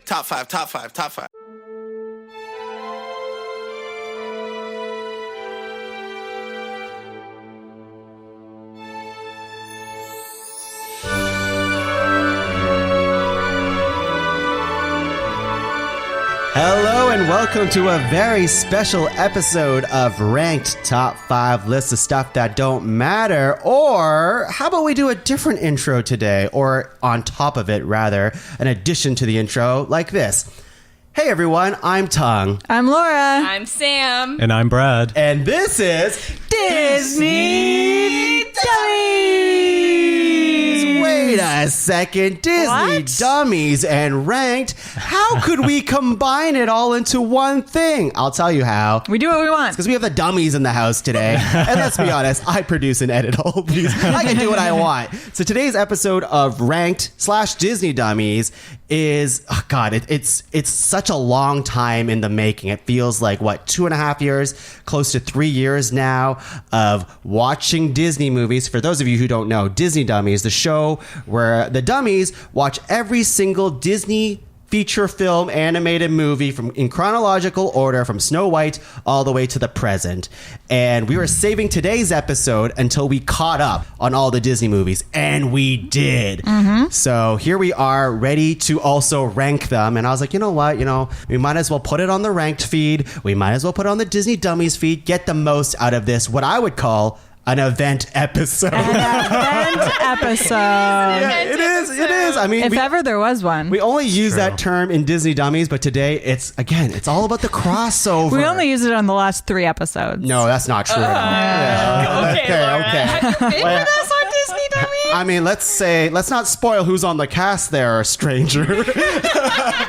Top five, top five, top five. Hello and welcome to a very special episode of Ranked Top 5 Lists of Stuff That Don't Matter. Or how about we do a different intro today, or on top of it rather, an addition to the intro like this. Hey everyone, I'm Tuong. I'm Laura. I'm Sam. And I'm Brad. And this is Disney Dummies! Wait a second, Disney Dummies and Ranked. How could we combine it all into one thing? I'll tell you how. We do what we want. Because we have the dummies in the house today. And let's be honest, I produce and edit all of these. I can do what I want. So today's episode of Ranked/Disney Dummies is, oh God, it's such a long time in the making. It feels like, 2.5 years, close to 3 years now of watching Disney movies. For those of you who don't know, Disney Dummies, the show where the dummies watch every single Disney feature film animated movie in chronological order from Snow White all the way to the present. And we were saving today's episode until we caught up on all the Disney movies, and we did. So here we are, ready to also rank them. And I was like, you know what, we might as well put it on the Ranked feed. We might as well put it on the Disney Dummies feed, get the most out of this, what I would call an event episode. Yeah, it is. I mean, if ever there was one. We only use that term in Disney Dummies, but today it's all about the crossover. We only use it on the last 3 episodes. No, that's not true. Okay. Have you been with us on Disney Dummies? I mean, let's not spoil who's on the cast there, stranger.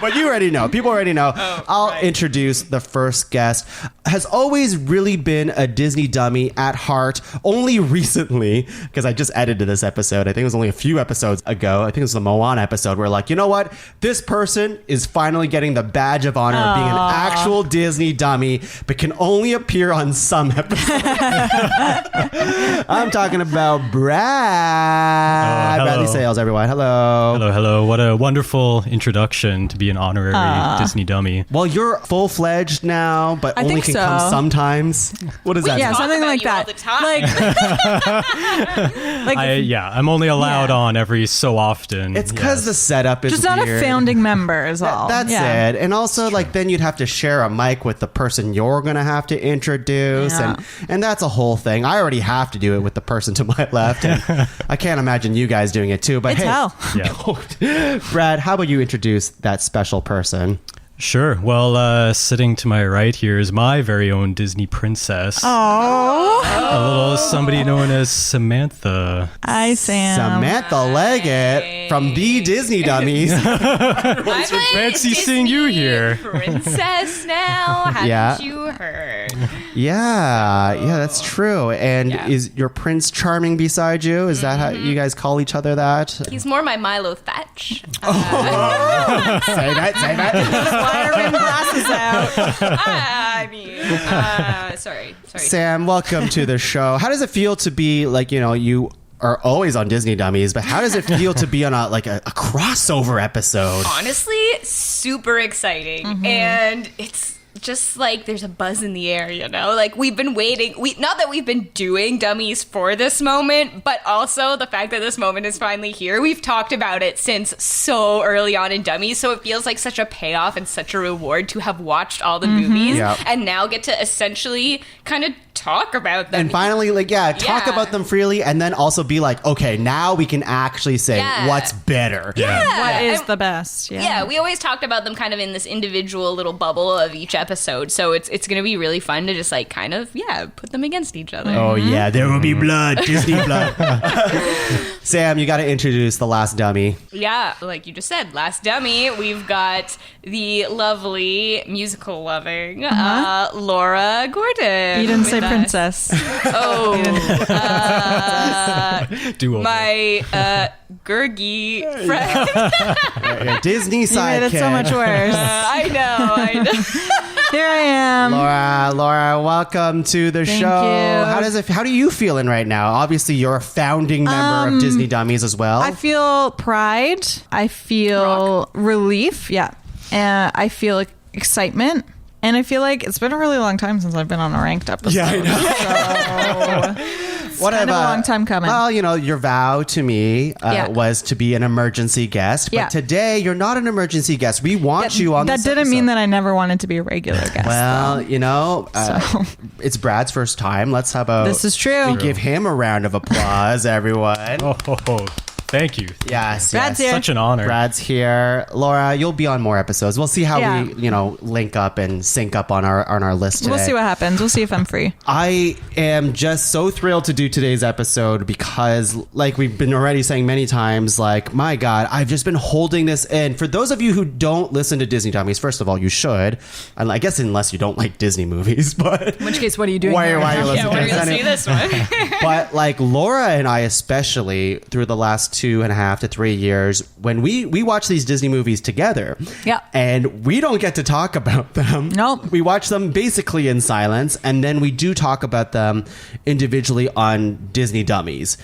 But you already know. People already know. I'll introduce the first guest. Has always really been a Disney dummy at heart. Only recently, because I just edited this episode. I think it was only a few episodes ago. I think it was the Moana episode. We're like, you know what? This person is finally getting the badge of honor of being an actual Disney dummy, but can only appear on some episodes. I'm talking about Brad. Bradley Sales, everyone. Hello. Hello. What a wonderful introduction to be an honorary Disney dummy. Well, you're full-fledged now, but only can come sometimes. What does that mean? Yeah, something like that. All the time. I'm only allowed on every so often. It's because the setup is just not weird. a founding member is all. That's it. And also, then you'd have to share a mic with the person you're going to have to introduce. Yeah. And that's a whole thing. I already have to do it with the person to my left. And I can't imagine you guys doing it too. But it's hell. Yeah. Brad, how about you introduce that special person? Sure. Well, sitting to my right here is my very own Disney princess. Oh. A little somebody known as Samantha. Hi, Sam. Samantha Leggatt from the Disney Dummies. I'm a Fancy Disney seeing you here. princess now. Haven't you heard? Yeah, that's true. And is your Prince Charming beside you? Is that how you guys call each other that? He's more my Milo Thatch. Say that. Why are glasses out? Sorry. Sam, welcome to the show. How does it feel to be you are always on Disney Dummies, but how does it feel to be on a crossover episode? Honestly, super exciting. And it's just there's a buzz in the air, we've been waiting. Not that we've been doing dummies for this moment, but also the fact that this moment is finally here. We've talked about it since so early on in Dummies, so it feels like such a payoff and such a reward to have watched all the movies and now get to essentially kind of talk about them. And finally, talk about them freely, and then also be okay, now we can actually say what's better. What is the best? Yeah, we always talked about them kind of in this individual little bubble of each episode, so it's going to be really fun to just put them against each other. Oh yeah, there will be blood, Disney blood. Sam, you got to introduce the last dummy. Yeah, like you just said, last dummy, we've got the lovely musical loving Laura Gordon. You didn't say princess. Oh, My Gurgi friend. Disney sidekick. You made it so much worse. I know. Here I am. Laura, welcome to the show. You. How do you feeling right now? Obviously, you're a founding member of Disney Dummies as well. I feel pride. I feel relief. Yeah. I feel like excitement. And I feel like it's been a really long time since I've been on a ranked episode. Yeah, I know. So kind of a long time coming. Well, your vow to me Yeah. was to be an emergency guest. But Yeah. today, you're not an emergency guest. We want you on that this didn't mean episode. that I never wanted to be a regular guest. Well, So. it's Brad's first time. Let's how about This is true. we give him a round of applause, everyone. Oh, thank you. Yes, Brad's yes. here. Such an honor. Brad's here. Laura, you'll be on more episodes. We'll see how Yeah. we, link up and sync up on our list today. We'll see what happens. We'll see if I'm free. I am just so thrilled to do today's episode because, like we've been already saying many times, like, my God, I've just been holding this in. For those of you who don't listen to Disney Dummies, first of all, you should. And I guess unless you don't like Disney movies, but... In which case, what are you doing? Why here? are you listening Yeah, to we're gonna see this one. But like Laura and I, especially through the last 2.5 to 3 years, when we watch these Disney movies together, Yeah. and we don't get to talk about them. Nope. We watch them basically in silence, and then we do talk about them individually on Disney Dummies.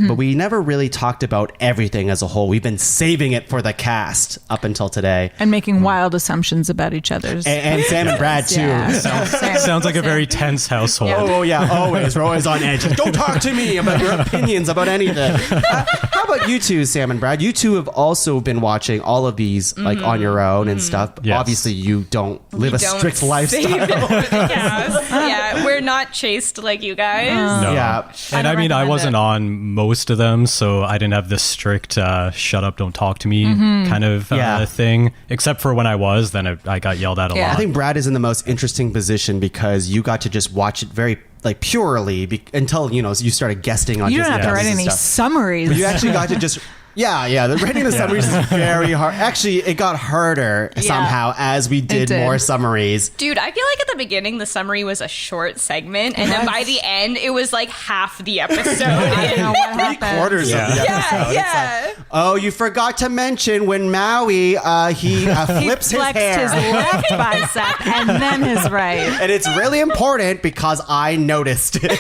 But we never really talked about everything as a whole. We've been saving it for the cast up until today. And making wild assumptions about each other's. And Sam and Brad too. Yeah. So- Sounds like a very tense household. Oh yeah, always. We're always on edge. Don't talk to me about your opinions about anything. How about you two, Sam and Brad? You two have also been watching all of these like on your own and stuff. Yes. Obviously, you don't live a Don't strict save lifestyle. it for the cast. Yeah, we're not chaste like you guys. No. Yeah. And I I don't mean, I recommend wasn't it. on most of them, so I didn't have this strict shut up, don't talk to me kind of Yeah. thing. Except for when I was, then I got yelled at a Yeah. I lot. think Brad is in the most interesting position because you got to just watch it very like purely until you started guesting on. You don't Disney have to Dummies write and any stuff. summaries. You actually got to just. Yeah. The writing the summaries is very hard. Actually, it got harder somehow as we did did. more summaries. Dude, I feel like at the beginning the summary was a short segment, and then by the end it was like half the episode. I don't know what happened. Quarters Yeah. of the episode. yeah. It's like, oh, you forgot to mention when Maui he He flips his flexed hair. his left bicep and then his right. And it's really important because I noticed it.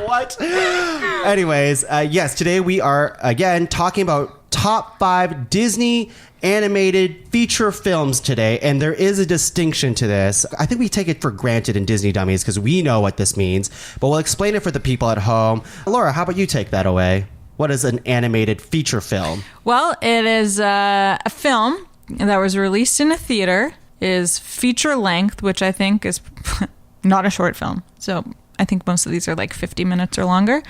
What? Anyways, yes, today we are again talking about top 5 Disney animated feature films today, and there is a distinction to this. I think we take it for granted in Disney Dummies because we know what this means, but we'll explain it for the people at home. Laura, how about you take that away? What is an animated feature film? Well, it is a film that was released in a theater, is feature length, which I think is not a short film. So I think most of these are like 50 minutes or longer,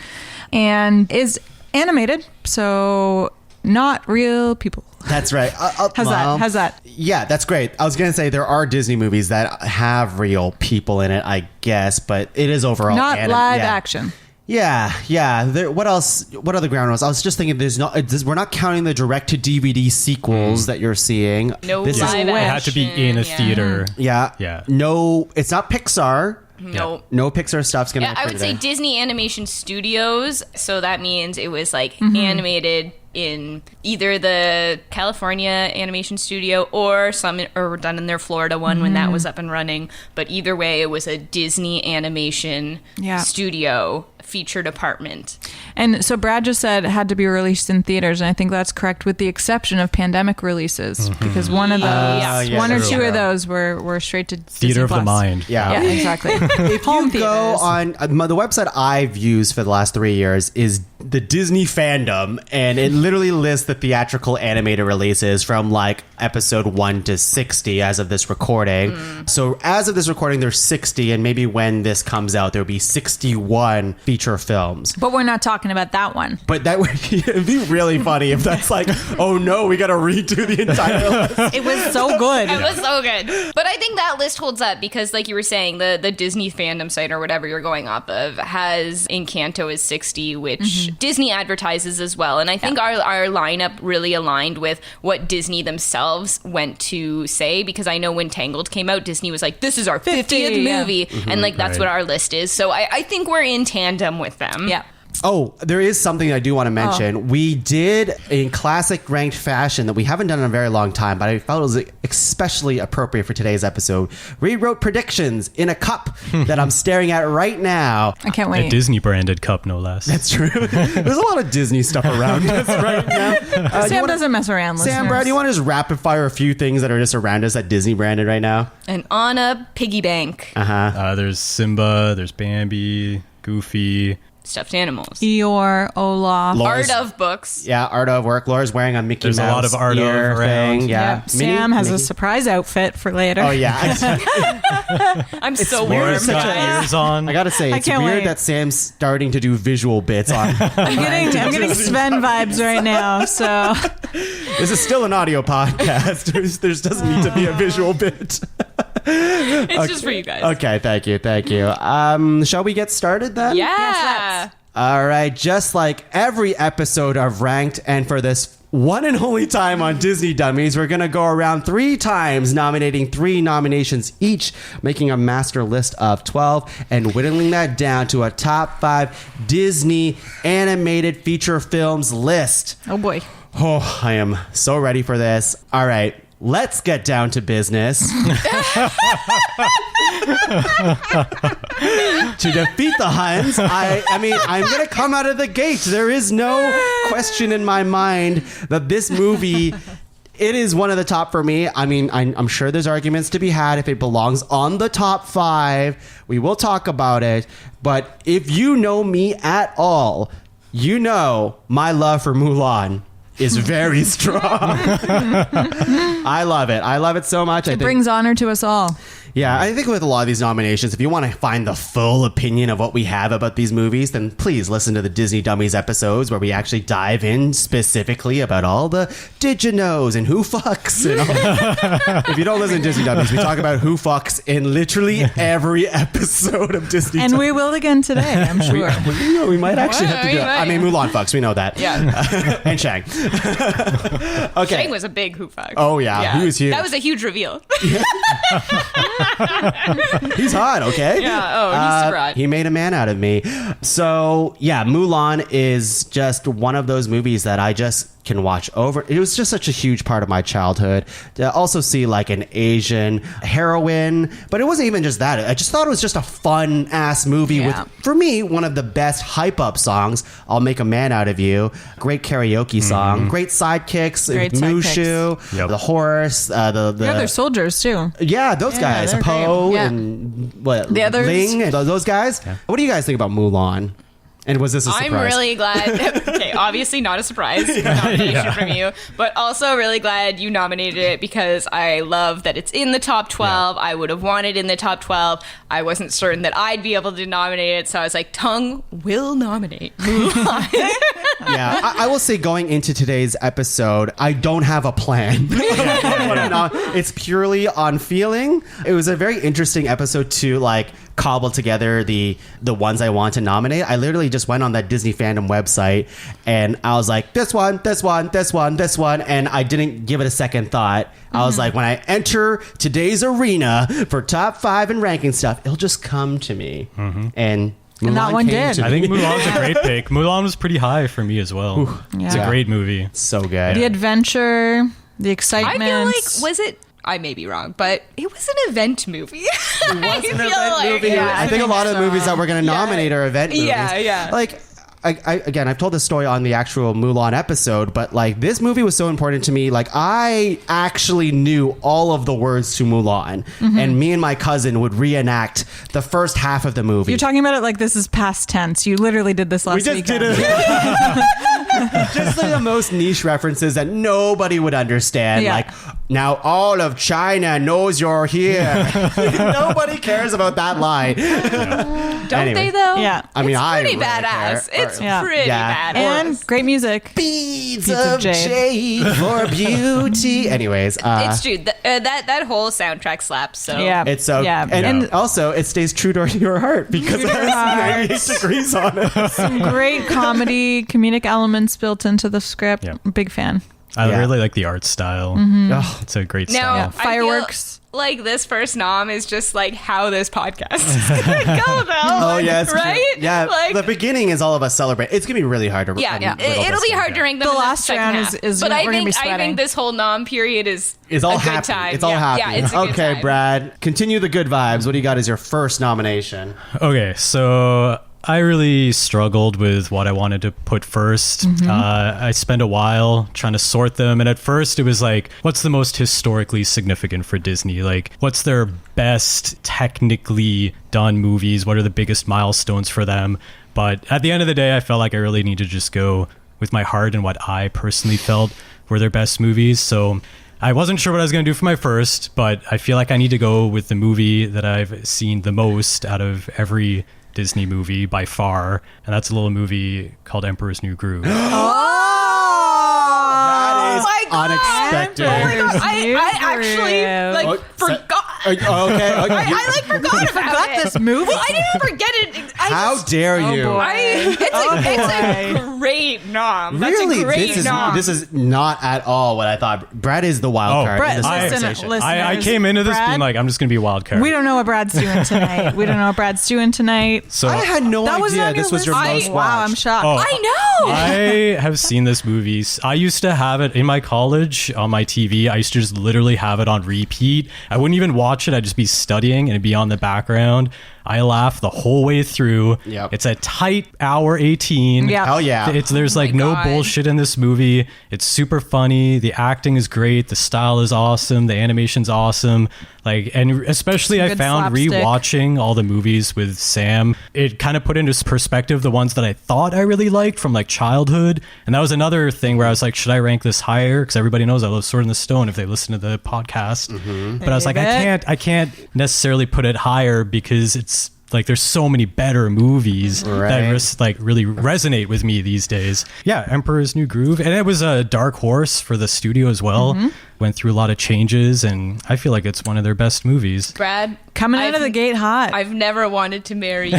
and is animated, so not real people. That's right. How's that? Yeah, that's great. I was going to say there are Disney movies that have real people in it, I guess, but it is overall Not live yeah. action. Yeah. What else? What other ground rules? I was just thinking, we're not counting the direct to DVD sequels that you're seeing. No This is- live It had to be in a action, theater. Yeah. Yeah. No, it's not Pixar. Nope. No Pixar stuff's gonna. Yeah, I would say Disney Animation Studios. So that means it was like Mm-hmm. animated in either the California Animation Studio or done in their Florida one when Mm-hmm. that was up and running. But either way, it was a Disney Animation Yeah. Studio feature department. And so Brad just said it had to be released in theaters, and I think that's correct, with the exception of pandemic releases, because one of those, yeah, one or that's two true. of those were straight to Theater Disney of the Plus. mind. Yeah. Yeah, exactly. If Home you go theaters. on the website I've used for the last 3 years is the Disney Fandom, and it literally lists the theatrical animated releases from like episode 1 to 60 as of this recording. So as of this recording, there's 60, and maybe when this comes out, there'll be 61 feature films. But we're not talking about that one. But that would it'd be really funny if that's like, oh no, we got to redo the entire list. It was so good. It was so good. But I think that list holds up because, like you were saying, the Disney fandom site or whatever you're going off of has Encanto as 60, which Disney advertises as well. And I think our lineup really aligned with what Disney themselves went to say, because I know when Tangled came out, Disney was like, this is our 50th yeah. movie. And like that's right. what our list is. So I think we're in tandem with them. Yeah. Oh, there is something I do want to mention. We did, in classic ranked fashion that we haven't done in a very long time, but I felt it was especially appropriate for today's episode. We wrote predictions in a cup that I'm staring at right now. I can't A wait. Disney branded cup, no less. That's true. There's a lot of Disney stuff around us right now. Sam doesn't mess around. Sam, listeners. Brad, do you want to just rapid fire a few things that are just around us that Disney branded right now? And on a piggy bank. There's Simba, there's Bambi, Goofy. Stuffed animals. Eeyore, Olaf. Laura's- Art of books. Yeah, art of work. Laura's wearing a Mickey There's a Mouse lot of art of ear around. thing. Yeah. Yep. Sam has a surprise outfit for later. Oh, yeah. I'm so weird. warm, Such a- guys. Ears on. I gotta say, I it's can't weird wait. that Sam's starting to do visual bits on. I'm getting Sven vibes right now. So This is still an audio podcast. There doesn't need to be a visual bit. It's just for you guys. Okay, thank you. Shall we get started then? Yeah. Yes, All right, just like every episode of Ranked, and for this one and only time on Disney Dummies, we're going to go around 3 times, nominating 3 nominations each, making a master list of 12, and whittling that down to a top 5 Disney animated feature films list. oh boy. Oh, I am so ready for this. All right, let's get down to business. To defeat the Huns, I mean, I'm going to come out of the gate. There is no question in my mind that this movie, it is one of the top for me. I mean, I'm sure there's arguments to be had if it belongs on the top 5. We will talk about it. But if you know me at all, you know my love for Mulan is very strong. I love it. I love it so much. It brings honor to us all. Yeah, I think with a lot of these nominations, if you want to find the full opinion of what we have about these movies, then please listen to the Disney Dummies episodes where we actually dive in specifically about all the did you knows and who fucks. And all. If you don't listen to Disney Dummies, we talk about who fucks in literally every episode of Disney And Dummies. we will again today, I'm sure. We might actually have to do it. we might. I mean, Mulan fucks. We know that. Yeah. And Shang. Okay. Shang was a big hoop fuck. Oh, yeah. He was huge. That was a huge reveal. He's hot, okay? Yeah, oh, he's super hot. He made a man out of me. So, yeah, Mulan is just one of those movies that I just can watch over. It was just such a huge part of my childhood. To also see like an Asian heroine, but it wasn't even just that. I just thought it was just a fun ass movie with, for me, one of the best hype up songs. I'll Make a Man Out of You. Great karaoke song. Great sidekicks. Great Mushu, sidekicks. Yep. the horse, the Yeah, they're soldiers too. yeah, those Yeah, guys, they're Poe great. Yeah. and what The others. Ling, and those guys. What do you guys think about Mulan? And was this a surprise? I'm really glad. Okay, obviously not a surprise nomination from you, but also really glad you nominated it because I love that it's in the top 12. I would have wanted in the top 12. I wasn't certain that I'd be able to nominate it, so I was like, Tuong will nominate Mulan. Yeah, I will say going into today's episode, I don't have a plan. It's purely on feeling. It was a very interesting episode to like cobble together the ones I want to nominate. I literally just went on that Disney fandom website and I was like, this one, and I didn't give it a second thought. I was like, when I enter today's arena for top 5 and ranking stuff, it'll just come to me. And Mulan that one came did. to I me. think Mulan's a great pick. Mulan was pretty high for me as well. It's a Yeah. great movie. So good. The adventure, the I excitement. feel like, was it? I may be wrong, but it was an event movie. It was an event movie. I think a lot of the movies that we're going to nominate are event movies. Yeah. Like, again, I've told this story on the actual Mulan episode, but like this movie was so important to me. Like I actually knew all of the words to Mulan, and me and my cousin would reenact the first half of the movie. You're talking about it like this is past tense. You literally did this last we just weekend. did it. Just like the most niche references that nobody would understand. Yeah. Like, now all of China knows you're here. Nobody cares about that line. Don't Anyway. they though? Yeah. I mean, it's I pretty really badass. care. It's Yeah. pretty Yeah. badass. And great music. Beads of of jade. jade for beauty. Anyways, It's true. That whole soundtrack slaps. So Yeah. it's so Yeah. and also it stays true to your heart because it True to your has 98 degrees on it. Some great comedy, comedic elements built into the script. Yeah. Big fan. I Yeah. really like the art style. Ugh. It's a great Now, style. Yeah. Fireworks. I like this first nom is just like how this podcast is gonna go, though. Oh yeah, it's right? true. Yeah, Like, the beginning is all of us celebrate. It's gonna be really hard to. yeah, whittle it'll this be hard down. to rank them. The in last second round half. is but we're I gonna be think sweating. this whole nom period is It's all a happy. good time. It's all happy. Yeah, it's a good okay, time. Brad. Continue the good vibes. What do you got as your first nomination? Okay, so I really struggled with what I wanted to put first. I spent a while trying to sort them, and at first it was like, what's the most historically significant for Disney? Like, what's their best technically done movies? What are the biggest milestones for them? But at the end of the day, I felt like I really need to just go with my heart and what I personally felt were their best movies. So I wasn't sure what I was going to do for my first, but I feel like I need to go with the movie that I've seen the most out of every Disney movie by far, and that's a little movie called Emperor's New Groove. That is my God. unexpected. Oh my God, I actually like forgot. Okay. I like forgot about it. this movie. Well, I didn't forget it. How dare you? boy. It's a great nom. That's Really, a great nom. this is not at all what I thought. Brad is the wild card Brad, in this listen, conversation. listen. I came into this Brad, being like, I'm just going to be a wild card. we don't know what Brad's doing tonight. So I had no That wasn't idea on your this was your list? most watched. Wow, I'm shocked. Oh. I know. I have seen this movie. I used to have it in my college on my TV. I used to just literally have it on repeat. I wouldn't even watch it. I'd just be studying and it'd be on the background. I laughed the whole way through. Yep. It's a tight hour 18. Yeah. Hell yeah. There's like no God. bullshit in this movie. It's super funny. The acting is great. The style is awesome. The animation's awesome. Like, and especially I good found slapstick. rewatching all the movies with Sam, it kind of put into perspective the ones that I thought I really liked from like childhood. And that was another thing where I was like, should I rank this higher? Because everybody knows I love Sword in the Stone if they listen to the podcast. But I was like, I can't necessarily put it higher because it's like there's so many better movies Right. that really resonate with me these days. Yeah, Emperor's New Groove, and it was a dark horse for the studio as well. Went through a lot of changes, and I feel like it's one of their best movies. Brad, Coming out of the gate hot. I've never wanted to marry you.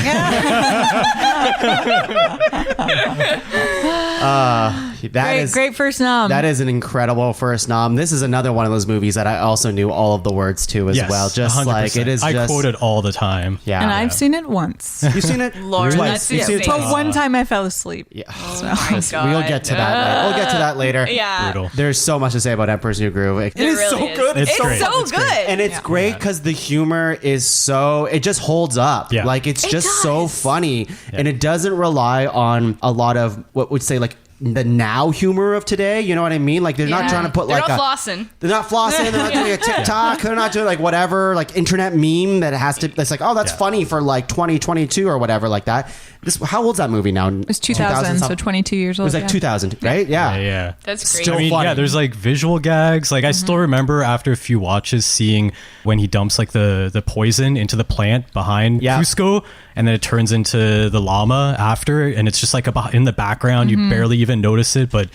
Great first nom. That is an incredible first nom. This is another one of those movies that I also knew all of the words to as Yes, well. Just 100%. like it is. I just, quote it all the time. Yeah, and I've seen it once. you've seen it Lord, twice. that's You've seen it insane. twice. But one time I fell asleep. Yeah. my We'll God. get to that. Later. We'll get to that later. Yeah. Brutal. There's so much to say about Emperor's New Groove. It is really so is. good. It's It's great. so It's good. And it's great because the humor is so, it just holds up. Yeah. Like it's It just so does. funny. And it doesn't rely on a lot of what would say like the now humor of today. You know what I mean? Like they're not Yeah. trying to put They're like not a, flossing. they're not flossing. They're not doing a TikTok. They're not doing like whatever, like internet meme that has to, that's like, oh, that's Yeah. funny for like 2022 or whatever like that. This, how old's that movie now? It's 2000, so 22 years It old. was like yeah. 2000, right? Yeah. Yeah. That's great. Still I mean, funny. yeah, there's like visual gags. Like I still remember after a few watches seeing when he dumps like the poison into the plant behind Yeah. Cusco, and then it turns into the llama after, and it's just like in the background. You barely even notice it, but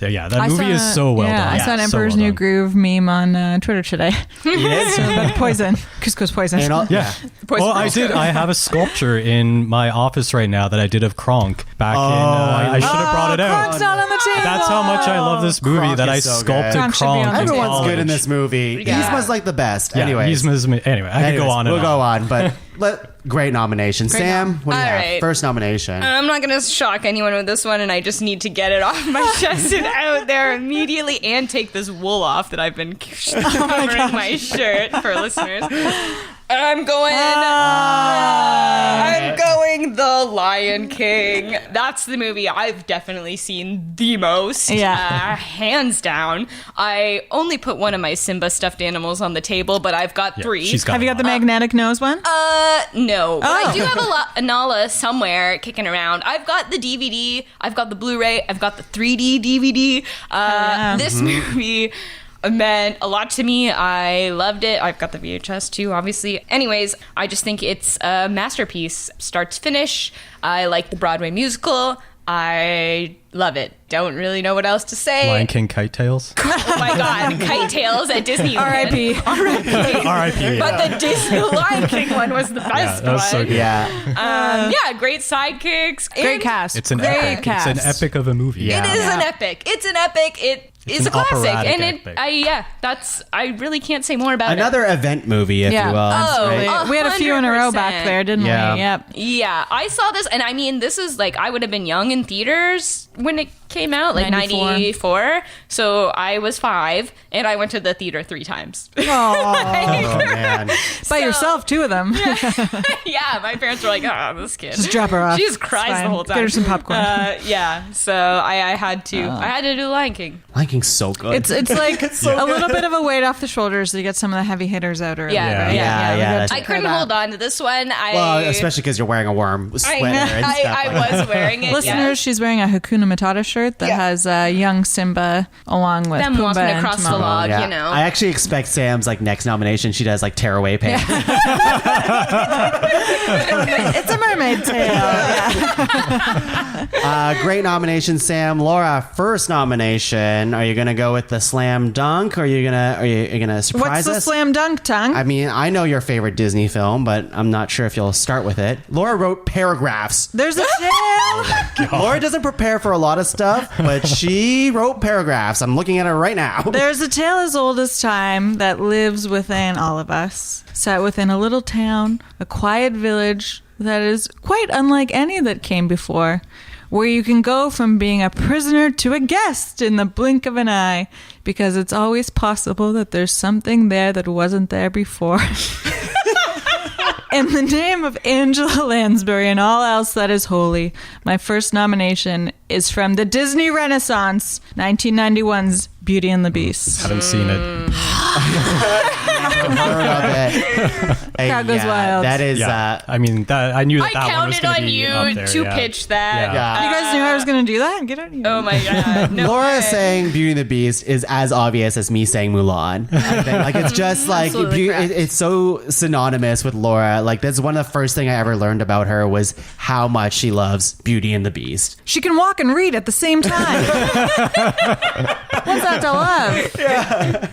yeah, that movie is so well done. I saw an So Emperor's well New done. Groove meme on Twitter today. Yes. So about poison. Cusco's poison. And all- Yeah. Poison Well, I Girls. did. I have a sculpture in my office right now that I did of Kronk back in. I should have brought it out. Kronk's not on the table. That's how much I love this movie Kronk that I is so good. sculpted Kronk should be Kronk. on the in table. Everyone's good in college. this movie. Yeah. Yzma's like the best. Yeah, Anyways. anyway, I could go on and we'll on. go on, but great nomination. Sam, what do you All have? right. First nomination. I'm not going to shock anyone with this one, and I just need to get it off my chest and out there immediately and take this wool off that I've been covering my shirt for listeners. I'm going The Lion King. That's the movie I've definitely seen the most. Yeah. Hands down. I only put one of my Simba stuffed animals on the table, but I've got Yeah, three. she's got Have you a got the lot. magnetic nose one? No. But Oh. I do have a Nala somewhere kicking around. I've got the DVD, I've got the Blu-ray, I've got the 3D DVD. yeah. This movie meant a lot to me. I loved it. I've got the VHS too, obviously. Anyways, I just think it's a masterpiece, start to finish. I like the Broadway musical. I love it. Don't really know what else to say. Lion King Kite Tales. Oh my God, Kite Tales at Disney. R.I.P. R.I.P. But the Disney Lion King one was the best that was so one. good. Yeah. Yeah, great sidekicks. Great And cast. It's an Great epic. cast. It's an epic of a movie. Yeah. It is Yeah. an epic. It's an epic. It's a an classic, operatic and epic. I really can't say more about Another event movie, if Yeah. you will. Oh, right? We had a few in a row back 100%. there, didn't Yeah. we? Yep. Yeah, I saw this, and I mean, this is like, I would have been young in theaters when it came out, like 94. 94. So I was 5, and I went to the theater 3 times. Oh, man. By yourself, 2 of them. Yeah, my parents were like, oh, this kid. Just drop her off. She just It's cries fine. the whole time. Get her some popcorn. Yeah, so I had to do Lion King. Lion King's so good. It's like a little bit of a weight off the shoulders to get some of the heavy hitters out early. Yeah, right? yeah, we yeah, gotta that's take I care of couldn't that. hold on to this one. well, especially because you're wearing a worm sweater and stuff. I like was wearing it. Listeners, yeah. she's wearing a Hakuna Matata shirt that has young Simba along with Them Pumbaa walking and across the Timon. log, Yeah. you know. I actually expect Sam's like next nomination. She does like tearaway pants. It's a mermaid tail. Yeah. Great nomination, Sam. Laura, first nomination. Are you gonna go with the slam dunk, or are you gonna surprise What's the us? slam dunk, Tongue? I mean, I know your favorite Disney film, but I'm not sure if you'll start with it. Laura wrote paragraphs. There's a tail. Laura doesn't prepare for a lot of stuff, but she wrote paragraphs. I'm looking at her right now. There's a tale as old as time that lives within all of us, set within a little town, a quiet village that is quite unlike any that came before, where you can go from being a prisoner to a guest in the blink of an eye, because it's always possible that there's something there that wasn't there before. In the name of Angela Lansbury and all else that is holy, my first nomination is from the Disney Renaissance, 1991's Beauty and the Beast. Haven't seen it. Never heard of it. Crowd goes wild. That is. Yeah, I mean, I knew that I that one was counted going to on be you up there, to yeah. pitch that. Yeah. You guys knew I was going to do that? Get out of here. Oh my god. No Laura way. saying Beauty and the Beast is as obvious as me saying Mulan. I think. Like it's just like Absolutely correct. it's so synonymous with Laura. Like that's one of the first thing I ever learned about her was how much she loves Beauty and the Beast. She can walk and read at the same time. What's that to love?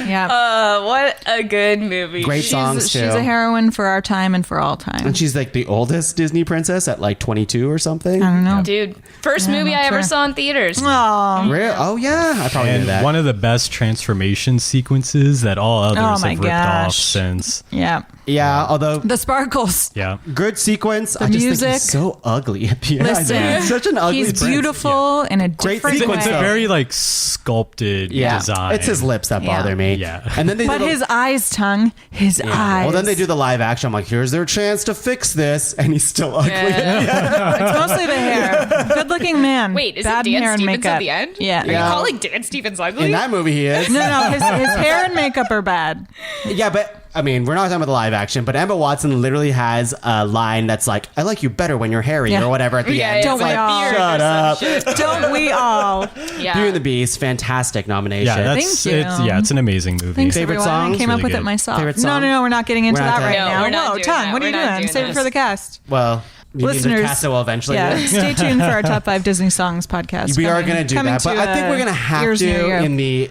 Yeah. What a good movie. Great songs too. She's a heroine for our time and for all time. And she's like the oldest Disney princess at like 22 or something. I don't know. Dude, first Yeah, movie not I ever sure. saw in theaters. Aw. Real? Oh yeah, I probably knew And that. one of the best transformation sequences that all others Oh my have ripped off gosh. since. Yeah. yeah, although The sparkles. Yeah. good sequence. I just think music. he's so ugly at the end. Listen, He's such an ugly he's prince. beautiful in a Great different sequence, It's a way. though. very like sculpted Yeah, design. it's his lips that Yeah. bother me. Yeah. And then they But do the- his eyes, Tongue. His eyes. Well, then they do the live action. I'm like, here's their chance to fix this, and he's still ugly. It's mostly the hair. Good looking man. Wait, is Bad it Dan hair and Stevens makeup. at the end? Yeah. Are you Yeah. calling Dan Stevens ugly? In that movie, he is. No, his hair and makeup are bad. Yeah, but I mean, we're not talking about the live action, but Emma Watson literally has a line that's like, "I like you better when you're hairy" Yeah. or whatever at the Yeah, end. Don't It's we like, all? beard or shut some up. shit. Don't we all? Yeah. Beauty and the Beast, fantastic nomination. Yeah, that's Thank you. it's an amazing movie. Thanks, Favorite everyone. song? I came Really up with good. it myself. Favorite No, song? we're not getting into We're not that right doing- No, now. we're not Whoa, doing Tongue, that. what are you We're not doing? doing Save it this. for the cast. Well, you need Listeners, the cast will eventually. Yeah, do it. stay tuned for our top 5 Disney songs podcast. We are coming- going to do coming that, but to, I think we're going to have ears near to you. in the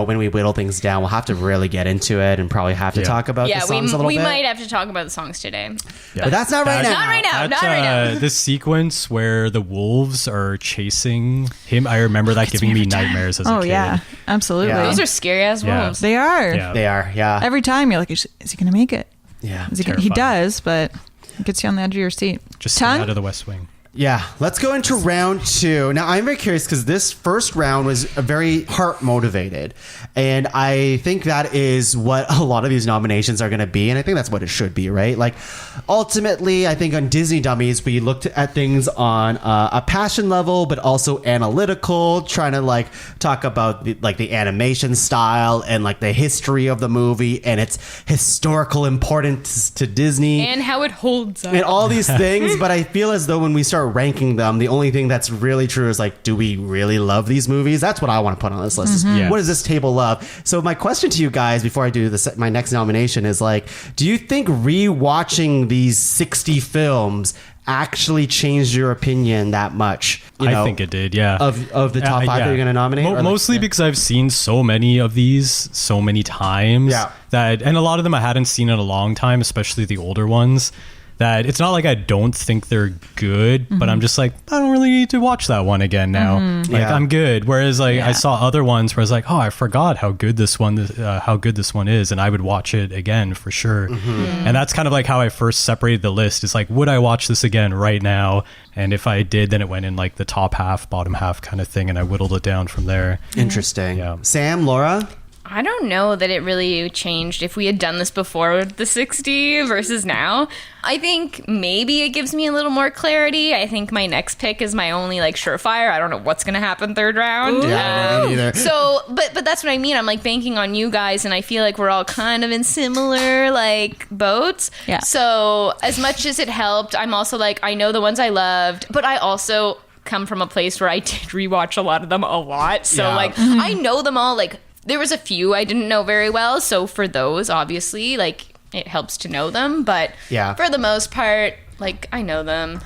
when we whittle things down, we'll have to really get into it and probably have to Yeah. talk about the Yeah, songs a little we bit. might have to talk about the songs today. Yeah. But that's not right now. Not right now. That's, Not right now. the sequence where the wolves are chasing him, I remember that giving me nightmares as a Oh kid. yeah, absolutely. Yeah. Those are scary ass Yeah. wolves. They are. Yeah. They are, yeah. Every time you're like, is he going to make it? Yeah. Is he gonna, he Terrifying. does, but it gets you on the edge of your seat. Just Tongue? out of the West Wing. Yeah, let's go into round 2. Now, I'm very curious because this first round was very heart motivated. And I think that is what a lot of these nominations are going to be. And I think that's what it should be, right? Like, ultimately, I think on Disney Dummies, we looked at things on a passion level, but also analytical, trying to talk about the animation style and the history of the movie and its historical importance to Disney. And how it holds up. And all these things, but I feel as though when we start ranking them, the only thing that's really true is do we really love these movies? That's what I want to put on this list. Is Yeah. what does this table love? So my question to you guys before I do my next nomination is do you think rewatching these 60 films actually changed your opinion that much? I think it did, yeah. Of the top 5 that you're going to nominate? Or mostly because I've seen so many of these so many times Yeah. and a lot of them I hadn't seen in a long time, especially the older ones, that it's not like I don't think they're good, but I'm just like, I don't really need to watch that one again now. Like Yeah. I'm good. Whereas like I saw other ones where I was like, oh, I forgot how good this one is, and I would watch it again for sure. And that's kind of like how I first separated the list. It's like, would I watch this again right now? And if I did, then it went in like the top half, bottom half kind of thing, and I whittled it down from there. Interesting. Yeah. Sam, Laura? I don't know that it really changed if we had done this before the 60 versus now. I think maybe it gives me a little more clarity. I think my next pick is my only like surefire. I don't know what's going to happen third round. Yeah, I don't either. So, but that's what I mean. I'm like banking on you guys, and I feel like we're all kind of in similar like boats. Yeah. So as much as it helped, I'm also like, I know the ones I loved, but I also come from a place where I did rewatch a lot of them a lot. So Yeah. like I know them all. Like there was a few I didn't know very well. So for those, obviously, like it helps to know them. But Yeah. for the most part, like I know them.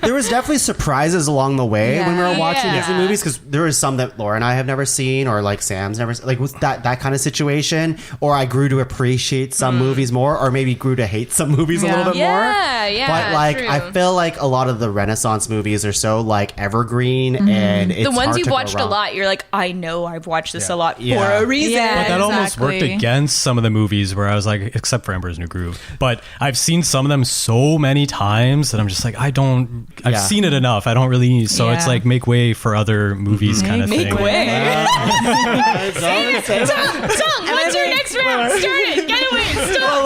There was definitely surprises along the way when we were watching Yeah. Disney movies, because there was some that Laura and I have never seen, or like Sam's never like was that kind of situation, or I grew to appreciate some movies more, or maybe grew to hate some movies a little bit more. Yeah, But like true. I feel like a lot of the Renaissance movies are so like evergreen, and it's The ones hard you've to go watched a wrong. lot, you're like, I know I've watched this a lot Yeah. for a reason. Yeah. But that almost worked Exactly. against some of the movies where I was like, except for Emperor's New Groove. But I've seen some of them so many times that I'm just like, I've Yeah. seen it enough. I don't really, so it's Yeah. like make way for other movies kind of Make thing. way. Tongue, what's your next round? Start it. Get away. Stop.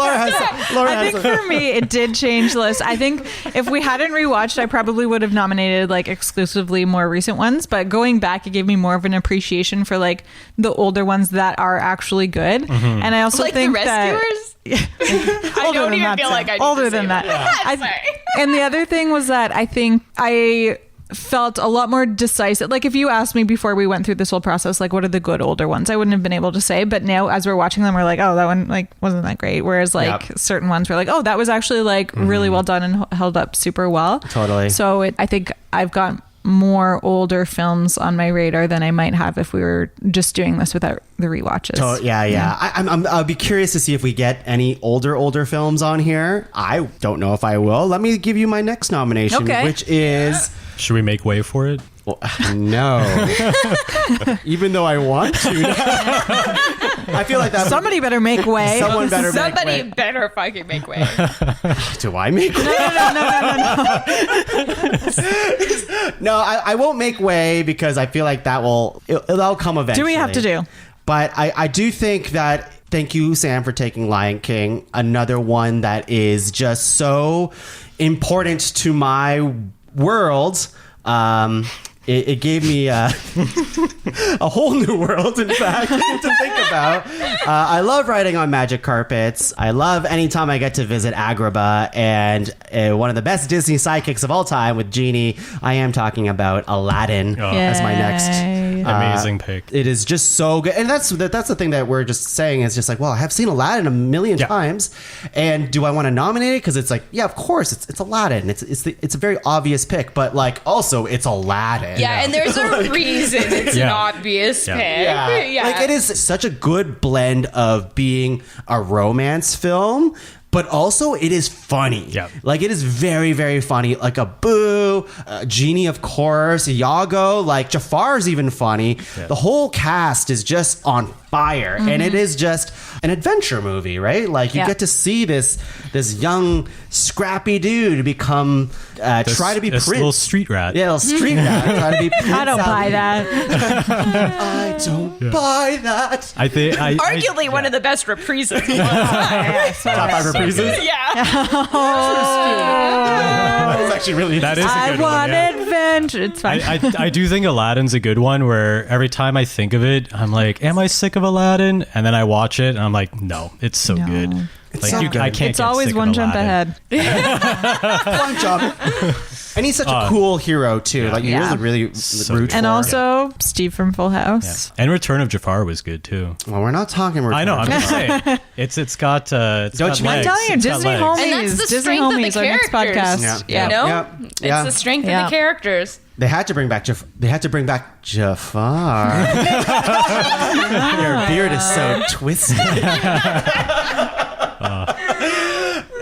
Laura I has think a- for me, it did change the list. I think if we hadn't rewatched, I probably would have nominated like exclusively more recent ones. But going back, it gave me more of an appreciation for like the older ones that are actually good. And I also Like the think Rescuers? I older don't than even that, feel Sam. like I need older to say than that. that. Sorry. And the other thing was that I think I felt a lot more decisive. Like if you asked me before we went through this whole process, like what are the good older ones, I wouldn't have been able to say. But now as we're watching them, we're like, oh, that one like wasn't that great. Whereas like Yep. certain ones were like, oh, that was actually like really well done and held up super well. Totally. So I think I've got more older films on my radar than I might have if we were just doing this without the rewatches. Oh, yeah. I'll be curious to see if we get any older films on here. I don't know if I will. Let me give you my next nomination, Okay. which is Should we make way for it? well, no. Even though I want to, I feel like that. Somebody better make way. Someone better make Somebody way. better fucking make way. Do I make way? No, I won't make way because I feel like that'll come eventually. Do we have to do? But I do think that, thank you, Sam, for taking Lion King. Another one that is just so important to my world. It gave me a whole new world, in fact, to think about. I love riding on magic carpets. I love anytime I get to visit Agrabah, and one of the best Disney sidekicks of all time with Genie. I am talking about Aladdin as my next Yay. Amazing pick. It is just so good, and that's the thing that we're just saying is just like, well, I have seen Aladdin a million times, and do I want to nominate it? Because it's like, yeah, of course, it's Aladdin. It's a very obvious pick, but like also it's Aladdin. Yeah, and there's a reason it's an Yeah. obvious pick. Yeah. Like it is such a good blend of being a romance film, but also it is funny. Yeah. Like it is very, very funny. Like a Boo, Genie, of course, Iago, like Jafar's even funny. Yeah. The whole cast is just on fire, and it is just an adventure movie, right? Like you Yeah. get to see this young scrappy dude become try to be This Prince. little street rat. Yeah, little street rat. Try to be Prince I don't buy Ali. that. I don't buy that. I think Arguably one of the best reprises. Top 5 reprises. Yeah. That's actually really that is a I good one. want Yeah. adventure. It's fine. I do think Aladdin's a good one where every time I think of it, I'm like, am I sick of Aladdin? And then I watch it and I'm like, no, it's so No. good. Like so good. I can't It's get always sick of one jump Aladdin. ahead. One jump. And he's such a cool hero too. Like you Yeah. really root for. And also Steve from Full House. And Return of Jafar was good too. Well, we're not talking. I know. I'm just saying. It's got. It's Don't got you mind? legs. I'm telling you, It's got Disney legs. Homies. And that's the Disney strength of the Homies, our next characters. podcast. Yeah. You know? Yeah. It's Yeah. the strength Yeah. of the characters. They had to bring back Jafar. Your beard is so twisted.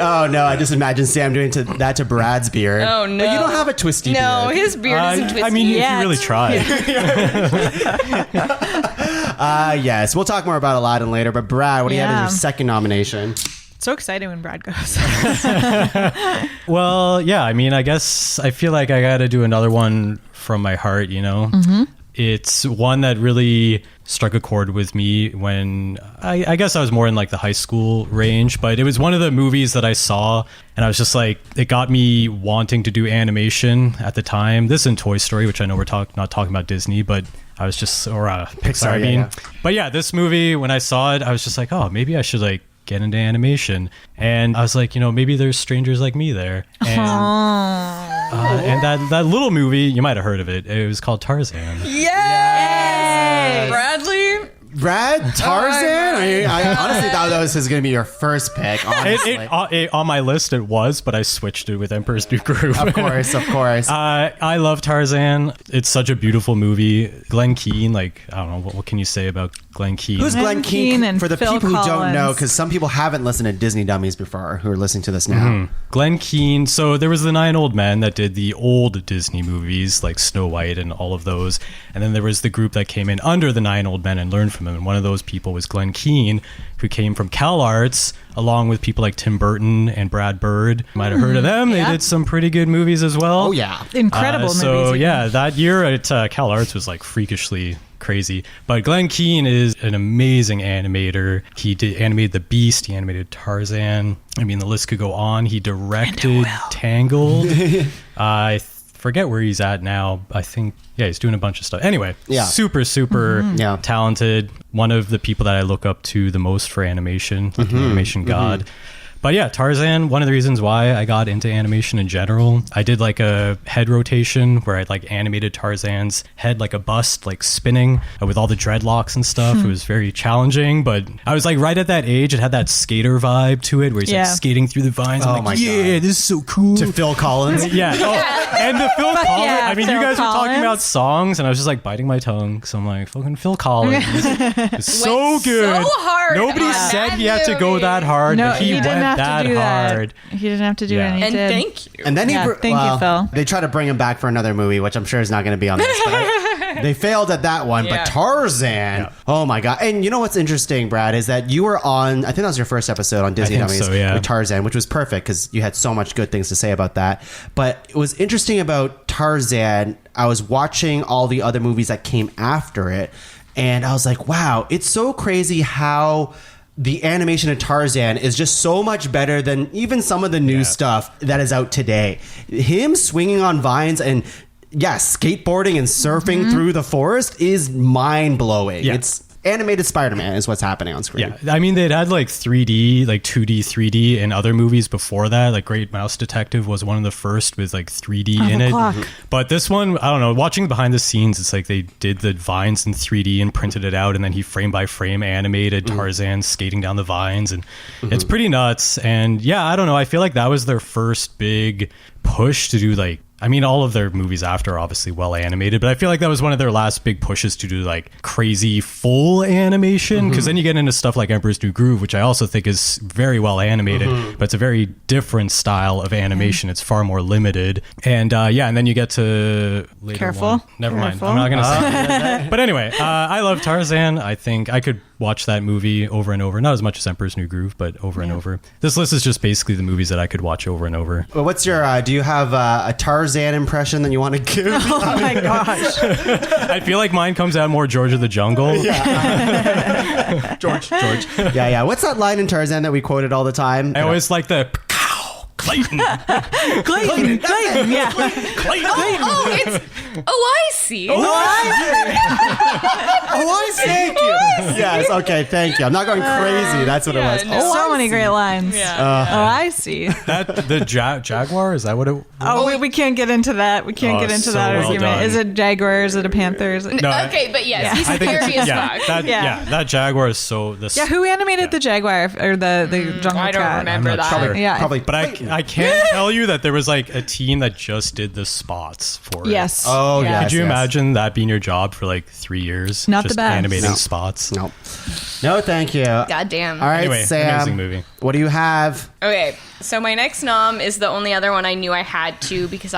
Oh no, I just imagine Sam doing that to Brad's beard. Oh no. But you don't have a twisty No, beard. his beard isn't twisty. I mean, if yet. you really try. Yes, we'll talk more about Aladdin later. But Brad, what do you have as Yeah. your second nomination? So excited when Brad goes. Well, yeah, I mean, I guess I feel like I got to do another one from my heart, you know? It's one that really struck a chord with me when I guess I was more in like the high school range, but it was one of the movies that I saw and I was just like, it got me wanting to do animation at the time. This and Toy Story, which I know we're not talking about Disney, but I was just, or Pixar, I mean. yeah. But yeah, this movie, when I saw it, I was just like, oh, maybe I should like get into animation. And I was like, you know, maybe there's strangers like me there. And that little movie, you might have heard of it. It was called Tarzan. Yay! Bradley. Brad, Tarzan? I honestly thought that was going to be your first pick, honestly. On my list, it was, but I switched it with Emperor's New Groove. Of course. I love Tarzan. It's such a beautiful movie. Glenn Keane, like, I don't know, what can you say about Glenn Keane? Who's Glenn Keane? and For the Phil people who don't Collins. know, because some people haven't listened to Disney Dummies before who are listening to this now. Glenn Keane. So there was the 9 Old Men that did the old Disney movies like Snow White and all of those. And then there was the group that came in under the 9 Old Men and learned from them. And one of those people was Glenn Keane, who came from CalArts, along with people like Tim Burton and Brad Bird. You might have heard of them. Yeah. They did some pretty good movies as well. Oh, yeah. Incredible movies. So even. yeah, that year at CalArts was like freakishly crazy. But Glenn Keane is an amazing animator. He animated The Beast. He animated Tarzan. I mean, the list could go on. He directed Tangled. I forget where he's at now. I think, yeah, he's doing a bunch of stuff. Anyway, Yeah. super Yeah. talented. One of the people that I look up to the most for animation, like an animation god. But yeah, Tarzan, one of the reasons why I got into animation in general, I did like a head rotation where I like animated Tarzan's head like a bust, like spinning with all the dreadlocks and stuff. It was very challenging, but I was like right at that age. It had that skater vibe to it where he's like skating through the vines. I'm Oh my like, yeah, God. this is so cool. To Phil Collins. Yeah. Oh, and the Phil Collins. yeah, I mean, Phil you guys were talking Collins. about songs, and I was just like biting my tongue. So I'm like, fucking Phil Collins. It's so Went good. so hard Nobody on said that he had to go movie. that hard, No, but he didn't went have that to do hard. that. He didn't have to do Yeah. it, and he And did. thank you. And then Yeah, thank you, Phil. They try to bring him back for another movie, which I'm sure is not going to be on this. But they failed at that one. Yeah. But Tarzan, oh my God. And you know what's interesting, Brad, is that you were on, I think that was your first episode on Disney think Dummies so, yeah. with Tarzan, which was perfect because you had so much good things to say about that. But it was interesting about Tarzan. I was watching all the other movies that came after it, and I was like, wow, it's so crazy how the animation of Tarzan is just so much better than even some of the new stuff that is out today. Him swinging on vines and skateboarding and surfing through the forest is mind blowing. Yeah. It's animated Spider-Man is what's happening on screen. Yeah, I mean, they'd had like 3D, like 2D, 3D in other movies before that. Like Great Mouse Detective was one of the first with like 3D in it. clock. But this one, I don't know, watching behind the scenes, it's like they did the vines in 3D and printed it out, and then he frame by frame animated Tarzan skating down the vines, and it's pretty nuts. And yeah, I don't know, I feel like that was their first big push to do like, I mean, all of their movies after are obviously well animated, but I feel like that was one of their last big pushes to do like crazy full animation. Because then you get into stuff like Emperor's New Groove, which I also think is very well animated, but it's a very different style of animation. It's far more limited. And and then you get to later Careful. one. Never mind. Careful. I'm not going to say that. But anyway, I love Tarzan. I think I could watch that movie over and over. Not as much as Emperor's New Groove, but over and over. This list is just basically the movies that I could watch over and over. Well, what's your, do you have a Tarzan impression that you want to give? Oh my gosh. I feel like mine comes out more George of the Jungle. George. Yeah. What's that line in Tarzan that we quoted all the time? I always like the Clayton. Clayton. Yeah. Clayton. Oh, it's. Oh, I see. Oh, I thank you. Yes, okay, thank you. I'm not going crazy. That's what it was. no. So many great lines. Yeah. Oh, I see. That the Jaguar, is that what it? Oh, we can't get into that. We can't Oh, get into so that well argument. done. Is it Jaguar? Is it a Panther? Is it... No, Okay, but yes, he's I think scary as yeah, fuck. that, Yeah. that Jaguar is so Yeah, who animated the Jaguar or the jungle I don't cat? remember I'm not that. sure. Yeah. Probably. But I can't tell you that there was like a team that just did the spots for it. Yes. Oh, Yeah. yes. Could you imagine that being your job for like 3 years? Not the just best. animating No. spots. Nope. No, thank you. God damn. All right, Anyway, Sam. amazing movie. What do you have? Okay, so my next nom is the only other one I knew I had to because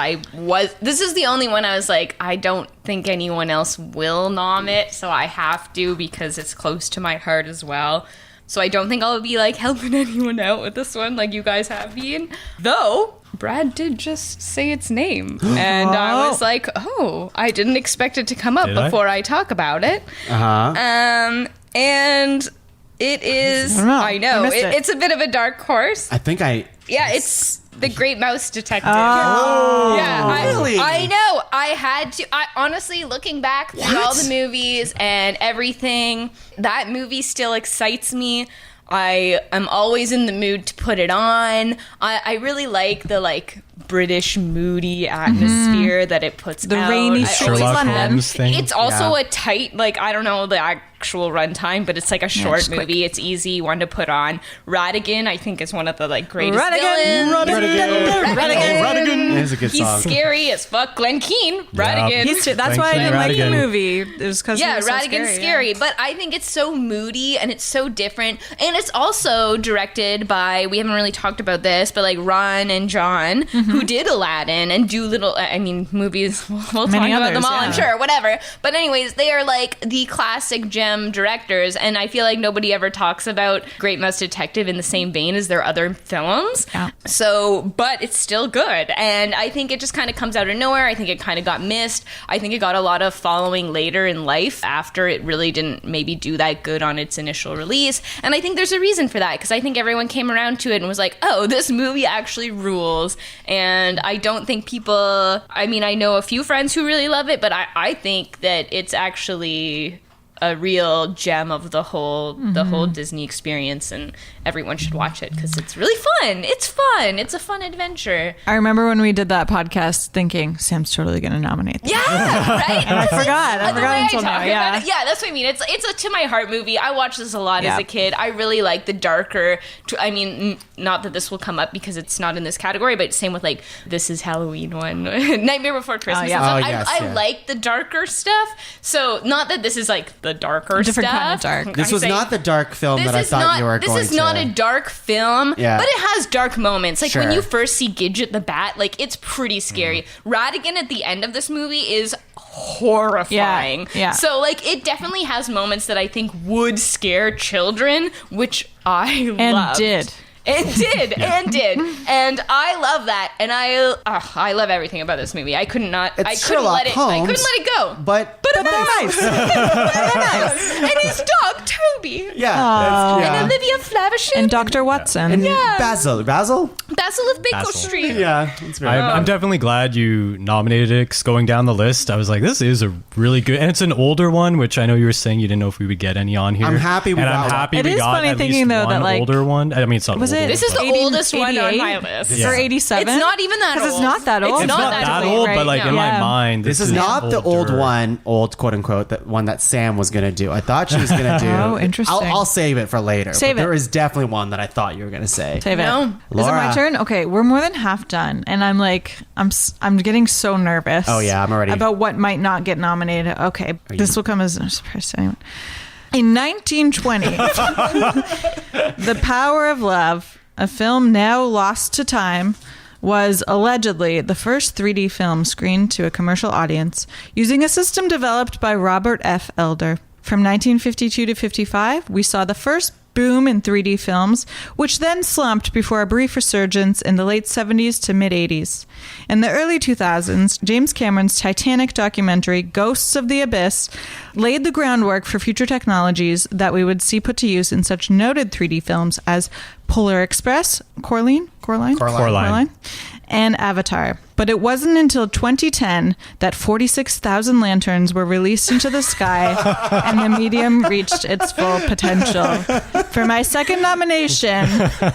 this is the only one I was like, I don't think anyone else will nom it, so I have to because it's close to my heart as well. So I don't think I'll be like helping anyone out with this one like you guys have been. Though, Brad did just say its name. And I was like, oh, I didn't expect it to come up before I talk about it. And it is, I know, it's a bit of a dark horse. I think Yeah, it's The Great Mouse Detective. Oh, yeah, really? I know. I had to. I honestly, looking back through all the movies and everything, that movie still excites me. I am always in the mood to put it on. I really like the British moody atmosphere that it puts The out. rainy Sherlock London. Holmes thing. It's also Yeah. a tight, I don't know the actual runtime, but it's like a short just quick. movie. It's easy one to put on. Radigan, I think, is one of the greatest Radigan, villains. Radigan. It's a good He's song. scary as fuck. Glenn Keane, Radigan. That's why I didn't like the Radigan. movie. It was because Yeah, so Radigan's scary, but I think it's so moody and it's so different. And it's also directed by, we haven't really talked about this, but Ron and John, who did Aladdin and Dolittle, movies, we'll talk Many about others, them all, yeah. I'm sure, whatever. But anyways, they are the classic gem directors, and I feel like nobody ever talks about Great Mouse Detective in the same vein as their other films. Yeah. So, but it's still good. And I think it just kind of comes out of nowhere. I think it kind of got missed. I think it got a lot of following later in life after it really didn't maybe do that good on its initial release. And I think there's a reason for that, because I think everyone came around to it and was like, oh, this movie actually rules. And I don't think people, I know a few friends who really love it, but I think that it's actually a real gem of the whole Disney experience, and everyone should watch it because it's really fun. It's fun. It's a fun adventure. I remember when we did that podcast thinking Sam's totally going to nominate this. Yeah, right. And I forgot until now. Yeah. Yeah, that's what I mean. It's a to my heart movie. I watched this a lot as a kid. I really like the darker. Not that this will come up because it's not in this category, but same with This Is Halloween one, Nightmare Before Christmas. yeah. And Oh, stuff. yes, I like the darker stuff. So not that this is the darker Different stuff. kind of dark. This was not the dark film that I thought you were going to. This is not a dark film, Yeah. but it has dark moments. When Sure. you first see Gidget the Bat, it's pretty scary. Radigan at the end of this movie is horrifying. Yeah. So it definitely has moments that I think would scare children, which I loved. Did. And did. And I love that. And I love everything about this movie. I couldn't let it go. But They're nice. And his dog Toby. yeah. And Olivia Flavisham. And Dr. Watson. And Basil. Basil of Baker Basil. Street. Yeah, it's very I'm definitely glad you nominated it, 'cause going down the list, I was like, this is a really good, and it's an older one, which I know you were saying you didn't know if we would get any on here. I'm happy we and got I'm one. happy It we is got funny at thinking, least though, that, one older one. I mean, it's not Was older. it? This is the 80 oldest one on 88? my list. Or 87? It's not even that old. Because it's not that old. It's not that old, but right? in my Yeah. mind, This is not the old older. one, old quote unquote, that one that Sam was going to do. I thought she was going to do. Oh, interesting. I'll save it for later. Save but it. There is definitely one that I thought you were going to say. Save it. No. Is it Laura. my turn? Okay, we're more than half done, and I'm getting so nervous. Oh, yeah, I'm already- about what might not get nominated. Okay, this will come as a surprise to anyone. In 1920, The Power of Love, a film now lost to time, was allegedly the first 3D film screened to a commercial audience using a system developed by Robert F. Elder. From 1952 to 55, we saw the first boom in 3D films, which then slumped before a brief resurgence in the late 70s to mid-80s. In the early 2000s, James Cameron's Titanic documentary, Ghosts of the Abyss, laid the groundwork for future technologies that we would see put to use in such noted 3D films as Polar Express, Coraline, and Avatar. But it wasn't until 2010 that 46,000 lanterns were released into the sky and the medium reached its full potential. For my second nomination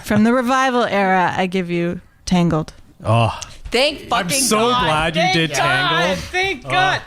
from the revival era, I give you Tangled. Oh, Thank fucking I'm so God. glad you Thank did God. Tangled. Thank God.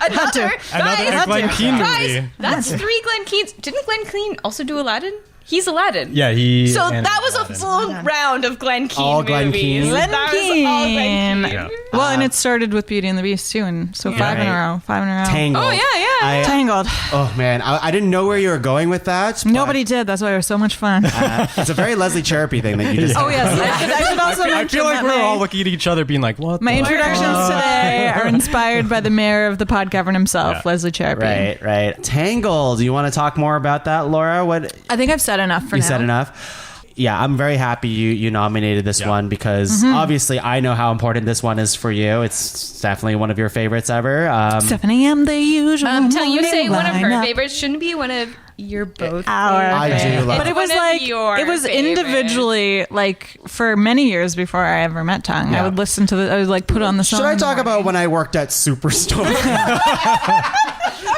Another Glenn Keane movie. Guys, that's 3 Glenn Keanes. Didn't Glenn Keane also do Aladdin? He's Aladdin. Yeah, he. So and that was Aladdin. a full round of Glen Keane All Glen movies. Keane. Glen That was all Glen Keane. Yeah. Well, and it started with Beauty and the Beast too, and so five in a row. Tangled. Oh, yeah. Tangled. Oh man, I didn't know where you were going with that. but, Nobody did. That's why it was so much fun. It's a very Leslie Chirpy thing that you just. Oh yes, I should also I mention feel like that we're all my, looking at each other, being like, "What?" my the introductions fuck? today are inspired by the mayor of the Podcavern himself, Yeah. Leslie Charpy. Right. Tangled. You want to talk more about that, Laura? What I think I've said enough for you now. said enough. Yeah, I'm very happy you nominated this Yeah. one because obviously I know how important this one is for you. It's definitely one of your favorites ever. 7 a.m. the usual. Until you say one of her lineup. favorites shouldn't be one of your both. Our I do favorite. love But it was One of like your it was favorites. individually like for many years before I ever met Tuong. Yeah. I would listen to I would like put on the song. Should I in the talk about morning. when I worked at Superstore?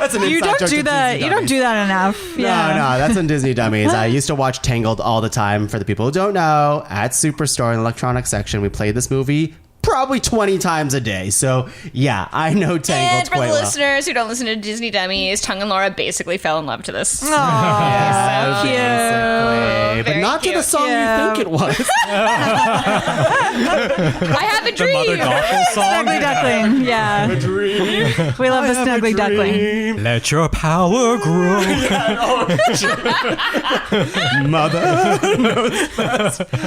That's an You inside don't joke do to that. Disney You don't Dummies. do that enough. Yeah. No, that's on Disney Dummies. I used to watch Tangled all the time. For the people who don't know, at Superstore in the electronics section, we played this movie probably 20 times a day. So yeah, I know Tangled And for the quite well. listeners who don't listen to Disney Dummies, Tuong and Laura basically fell in love to this. Yeah, cute. basically. But Very not to the cute. song Yeah. you think it was. I have a The dream. Mother Gothel song. Snuggly duckling. Yeah. We love the snuggly duckling. Let your power grow. Mother.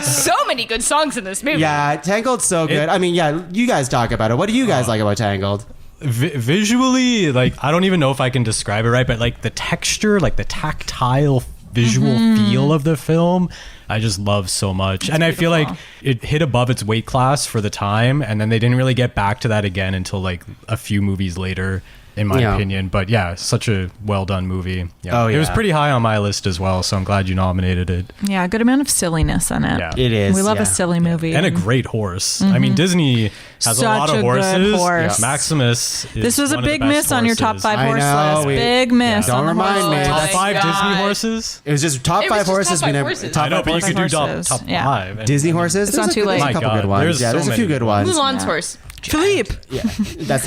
So many good songs in this movie. Yeah, Tangled's so good. I mean, yeah, you guys talk about it. What do you guys like about Tangled? Visually, like, I don't even know if I can describe it right, but like the texture, like the tactile visual feel of the film, I just love so much. And I feel like it hit above its weight class for the time, and then they didn't really get back to that again until like a few movies later, in my Yeah. opinion. But yeah, such a well done movie. Yeah. Oh, It was yeah. pretty high on my list as well, so I'm glad you nominated it. Yeah, a good amount of silliness in it. Yeah. It is. We love yeah. a silly movie. And a great horse. I mean, Disney has Such a lot a of good horses. horse. Maximus is This was a one of the big best miss on your top horses. 5 I horse know, list. we- Big miss. Don't on the remind horse me. list. Oh Top my 5 Disney God. horses? It was just top It was 5 just horses. top We five never horses. top I know, five but you horses. could do horses. top Yeah. 5. And- Disney horses. It's not There's too late. There's a couple My good God, ones. there's Yeah, so there's a many few good good ones. Mulan's horse. Philippe. Yeah, that's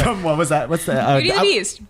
from what was that? What's the? Beauty and the Beast.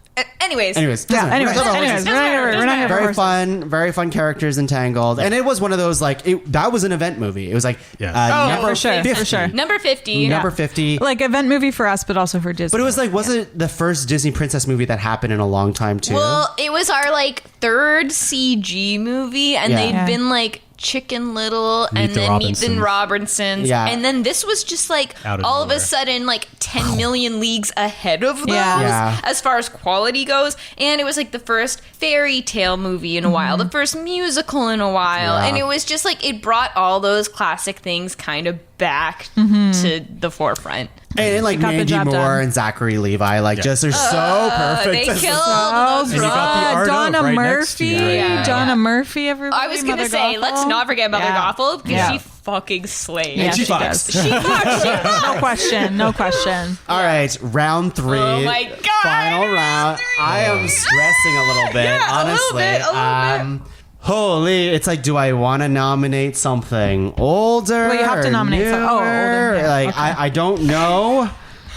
Anyways. Anyways, Yeah, anyways, doesn't matter. we're not here for Very horses. very fun characters in Tangled, and it was one of those like that was an event movie. It was like Yes. Oh, number for sure, 50. for sure. Number 50. Number 50. Like event movie for us, but also for Disney. But it was like, was it the first Disney princess movie that happened in a long time too? Well, it was our like third CG movie, and Yeah. they'd Yeah. been like Chicken Little Meet and the then Meet the Robinsons. Robinsons. Yeah. And then this was just like Out of all of nowhere. a sudden like 10 million leagues ahead of those Yeah. as far as quality goes. And it was like the first fairy tale movie in a while, the first musical in a while. Yeah. And it was just like it brought all those classic things kind of back to the forefront. and like got the Mandy job Moore done. and Zachary Levi, like just they're so perfect. They as- killed Oh, those And you got the roles. art Donna of right Murphy. next to you. Yeah. Donna Murphy, everybody. I was going to Mother say, Gothel. let's not forget Mother Yeah. Gothel because Yeah. she fucking slayed. Yeah, she she fucks. does. She fucks. She fucks. No question. No question. All right, round 3. Oh my God, Final round. I am stressing a little bit, Yeah, a little honestly. bit, a little Holy, it's like, do I want to nominate something older? Well, you have to or nominate some- oh, newer? older, yeah, Like, okay. I don't know.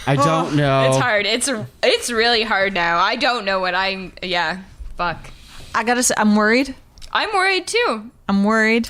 I don't know. It's hard. It's really hard now. I don't know what I'm. Yeah, fuck. I gotta say, I'm worried. I'm worried too. I'm worried.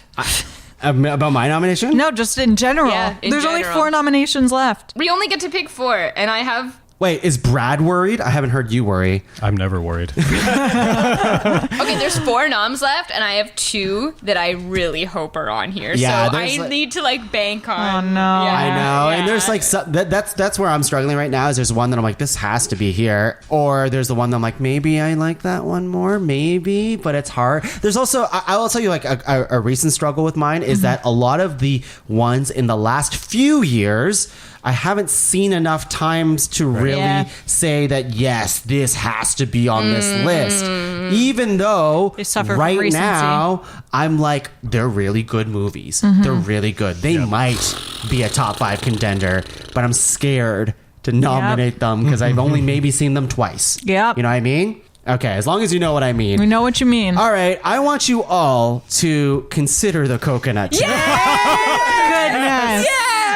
About my nomination? No, just in general. Yeah, in There's only general. 4 nominations left. We only get to pick 4, and I have. Wait, is Brad worried? I haven't heard you worry. I'm never worried. Okay, there's 4 noms left, and I have 2 that I really hope are on here. Yeah, so there's, I like- need to like bank on. Oh, no. Yeah, I know, and yeah. there's like that's where I'm struggling right now. Is there's one that I'm like, this has to be here, or there's the one that I'm like, maybe I like that one more, maybe, but it's hard. There's also I will tell you like a recent struggle with mine is that a lot of the ones in the last few years I haven't seen enough times to really Yeah. say that yes, this has to be on this list, even though They suffer from right recency. now I'm like, they're really good movies. They're really good. They might be a top 5 contender, but I'm scared to nominate them because I've only maybe seen them twice. Yep. You know what I mean? Okay, as long as you know what I mean. We know what you mean. All right, I want you all to consider the coconut. Goodness.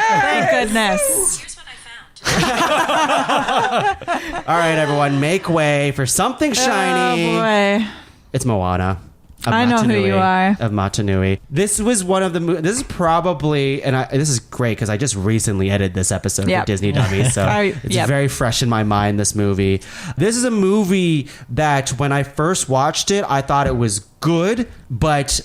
Thank goodness. Here's what I found. All right, everyone, make way for something shiny. Oh boy. It's Moana. I know who you are. Of Matanui. This was one of the this is probably, and this is great because I just recently edited this episode Yep. for Disney Dummies, so it's Yep. very fresh in my mind, this movie. This is a movie that when I first watched it, I thought it was good, but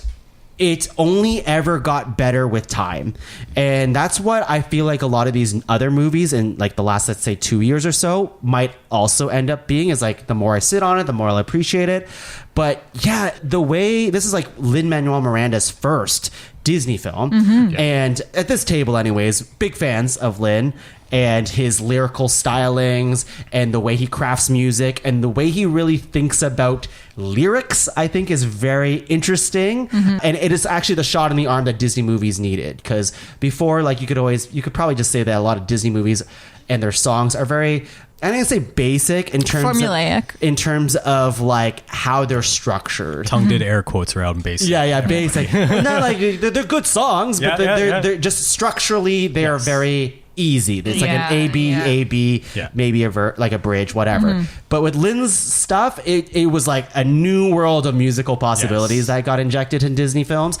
it only ever got better with time. And that's what I feel like a lot of these other movies in like the last, let's say 2 years or so might also end up being, is like the more I sit on it, the more I'll appreciate it. But yeah, the way this is like Lin-Manuel Miranda's first Disney film. And at this table anyways, big fans of Lin and his lyrical stylings and the way he crafts music and the way he really thinks about lyrics, I think is very interesting. And it is actually the shot in the arm that Disney movies needed, because before, like, you could probably just say that a lot of Disney movies and their songs are very, I'm gonna say basic in terms Formulaic. in terms of like how they're structured. Tongue did air quotes around basic. Yeah, basic. Not like they're good songs, but Yeah, they're just structurally they are very easy. It's like Yeah, an A B, Yeah. maybe like a bridge, whatever. But with Lin's stuff, it was like a new world of musical possibilities that got injected in Disney films.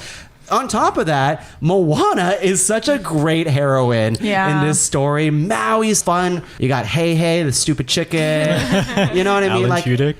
On top of that, Moana is such a great heroine in this story. Maui's fun. You got Hey Hey, the stupid chicken. You know what I mean? Alan Like, Tudyk.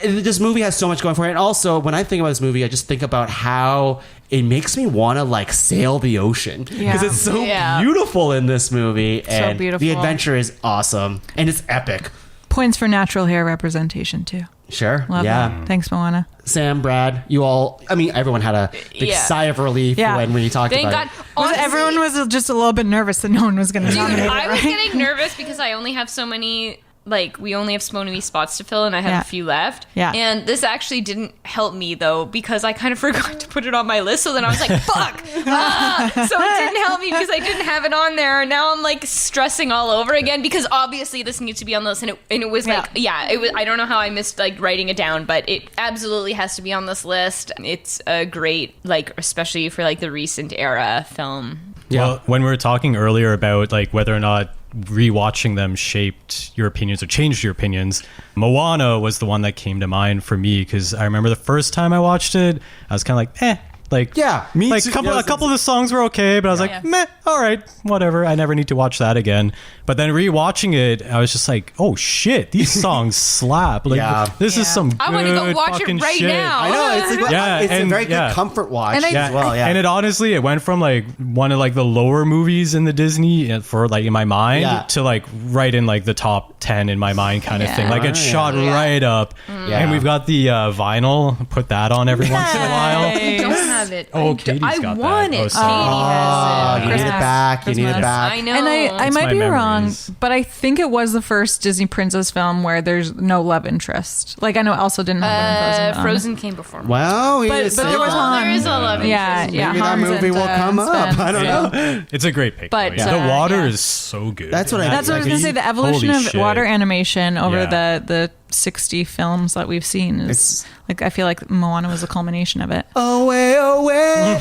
this movie has so much going for it. And also, when I think about this movie, I just think about how it makes me want to like sail the ocean, because it's so beautiful in this movie. And beautiful. the adventure is awesome and it's epic. Points for natural hair representation too. Sure. Love that. Thanks, Moana. Sam, Brad, you all, I mean, everyone had a big sigh of relief when you talked Thank about God. it. Honestly, Everyone was just a little bit nervous that no one was going to nominate it, I was right? getting nervous because I only have so many, like, we only have so many spots to fill, and I have a few left. Yeah. And this actually didn't help me, though, because I kind of forgot to put it on my list, so then I was like, fuck! So it didn't help me because I didn't have it on there, and now I'm, like, stressing all over again, because obviously this needs to be on the list, and it was, like, it was, I don't know how I missed, like, writing it down, but it absolutely has to be on this list. It's a great, like, especially for, like, the recent era film. Well, when we were talking earlier about like whether or not rewatching them shaped your opinions or changed your opinions, Moana was the one that came to mind for me, because I remember the first time I watched it, I was kind of like, like, Me like too. a couple of the songs were okay, but I was like, meh, all right, whatever. I never need to watch that again. But then rewatching it, I was just like, oh shit, these songs slap. Like, this is some good I want to go watch it fucking right shit. now. I know, it's, like, it's a very good comfort watch And as well. And it honestly, it went from like one of like the lower movies in the Disney for like in my mind to like right in like the top 10 in my mind kind of thing. Like it shot right up. And we've got the vinyl. Put that on every once in a while. I don't have it. Oh, Katie's I got want that. it. Oh, sorry. Katie has it. you need it back. You need it back. I know. And I might my be wrong, memories. but I think it was the first Disney princess film where there's no love interest. Like I know Elsa didn't have one in Frozen came before me. Well, But there was There is a love interest. Yeah, Maybe that Hans movie and, will come up. Sven. I don't know. It's a great pick. But, though, the water yeah. is so good. That's what I That's what I was going to say. The evolution Holy of shit. water animation over Yeah. the 60 films that we've seen is like, I feel like Moana was a culmination of it. Away, away.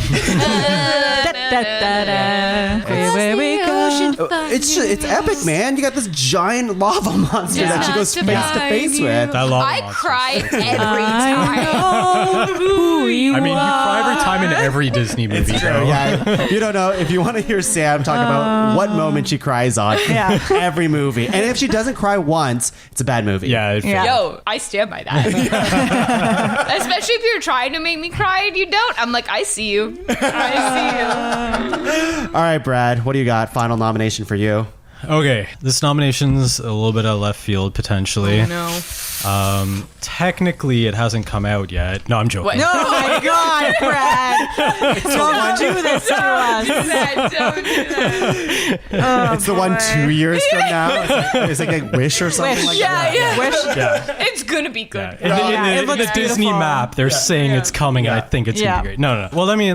Away we go. It's epic, man. You got this giant lava monster that she goes face to face with. That lava I monster. cried every time. I mean, you cry every time in every Disney movie. Bro. Yeah, you don't know if you want to hear Sam talk about what moment she cries on. Every movie, and if she doesn't cry once, it's a bad movie. Yeah, it Yeah. Yo, I stand by that. Especially if you're trying to make me cry and you don't. I'm like, I see you. I see you. All right, Brad, what do you got? Final nomination for you. Okay, this nomination's a little bit of left field potentially. No. Technically, it hasn't come out yet. No, I'm joking. What? Oh my God, Brad! Don't do this to us. Don't do that. It's the one 2 years from now. It's like a Wish or something like that. Yeah. Wish. Yeah. It's gonna be good. In it the looks Disney beautiful. map, they're saying it's coming, and I think it's gonna be great. No. Well, let me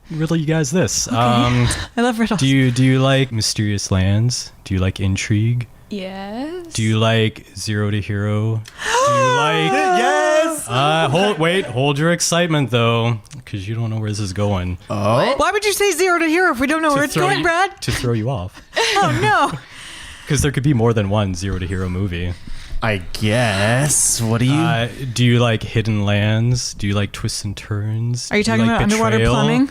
riddle you guys this. I love riddles. Do you like mysterious lands? Do you like intrigue? Yes. Do you like Zero to Hero? Do you like Yes. hold your excitement though, because you don't know where this is going. Why would you say Zero to Hero if we don't know where it's going, Brad? To throw you off, Oh no! because there could be more than one Zero to Hero movie. I guess. What do you? Do you like hidden lands? Do you like twists and turns? Are you Do talking like about underwater betrayal? plumbing?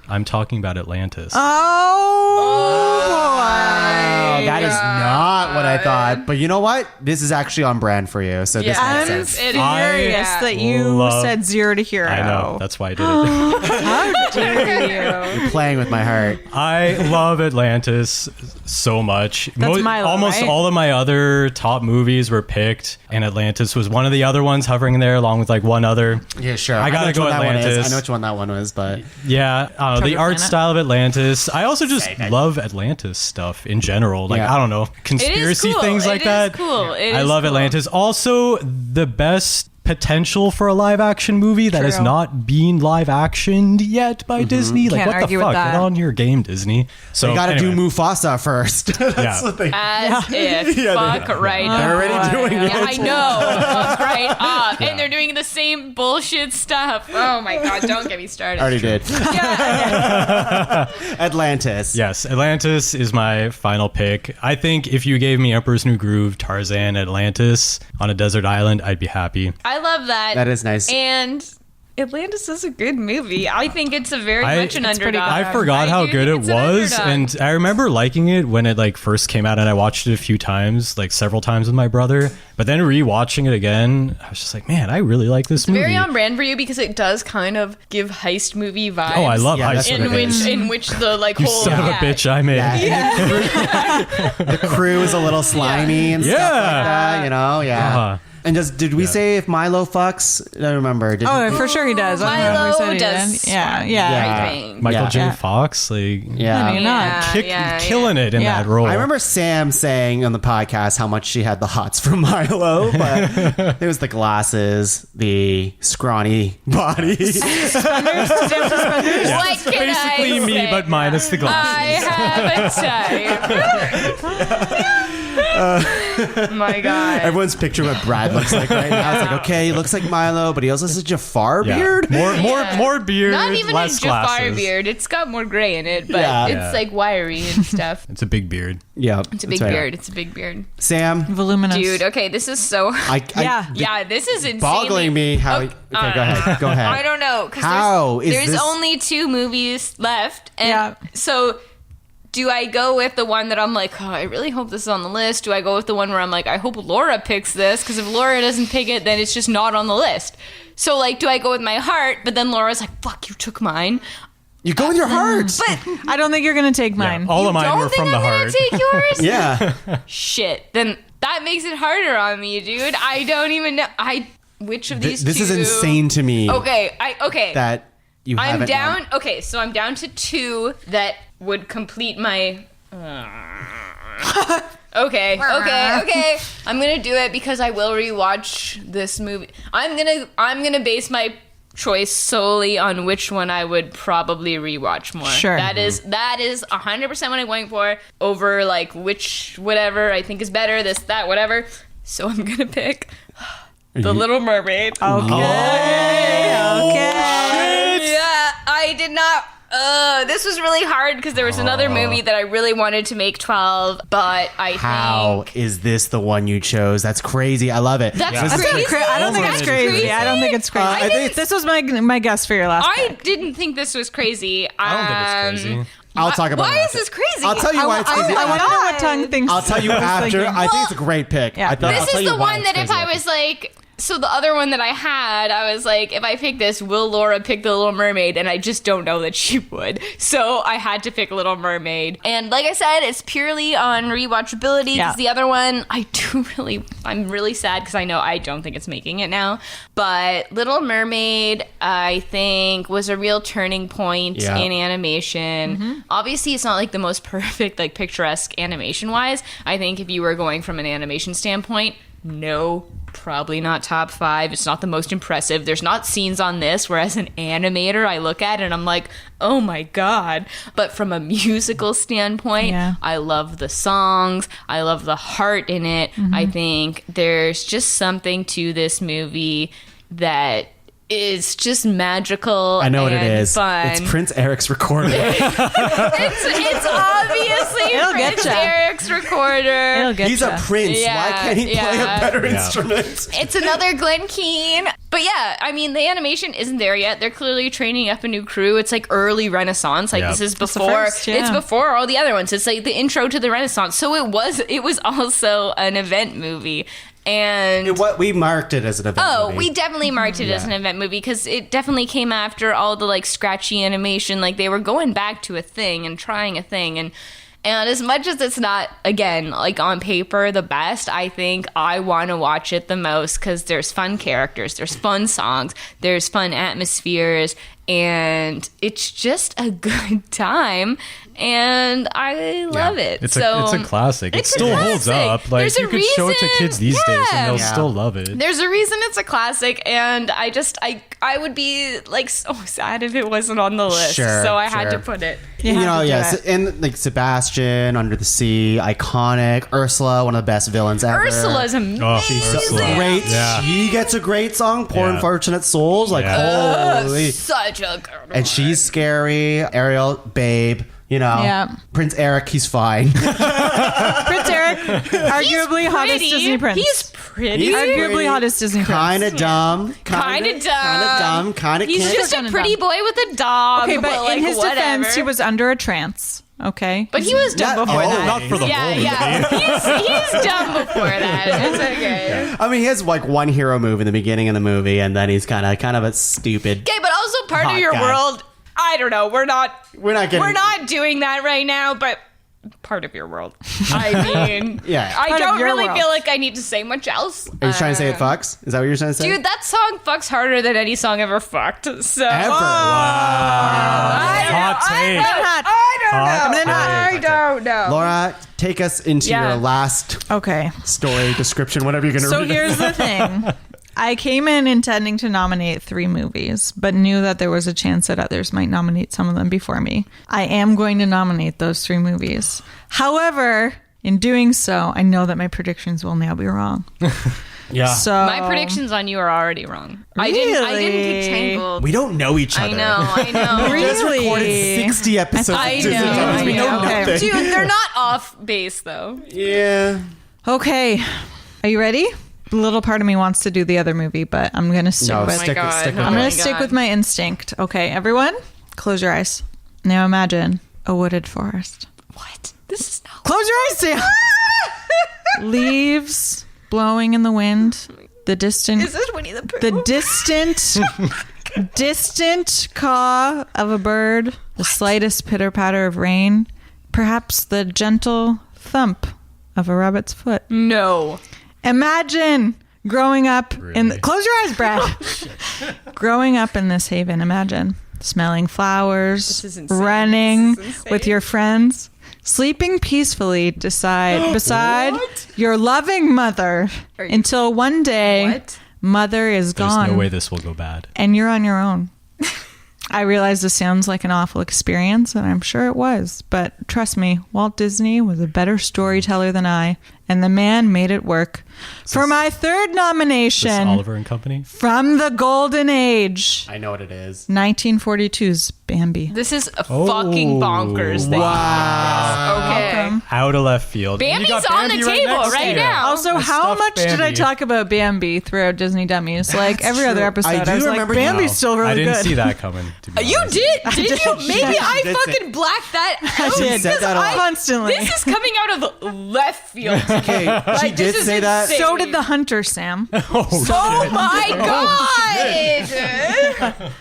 I'm talking about Atlantis. Oh, boy. That is not what I thought. But you know what? This is actually on brand for you. So this I'm makes sense. It furious is. that you love- said 0 to hero. I know. That's why I did it. How dare you? You're playing with my heart. I love Atlantis so much. That's Milo, almost right? all of my other top movies were picked, and Atlantis was one of the other ones hovering there, along with like one other. Yeah, sure. I gotta know which go one that one is. Atlantis. I know which one that one was, but Yeah, the Treasure art Planet? style of Atlantis. I also just Say that. love Atlantis stuff in general. Like, Yeah. I don't know, conspiracy things like that. Cool. I love Atlantis. Also, the best potential for a live action movie that has True. not been live actioned yet by Disney. Like, Can't what the argue with fuck? that. Get on your game, Disney. So you got to anyway. do Mufasa first. That's Yeah. the thing. As if. Fuck right up. They're already doing it. Yeah, I know. Fuck right up. And they're doing the same bullshit stuff. Oh my god, don't get me started. Already did. Atlantis. Yes, Atlantis is my final pick. I think if you gave me Emperor's New Groove, Tarzan, Atlantis on a desert island, I'd be happy. I love that. That is nice. And Atlantis is a good movie. I think it's a very much an It's pretty underdog. good. I forgot how do good it think it's an was, underdog. and I remember liking it when it like first came out, and I watched it a few times, like several times with my brother. But then rewatching it again, I was just like, man, I really like this movie. very on brand for you because it does kind of give heist movie vibes. Oh, I love Yeah, Heist that's what it Movies. is. in which the like You whole son of a bitch, I made. The crew is a little slimy and stuff like Yeah. that, you know? Yeah. Uh-huh. And did we say if Milo fucks? I don't remember. Did Oh, for sure he does. I don't know if we said Milo he does. did. Yeah, Yeah. yeah. I think. Michael Yeah. J. Yeah. Fox, like, yeah. I mean, not. killing it in Yeah. that role. I remember Sam saying on the podcast how much she had the hots for Milo, but it was the glasses, the scrawny body. What can Basically I me, say? but minus the glasses. I have a type. My God. Everyone's picturing what Brad looks like right now. It's like, okay, he looks like Milo, but he also has a Jafar Yeah. beard. More beard, Not even a less Jafar glasses. beard. It's got more gray in it, but Yeah. it's Yeah. like wiry and stuff. It's a big beard. Yeah, It's a big beard. It's a big beard. Sam, Voluminous. Dude, okay, this is so... Yeah. yeah, this is insanely... boggling me how. Oh, Okay, go ahead. Go ahead. I don't know. 'Cause How is there's this- only 2 movies left. And Yeah. so do I go with the one that I'm like, oh, I really hope this is on the list? Do I go with the one where I'm like, I hope Laura picks this? Because if Laura doesn't pick it, then it's just not on the list. So, like, do I go with my heart? But then Laura's like, fuck, you took mine. You go with your heart. But I don't think you're going to take mine. All of mine don't were think from I'm the gonna heart. take yours? Yeah. Shit. Then that makes it harder on me, dude. I don't even know. Which of these This two? is insane to me. Okay, That you I'm haven't down. won. Okay, so I'm down to 2 that would complete my. Okay. I'm gonna do it because I will rewatch this movie. I'm gonna base my choice solely on which one I would probably rewatch more. Sure. That is 100% what I'm going for over like which whatever I think is better. This that whatever. So I'm gonna pick The Little Mermaid. Okay. Yeah, I did not. This was really hard because there was another movie that I really wanted to make 12, but I How think is this the one you chose? That's crazy. I love it. that's That's crazy. kinda I don't think it's That's crazy. I don't think it's crazy. I think this was my guess for your last I pick. didn't think this was crazy. I don't think it's crazy. I'll talk about it. Why is after. this crazy? I'll tell you why it's crazy. I want to know what Tongue thinks. I'll tell you I was after. thinking. I think it's a great pick. Yeah. I thought, I'll This tell is you the why one it's that if crazy I after. was like, so the other one that I had, I was like, if I pick this, will Laura pick The Little Mermaid? And I just don't know that she would. So I had to pick Little Mermaid. And like I said, it's purely on rewatchability because Yeah. the other one, I'm really sad because I don't think it's making it now. But Little Mermaid, I think, was a real turning point Yeah. in animation. Obviously, it's not like the most perfect, like picturesque animation wise. I think if you were going from an animation standpoint, no, probably not top 5. It's not the most impressive. There's not scenes on this where as an animator I look at it and I'm like, oh my god. But from a musical standpoint, Yeah. I love the songs. I love the heart in it. I think there's just something to this movie that is just magical. I know what it and is. Fun. It's Prince Eric's recorder. It's obviously It'll Prince getcha. Eric's recorder. It'll get He's a prince. Yeah, Why can't he play yeah. a better Yeah. instrument? It's another Glen Keane. But yeah, I mean, the animation isn't there yet. They're clearly training up a new crew. It's like early Renaissance. Like Yep. this is It's the before first, yeah. it's before all the other ones. It's like the intro to the Renaissance. So it was also an event movie. And What we marked it as an event movie. we definitely marked it as an event movie because it definitely came after all the like scratchy animation. Like they were going back to a thing and trying a thing. And as much as it's not, again, like on paper the best, I think I want to watch it the most because there's fun characters, there's fun songs, there's fun atmospheres, and it's just a good time. And I love it. It's so a classic. It it's a still holds classic. up. Like There's a you could show it to reason- kids these days and they'll Yeah. still love it. There's a reason it's a classic, and I would be like so sad if it wasn't on the list. Sure, so I had sure. to put it. You have to do yes, it. and like Sebastian, Under the Sea, iconic. Ursula, one of the best villains ever. Ursula's amazing. Oh, Ursula. Great. Yeah. She gets a great song, Poor Yeah. Unfortunate Souls. Like, holy. Such a good And she's scary. Ariel, babe. You know, Yeah. Prince Eric, he's fine. Prince Eric, arguably hottest Disney prince. He's pretty. He's arguably hottest Disney prince. Kind of dumb. Kind of Kind of dumb. He's can't. just a Kinda pretty dumb. boy with a dog. Okay, but like, in his whatever. defense, he was under a trance. Okay, But he was dumb Not- before oh, that. not for the yeah, whole movie. yeah. He's dumb before that. It's okay. I mean, he has like one hero move in the beginning of the movie, and then he's kind of a stupid. Okay, but also part Hot of your guy. world. I don't know. We're not doing that right now, but part of your world. I mean, Yeah. I Part of don't your really world. feel like I need to say much else. Are you trying to say it fucks? Is that what you're trying to say? Dude, that song fucks harder than any song ever fucked. So Ever. Hot take. I don't know. Laura, take us into Yeah. your last okay. story description, whatever you're going to So read. here's the thing. I came in intending to nominate 3 movies, but knew that there was a chance that others might nominate some of them before me. I am going to nominate those 3 movies. However, in doing so, I know that my predictions will now be wrong. Yeah. So My predictions on you are already wrong. I didn't pick Really? Tangled. We don't know each other. I know. We just Really? recorded 60 episodes I of Disney know, Dummies. I We know know. nothing. Dude, they're not off base though. Yeah. Okay. Are you ready? A little part of me wants to do the other movie, but I'm going to stick No, with stick with I'm it. going to stick with my instinct. Okay, everyone, close your eyes. Now imagine a wooded forest. What? This is not. Close your eyes, Sam. Leaves blowing in the wind. The distant Is this Winnie the Pooh? the distant caw of a bird, the slightest pitter-patter of rain, perhaps the gentle thump of a rabbit's foot. No. Imagine growing up in Really? close your eyes, Brad. Growing up in this haven, imagine smelling flowers, This is insane. running This is insane. with your friends, sleeping peacefully beside your loving mother Are you- until one day What? mother is There's gone no way this will go bad. and you're on your own. I realize this sounds like an awful experience, and I'm sure it was. But trust me, Walt Disney was a better storyteller than I, and the man made it work. For my third This nomination Oliver and Company. from the Golden Age, I know what it is. 1942's Bambi. This is a fucking bonkers thing. Okay. Out of left field. And you Bambi's got on the Bambi table next right to you. now. Also, A how stuffed much did I Bambi. talk about Bambi throughout Disney Dummies? Like every other true. episode, I do was like, remember- Bambi's Wow. still really I didn't good. see that coming. To be You honest. did? Did did. you? Maybe She I did fucking say- blacked that out. She said that a lot. Constantly. This is coming out of left field. Okay, she Like, did this is say that. insane. So did the hunter, Sam. Oh my god!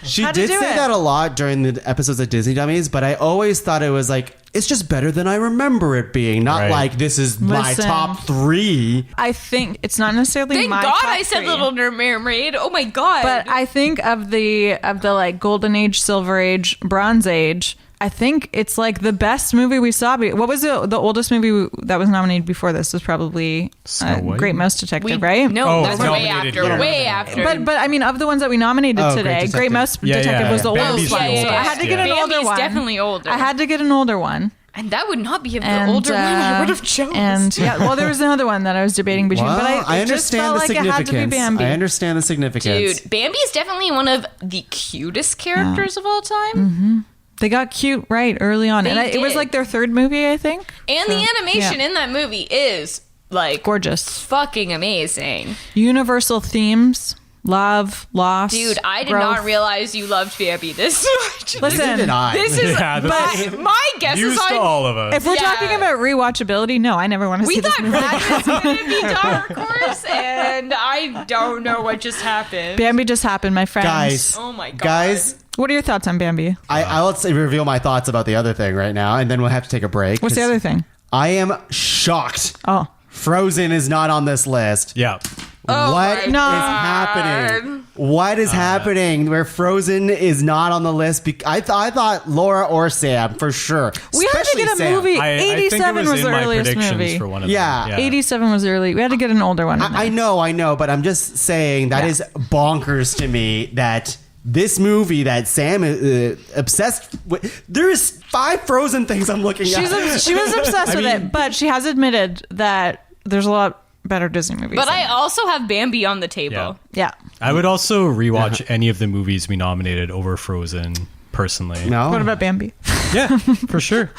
She How'd you did do say it? that a lot during the episodes of Disney Dummies, but I always thought it was like, it's just better than I remember it being. Not Right. like this is my Listen. top 3. I think it's not necessarily Thank my God top I said 3, Little Mermaid. Oh my god! but I think of the like Golden Age, Silver Age, Bronze Age. I think it's like the best movie we saw. What was the oldest movie that was nominated before this? Was probably Snow White? Great Mouse Detective, right? No, Oh, that's no, way we after. needed- yeah. Way after. But I mean, of the ones that we nominated Oh, Great today, Detective. Great Mouse Yeah, Detective yeah, was the yeah. oldest Bambi's one. the So I had to oldest, get an yeah. older Bambi's one. definitely older. I had to get an older one. And that would not be the older one I would have chosen. And well, there was another one that I was debating between, Well, but I just understand felt the like it had to be significance. Bambi. I understand the significance. Dude, Bambi is definitely one of the cutest characters of all time. They got cute right early on, They and it was did. like their third movie, I think. And the animation yeah. in that movie is like Gorgeous, fucking amazing. universal themes: love, loss. Dude, I did growth. not realize you loved Bambi this much. Listen, Did I? This is Yeah, that's my guess is news to on. all of us. if we're Yeah. talking about rewatchability, no, I never want to We see this thought movie. Brad was going to be Dark Horse, and I don't know what just happened. Bambi just happened, my friends. Guys, Oh my God. guys, What are your thoughts on Bambi? I will reveal my thoughts about the other thing right now, and then we'll have to take a break. What's the 'cause other thing? I am shocked. Oh, Frozen is not on this list. Yeah. Oh What my is God. happening? What is happening where Frozen is not on the list? I thought Laura or Sam for sure. we had to Especially get a Sam. movie. I think it 87 was in the my earliest predictions movie. for one of Yeah. them. 87 was early. We had to get an older one. In there. I know, but I'm just saying that Yeah. is bonkers to me that this movie that Sam is obsessed with. There's 5 Frozen things I'm looking at. She was obsessed with it, but she has admitted that there's a lot better Disney movies. But than I that. also have Bambi on the table. yeah. I would also rewatch any of the movies we nominated over Frozen personally. No. What about Bambi? Yeah, for sure.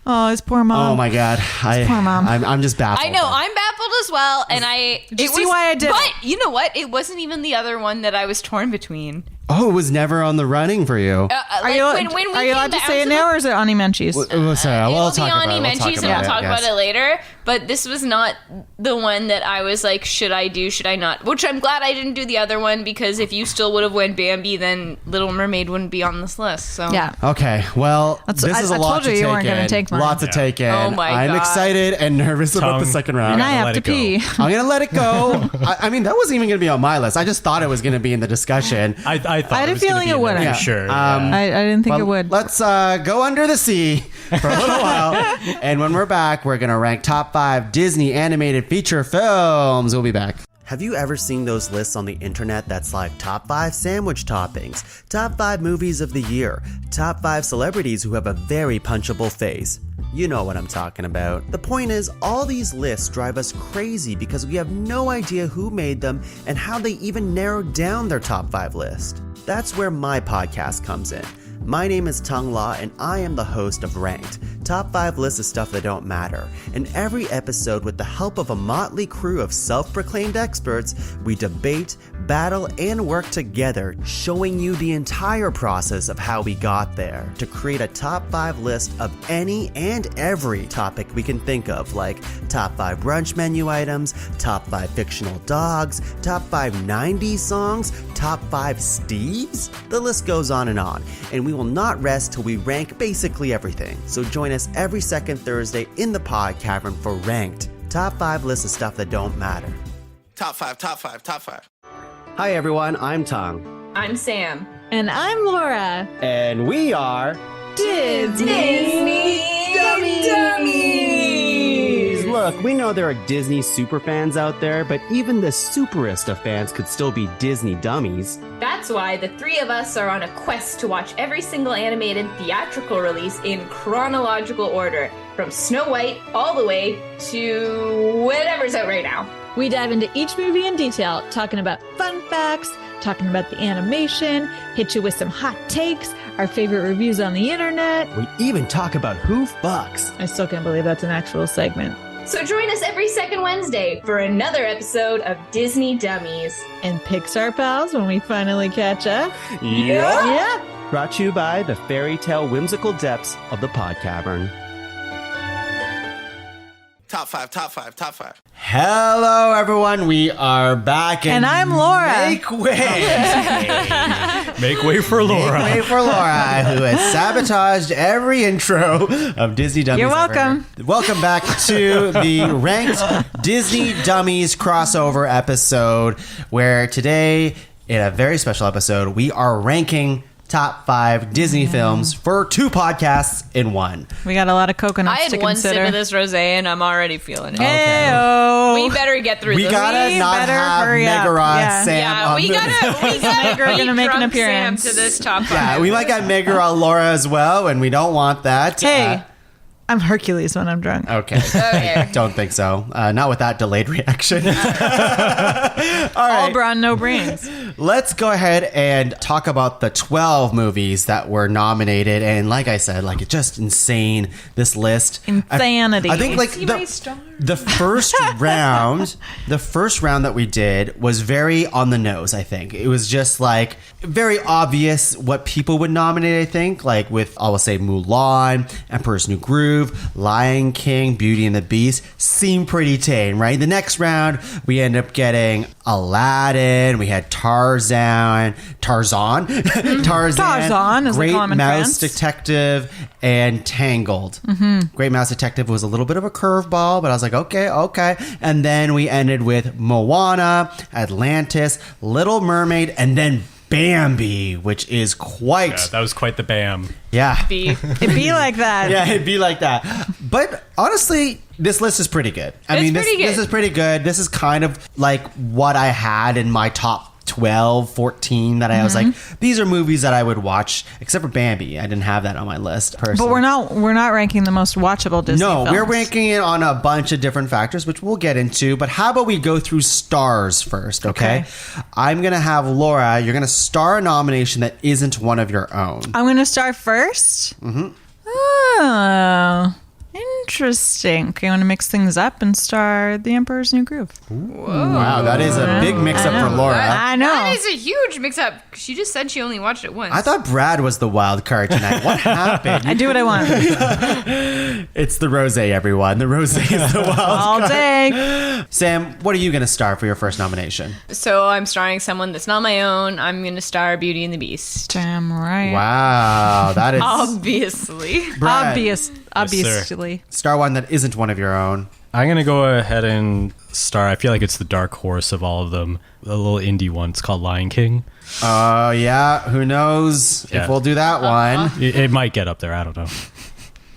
Oh, his poor mom. Oh my God! poor mom. I'm just baffled. I know, I'm baffled as well, and Did you see why I did But it? you know what? It wasn't even the other one that I was torn between. Oh, it was never on the running for you. Are you, are you allowed to say it now, or is it Ani Menchie's? Sorry, It'll we'll be talk on about it. We'll Menchie's, talk and we'll about talk it. about Yes. it later. But this was not the one that I was like, should I do? Should I not? Which I'm glad I didn't do the other one, because if you still would have went Bambi, then Little Mermaid wouldn't be on this list. So Yeah. Okay, well, this is a I lot told you to you take weren't in. gonna take mine. Lots to take in. Oh my I'm God. excited and nervous about the Tongue. second round. And I have let to it go. pee. I'm gonna let it go. I mean, that wasn't even gonna be on my list. I just thought it was gonna be in the discussion. I thought I had it a was gonna feeling be it in there wouldn't. for sure. I didn't think it Well, would. Let's go under the sea for a little while, and when we're back, we're gonna rank top 5 Disney animated feature films. We'll be back. Have you ever seen those lists on the internet that's like top 5 sandwich toppings, top 5 movies of the year, top 5 celebrities who have a very punchable face? You know what I'm talking about. The point is, all these lists drive us crazy because we have no idea who made them and how they even narrowed down their top 5 list. That's where my podcast comes in. My name is Tuong La, and I am the host of Ranked, top 5 lists of stuff that don't matter. In every episode, with the help of a motley crew of self-proclaimed experts, we debate, battle, and work together, showing you the entire process of how we got there, to create a top 5 list of any and every topic we can think of, like top 5 brunch menu items, top 5 fictional dogs, top 5 90s songs, top 5 Steves? The list goes on, and we will not rest till we rank basically everything. So join us every second Thursday in the Pod Cavern for Ranked, top 5 lists of stuff that don't matter. Top 5, top 5, top 5. Hi everyone, I'm Tuong, I'm Sam. And I'm Laura. and we are Disney Dummies. Look, we know there are Disney superfans out there, but even the superest of fans could still be Disney dummies. That's why the three of us are on a quest to watch every single animated theatrical release in chronological order, from Snow White all the way to whatever's out right now. We dive into each movie in detail, talking about fun facts, talking about the animation, hit you with some hot takes, our favorite reviews on the internet. We even talk about who fucks. I still can't believe that's an actual segment. So join us every second Wednesday for another episode of Disney Dummies. And Pixar pals when we finally catch up. Yeah. Brought to you by the fairy tale whimsical depths of the Pod Cavern. Top 5, top 5, top 5. Hello, everyone. We are back, And I'm Laura. Make way, Make way for Laura. make way for Laura, who has sabotaged every intro of Disney Dummies. You're ever. welcome. Welcome back to the Ranked Disney Dummies crossover episode, where today, in a very special episode, we are ranking top 5 Disney films for 2 podcasts in 1. We got a lot of coconuts I had to one consider. sip of this rosé and I'm already feeling it. Heyo. We better get through We this. gotta We not better have hurry up. Megara Yeah. Sam Yeah, on we the- gotta gonna make an drunk appearance. Sam to this top 5. Yeah, we might got Megara Laura as well, and we don't want that. Hey, I'm Hercules when I'm drunk. Okay. Okay. Don't think so. Not with that delayed reaction. All All right. brawn, no brains. Let's go ahead and talk about the 12 movies that were nominated. And like I said, like, it's just insane, this list. Insanity. I think like the first round, that we did was very on the nose, I think. It was just like very obvious what people would nominate, I think, like with, I will say, Mulan, Emperor's New Groove, Lion King, Beauty and the Beast, seemed pretty tame, right? The next round, we end up getting Aladdin, we had Tarzan, Tarzan, as they Great call him in Mouse France. Detective, and Tangled. Great Mouse Detective was a little bit of a curveball, but I was like, okay. And then we ended with Moana, Atlantis, Little Mermaid, and then Bambi, which is quite... Yeah, that was quite the bam. Yeah. It'd be like that. Yeah, it'd be like that. But honestly, this list is pretty good. This is pretty good. This is kind of like what I had in my top 12, 14 that I was like, these are movies that I would watch, except for Bambi. I didn't have that on my list personally. But we're not ranking the most watchable Disney films. we're ranking it on a bunch of different factors, which we'll get into. But how about we go through stars first, okay? I'm going to have Laura, you're going to star a nomination that isn't one of your own. I'm going to start first? Oh, interesting. Okay, I want to mix things up and star The Emperor's New Groove. Wow, that is a big mix-up for Laura. I know. That is a huge mix-up. She just said she only watched it once. I thought Brad was the wild card tonight. What happened? I do what I want. It's the rosé, everyone. The rosé is the wild All card. day. Sam, what are you going to star for your first nomination? So I'm starring someone that's not my own. I'm going to star Beauty and the Beast. Damn right. Wow, that is... Obviously. Brad, Obviously. star one that isn't one of your own. I'm going to go ahead and star, I feel like it's the dark horse of all of them, a little indie one. It's called Lion King. Oh, yeah. Who knows if Yeah. we'll do that one. It might get up there. I don't know.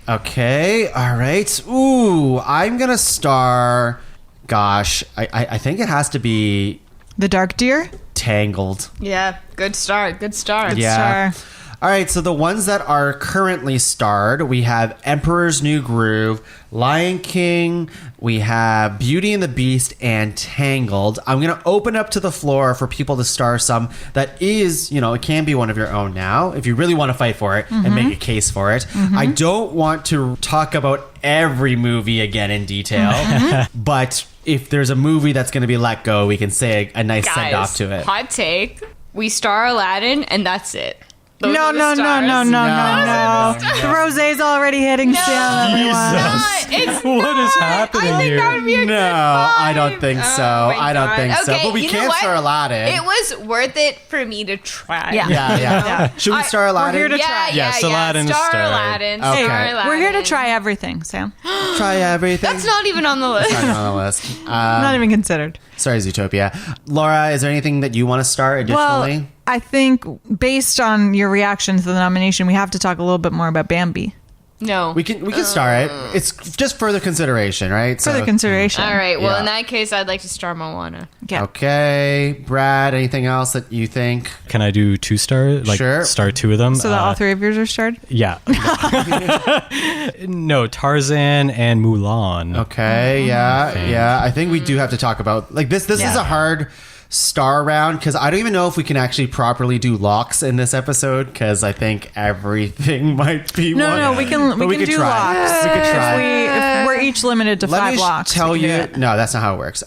Okay. All right. Ooh, I'm going to star... Gosh, I think it has to be The Dark Deer? Tangled. Yeah, good start. Good start. Yeah. Star. All right, so the ones that are currently starred, we have Emperor's New Groove, Lion King, we have Beauty and the Beast, and Tangled. I'm going to open up to the floor for people to star some that is, it can be one of your own now, if you really want to fight for it and make a case for it. I don't want to talk about every movie again in detail, but if there's a movie that's going to be let go, we can say a nice send-off to it. Hot take. We star Aladdin, and that's it. Those No. are the stars. The rosé's already hitting Sam, everyone. It's What is happening I think here? that would be a good No, I don't think so. my I don't God. think so. Okay, But we you know can what? star Aladdin. It was worth it for me to try. Yeah. Yeah. Should we star Aladdin? We're here to Yeah, try. Yes, Aladdin Star star. Aladdin. Okay. Star Hey, Aladdin. We're here to try everything, Sam. try everything. That's not even on the list. Not on the list. Not even considered. Sorry, Zootopia. Laura, is there anything that you want to start additionally? Well, I think based on your reaction to the nomination, we have to talk a little bit more about Bambi. No. we can star it. It's just further consideration, right? Further consideration. All right. Well, Yeah. in that case, I'd like to star Moana. Yeah. Okay, Brad. Anything else that you think? Can I do 2-star? Like, Sure. star 2 of them? So that all three of yours are starred? Yeah. No, Tarzan and Mulan. Okay, yeah. I think we do have to talk about this. This is a hard star round because I don't even know if we can actually properly do locks in this episode because I think everything might be one. No, we can But do try. locks. We could try. If we're each limited to Let 5 me locks. tell we can you. do it. No, that's not how it works.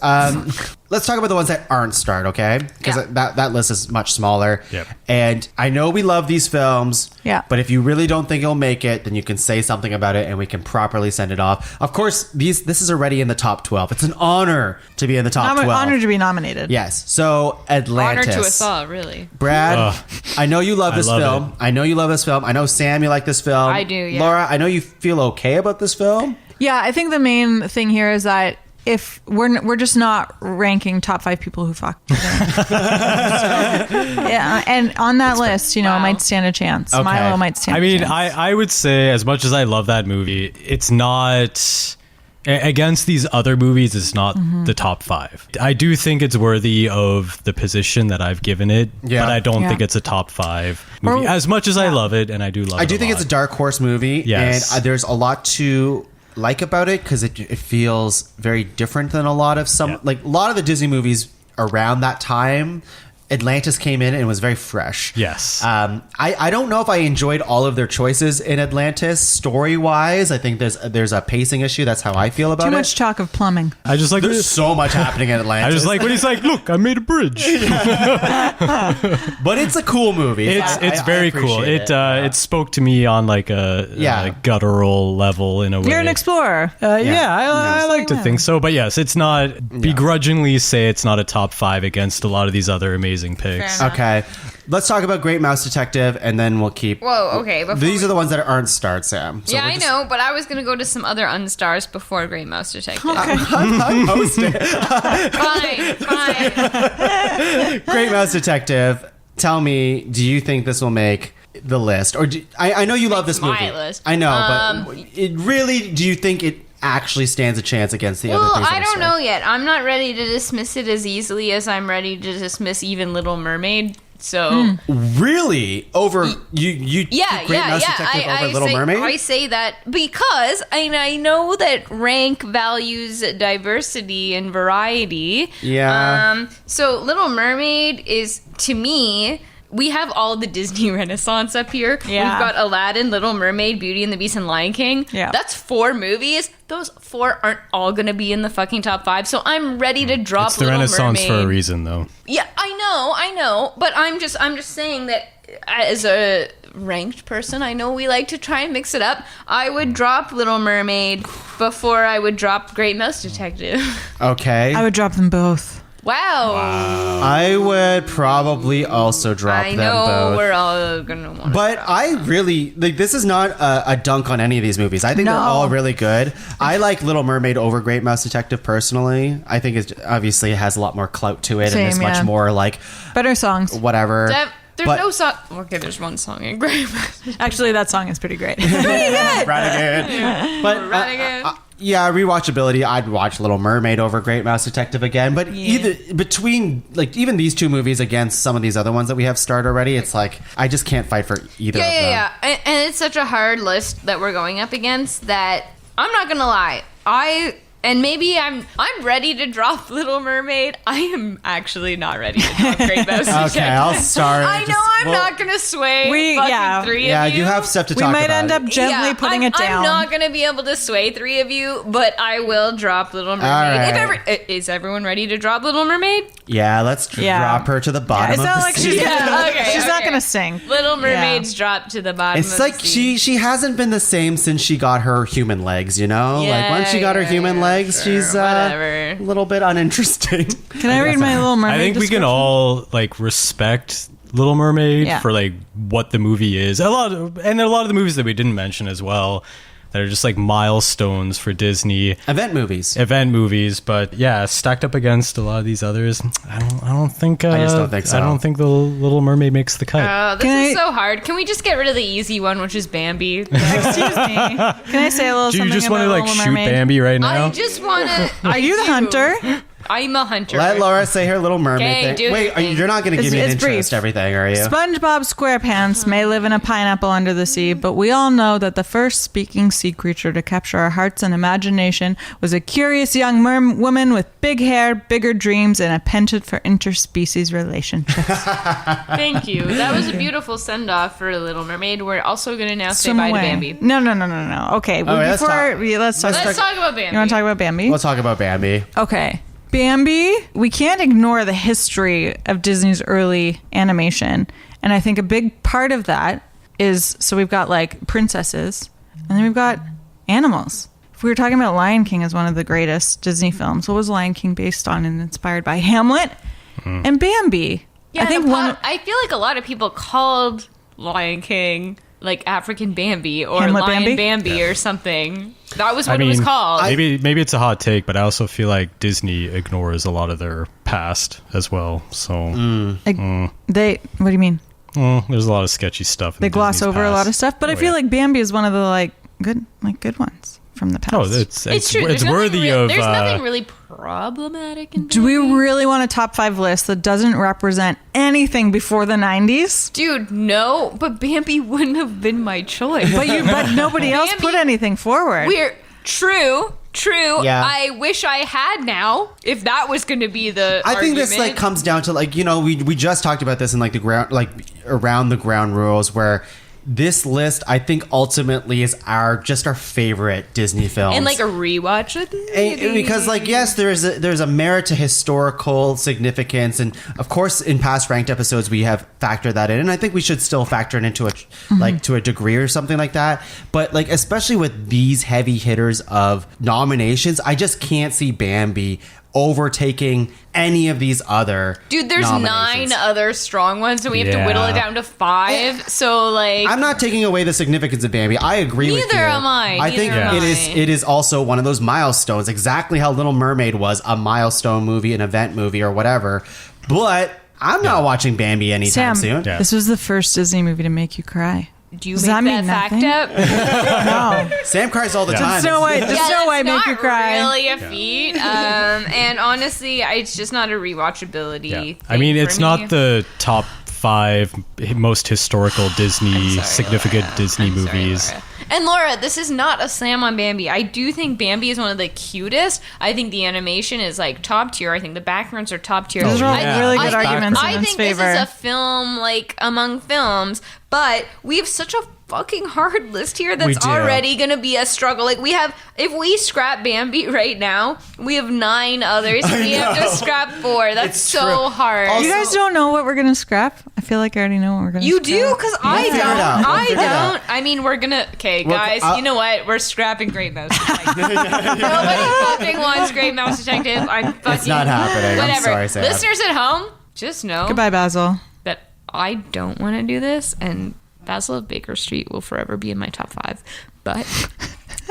Let's talk about the ones that aren't starred, okay? Because that list is much smaller. Yep. And I know we love these films. Yeah. But if you really don't think it'll make it, then you can say something about it, and we can properly send it off. Of course, this is already in the top 12. It's an honor to be in the top 12. Honored to be nominated. Yes. So Atlantis. Honor to us all, really. Brad, I know you love this love film. it. I know you love this film. I know Sam, you like this film. I do, yeah. Laura, I know you feel okay about this film. Yeah, I think the main thing here is that if we're just not ranking top 5 people who fuck. Yeah, and on that list, it might stand a chance. Okay. Milo might stand. I mean, a chance. I would say, as much as I love that movie, it's not against these other movies, it's not the top 5. I do think it's worthy of the position that I've given it, Yeah. but I don't Yeah. think it's a top 5 movie. As much as I love it, and I do love it I do a think lot. it's a dark horse movie, Yes. and there's a lot to like about it because it feels very different than a lot of a lot of the Disney movies around that time. Atlantis came in and was very fresh. Yes. I don't know if I enjoyed all of their choices in Atlantis story wise. I think there's a pacing issue. That's how I feel about Too it. much talk of plumbing. I just like There's so much happening in Atlantis. I just like when he's like, look, I made a bridge. but it's a cool movie. It's I very cool. appreciate It spoke to me on like a guttural level in a way. You're an explorer. I like to think so. But yes, it's not begrudgingly say it's not a top 5 against a lot of these other amazing picks. Fair enough. Okay, let's talk about Great Mouse Detective, and then we'll keep. Whoa, okay. before These we- are the ones that aren't starred, Sam. So yeah, we'll I just- know, but I was gonna go to some other unstars before Great Mouse Detective. Post it. Fine. Great Mouse Detective. Tell me, do you think this will make the list, or I know you love this my movie. list. I know, but it really, do you think it actually stands a chance against the other Well, things? that I are don't starred? know yet. I'm not ready to dismiss it as easily as I'm ready to dismiss even Little Mermaid. So Really, over you? yeah, Great yeah, Mouse yeah. Detective over Little say, Mermaid. I say that because I know that rank values diversity and variety. Yeah. So Little Mermaid is, to me, we have all the Disney Renaissance up here. Yeah. We've got Aladdin, Little Mermaid, Beauty and the Beast, and Lion King. Yeah. That's 4 movies. Those 4 aren't all going to be in the fucking top 5. So I'm ready to drop It's the Little Renaissance Mermaid. for a reason, though. Yeah, I know. But I'm just saying that as a ranked person, I know we like to try and mix it up. I would drop Little Mermaid before I would drop Great Mouse Detective. Okay. I would drop them both. Wow. I would probably also drop I them know both. we're all gonna want to. But I really like, this is not a dunk on any of these movies. I think they're No. all really good. I like Little Mermaid over Great Mouse Detective personally. I think it obviously has a lot more clout to it, and it's Same, much yeah. more like Better songs. whatever. There's But- no song. Okay, there's one song in Great Mouse. Actually, that song is pretty great. Renegade. But Renegade. yeah, rewatchability. I'd watch Little Mermaid over Great Mouse Detective again. But either between like even these two movies against some of these other ones that we have starred already, it's like I just can't fight for either of them. Yeah. And it's such a hard list that we're going up against that I'm not gonna lie. And maybe I'm ready to drop Little Mermaid. I am actually not ready to drop Great Mouse Detective. Okay, I'll start. I know I'm not gonna sway fucking 3 Yeah, of you. you have stuff to We talk might about. end up gently putting it down. I'm not gonna be able to sway 3 of you, but I will drop Little Mermaid. All right. Is everyone ready to drop Little Mermaid? Yeah, let's drop her to the bottom It's of not the like sea. she's gonna, Okay, she's not okay. gonna sing. Little Mermaid's dropped to the bottom. It's of like the sea. she hasn't been the same since she got her human legs, you know? like once she got her human legs, sure, she's whatever. a little bit uninteresting. Can I read my Little Mermaid I think we can description? all like respect Little Mermaid Yeah. for like what the movie is. A lot of the movies that we didn't mention as well that are just like milestones for Disney Event movies. event movies. But yeah, stacked up against a lot of these others, I don't think. I just don't think so. I don't think the Little Mermaid makes the cut. This Can is I- so hard. Can we just get rid of the easy one, which is Bambi? Excuse me. Can I say a little Do you something just about want to like Little shoot Mermaid? Bambi right now? I just want to. Are you the hunter? I'm a hunter. Let Laura say her Little Mermaid Okay, thing. do Wait, your thing. you're not going to give me an It's intro brief. to everything, are you? SpongeBob SquarePants may live in a pineapple under the sea, but we all know that the first speaking sea creature to capture our hearts and imagination was a curious young woman with big hair, bigger dreams, and a penchant for interspecies relationships. Thank you. That was a beautiful send off for Little Mermaid. We're also going to now say Swim bye away. to Bambi. No. Okay, Oh, let's let's talk. Let's talk about Bambi. You want to talk about Bambi? We'll talk about Bambi. Okay. Bambi, we can't ignore the history of Disney's early animation. And I think a big part of that is, so we've got like princesses and then we've got animals. If we were talking about Lion King as one of the greatest Disney films, what was Lion King based on and inspired by? Hamlet and Bambi. Yeah, I think I feel like a lot of people called Lion King like African Bambi or Hamlet Lion Bambi? Bambi or something. That was what it was called. Maybe it's a hot take, but I also feel like Disney ignores a lot of their past as well. So what do you mean? there's a lot of sketchy stuff. They gloss over a lot of stuff, but I feel like Bambi is one of the good ones from the past. Oh, it's true. it's There's worthy nothing of. There's nothing really problematic in Do we Bambi. really want a top 5 list that doesn't represent anything before the 90s? Dude, no, but Bambi wouldn't have been my choice. But nobody else Bambi- put anything forward. We're true. Yeah. I wish I had now. If that was going to be the I think argument. this like comes down to like, you know, we just talked about this in like the ground, like around the ground rules, where this list I think ultimately is our favorite Disney films. and like a rewatch with Because like yes, there's a merit to historical significance, and of course in past ranked episodes we have factored that in, and I think we should still factor it into like to a degree or something like that. But like especially with these heavy hitters of nominations, I just can't see Bambi overtaking any of these other Dude, there's 9 nominations. other strong ones, and we have to whittle it down to 5. So like, I'm not taking away the significance of Bambi. I agree with you. Neither am I. I think Neither am it is also one of those milestones, exactly how Little Mermaid was a milestone movie, an event movie, or whatever. But I'm not watching Bambi anytime Sam, soon. Yeah. this was the first Disney movie to make you cry. do you Does make that mean that nothing? fact up? No. Sam cries all the time. There's no way. There's no way that's make you not cry. really a feat. And honestly, it's just not a rewatchability. Yeah. thing I mean, for it's me. not the top 5 most historical Disney, significant Disney I'm sorry, movies. Laura. And Laura, this is not a slam on Bambi. I do think Bambi is one of the cutest. I think the animation is like top tier. I think the backgrounds are top tier. Those are all yeah. really good I- arguments in I its think favor. this is a film like among films, but we have such a fucking hard list here We that's do. already gonna be a struggle. Like we have, if we scrap Bambi right now, we have 9 others. We have to scrap 4. That's It's so true. hard. Also- You guys don't know what we're gonna scrap? I feel like I already know what we're gonna You scrap. do? Because I figure it don't. out. We'll I figure it out. don't. I mean, we're gonna. Okay, Well, guys, I'll- you know what? We're scrapping Great Mouse Detective. Nobody fucking wants Great Mouse Detective. I'm fucking. It's not happening. I'm Whatever. sorry, Sam. Listeners at home, just know Goodbye, Basil. that I don't want to do this, and Basil of Baker Street will forever be in my top 5. But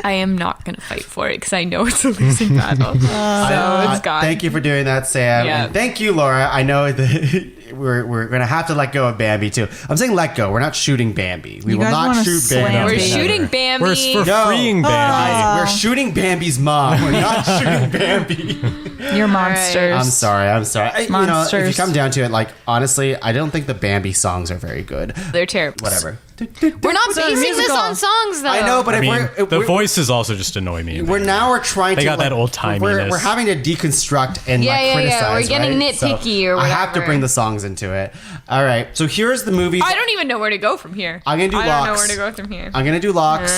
I am not going to fight for it because I know it's a losing battle. So it's gone. Thank you for doing that, Sam. Yeah. And thank you, Laura. I know that we're going to have to let go of Bambi, too. I'm saying let go. We're not shooting Bambi. We You will guys not wanna shoot slam Bambi. We're Bambi. shooting Bambi. We're No. freeing Bambi. Guys, we're shooting Bambi's mom. We're not shooting Bambi. You're monsters. I'm sorry. You know, if you Monsters. come down to it, like, honestly, I don't think the Bambi songs are very good. They're terrible. Whatever. We're not basing this musical. on songs, though. I know, but I if mean, we're... the we're- voices also just annoy me. We're trying They to got that old-timiness. We're having to deconstruct and Yeah, like yeah, criticize. yeah. We're getting right? nitpicky or I have to whatever. bring the songs into it. All right, so here's the movie. I don't even know where to go from here. I'm gonna do I don't know locks. where to go from here. I'm gonna do locks.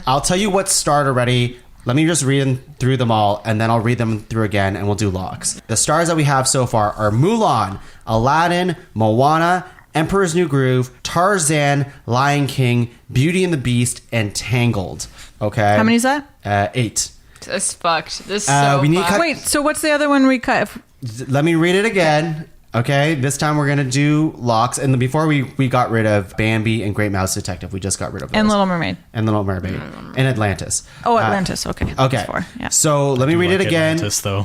I'll tell you what starred already. Let me just read them through them all, and then I'll read them through again, and we'll do locks. The stars that we have so far are Mulan, Aladdin, Moana, Emperor's New Groove, Tarzan, Lion King, Beauty and the Beast, and Tangled. Okay. How many is that? 8. This fucked. This is so we need fucked. cut- Wait, so what's the other one we cut? Let me read it again. Okay, this time we're gonna do locks, and before we got rid of Bambi and Great Mouse Detective, we just got rid of those. And Little Mermaid. and Little Mermaid and Atlantis. Oh, Atlantis. Okay. Okay, That's 4. Yeah. so let me read it again. Atlantis, though.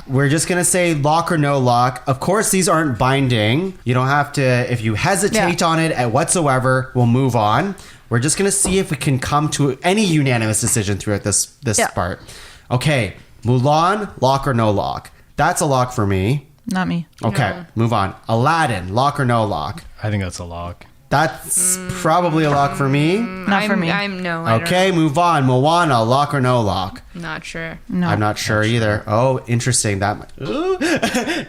We're just gonna say lock or no lock. Of course, these aren't binding. You don't have to. If you hesitate Yeah. on it at whatsoever, we'll move on. We're just gonna see if we can come to any unanimous decision throughout this Yeah. part. Okay, Mulan, lock or no lock? That's a lock for me. Not me. Okay, move on. Aladdin, lock or no lock? I think that's a lock. That's probably a lock for me. Not for me. I'm no. I don't Okay, move on. Moana, lock or no lock? know. Not sure. No. I'm not sure either. Oh, interesting. That Ooh.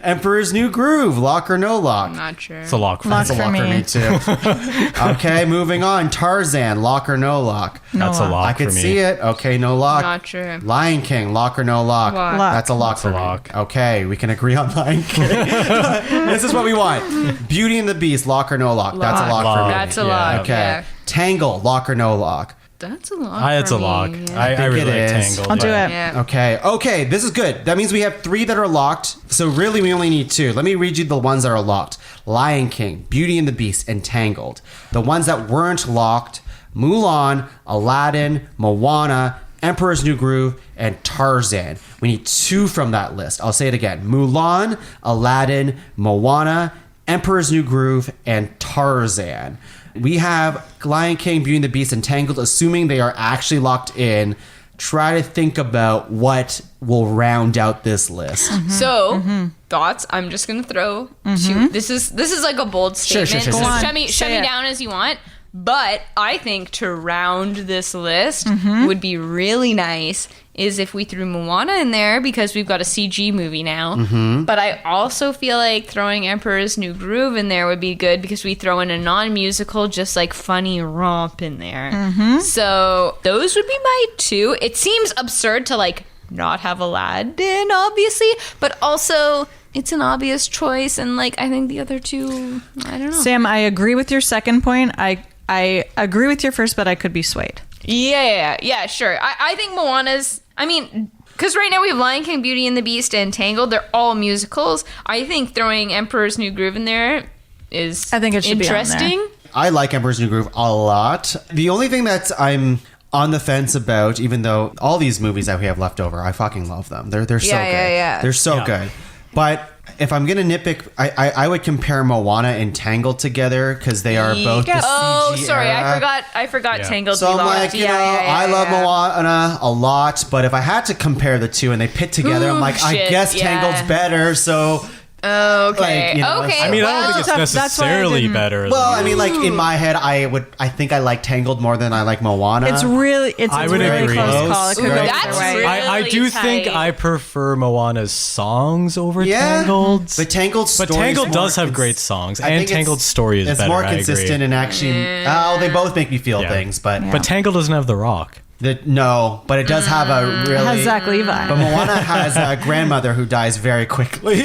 Emperor's New Groove, lock or no lock? Not sure. It's a lock for Lock me. That's a for lock me. for me too. Okay, moving on. Tarzan, lock or no lock? No That's a lock. lock I could for me. see it. Okay, no lock. Not sure. Lion King, lock or no lock? Lock. Lock. That's a lock That's for a me. lock. Okay, we can agree on Lion King. This is what we want. Beauty and the Beast, lock or no lock? That's a lock for me. That's a Yeah. lock. Okay. Yeah. Tangle, lock or no lock? That's a lock. It's for a lock. me. I think really it like is. Tangled. I'll do but- it. Yeah. Okay, this is good. That means we have 3 that are locked. So really, we only need 2. Let me read you the ones that are locked: Lion King, Beauty and the Beast, and Tangled. The ones that weren't locked: Mulan, Aladdin, Moana, Emperor's New Groove, and Tarzan. We need 2 from that list. I'll say it again: Mulan, Aladdin, Moana, Emperor's New Groove, and Tarzan. We have Lion King, Beauty and the Beast, and Tangled, assuming they are actually locked in. Try to think about what will round out this list. So, thoughts? I'm just gonna throw two. This is like a bold Sure, statement. sure. So Go on. shut me down as you want. But I think to round this list would be really nice is if we threw Moana in there because we've got a CG movie now. But I also feel like throwing Emperor's New Groove in there would be good because we throw in a non-musical, just like funny romp in there. So those would be my two. It seems absurd to like not have Aladdin, obviously, but also it's an obvious choice. And like, I think the other two, I don't know. Sam, I agree with your second point. I agree with your first, but I could be swayed. Yeah, sure. I think Moana's, I mean, because right now we have Lion King, Beauty and the Beast, and Tangled. They're all musicals. I think throwing Emperor's New Groove in there is I think it should be on there. interesting. I like Emperor's New Groove a lot. The only thing that I'm on the fence about, even though all these movies that we have left over, I fucking love them. They're so good. Yeah. They're so good. But if I'm gonna nitpick, I would compare Moana and Tangled together because they are both the CG Oh, sorry, era. I forgot Tangled. So I'm like, I love Moana a lot, but if I had to compare the two and they pit together, I'm like, I shit, guess yeah. Tangled's better. So Okay. Like, you know, okay. I mean, I don't think Well, it's that's why I necessarily didn't- better. well, than- I mean, like in my head, I think I like Tangled more than I like Moana. It's I a would really agree. close call. It could Ooh, go that's either way. really I do tight. think I prefer Moana's songs over Yeah. Tangled. But Tangled's But story is Tangled more does have cons- great songs, I and think it's- Tangled's story is It's better. more I consistent agree. and actually, they both make me feel Yeah. things. But But Tangled doesn't have The Rock. no, but it does have a really. It has Zach Levi. But Moana has a grandmother who dies very quickly.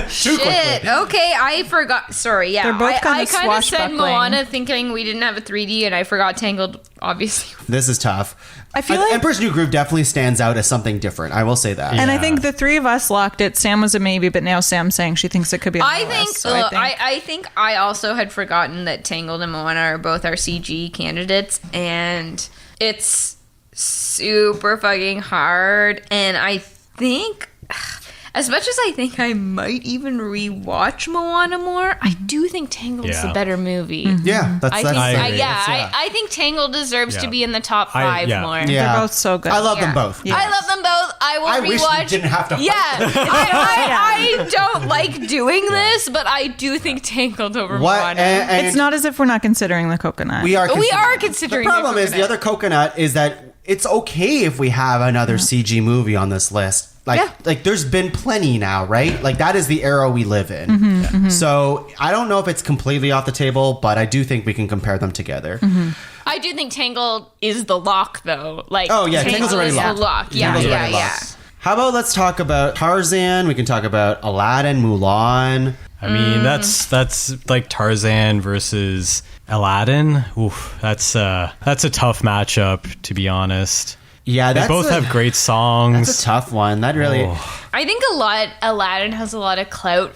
Shit. Okay, I forgot. Sorry. Yeah, They're both I kinda kind of said swashbuckling. Moana thinking we didn't have a 3D, and I forgot Tangled. Obviously. This is tough. I feel like- Emperor's New Groove definitely stands out as something different. I will say that. And I Yeah. think the three of us locked it. Sam was a maybe, but now Sam's saying she thinks it could be on I the think, list. So I think I also had forgotten that Tangled and Moana are both our CG candidates, and it's super fucking hard. And I think, as much as I think I might even rewatch Moana more, I do think Tangled's Yeah. the better movie. Yeah, that's I think, I agree. I think Tangled deserves to Yeah. be in the top 5 yeah. more. yeah. They're both so good. I love them Yeah. both. Yeah. I love them both. I will I wish we rewatch. didn't have to fight. Yeah, I don't like doing this, but I do think Tangled over What? Moana. And It's not as if we're not considering the coconut. We are. We are considering The problem the is the other coconut is that it's okay if we have another CG movie on this list. Like there's been plenty now, right? Like that is the era we live in. So I don't know if it's completely off the table, but I do think we can compare them together. I do think Tangled is the lock, though. Like, Oh, yeah, Tangled's already is locked. the lock. Yeah, Tangled's yeah, already yeah. locked. How about let's talk about Tarzan? We can talk about Aladdin, Mulan. I mean, that's like Tarzan versus Aladdin. Oof, that's a tough matchup, to be honest. Yeah, They both have great songs. That's a tough one. That really. I think Aladdin has a lot of clout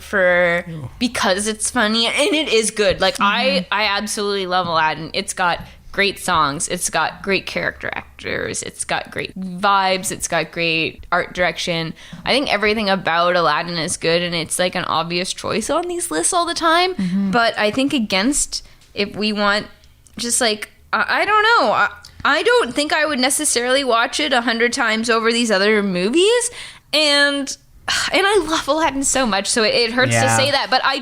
because it's funny and it is good. Like I absolutely love Aladdin. It's got great songs. It's got great character actors. It's got great vibes. It's got great art direction. I think everything about Aladdin is good, and it's like an obvious choice on these lists all the time. But I think if we want just like, I don't know. I don't think I would necessarily watch it 100 times over these other movies. And I love Aladdin so much, so it hurts to Yeah. say that. But I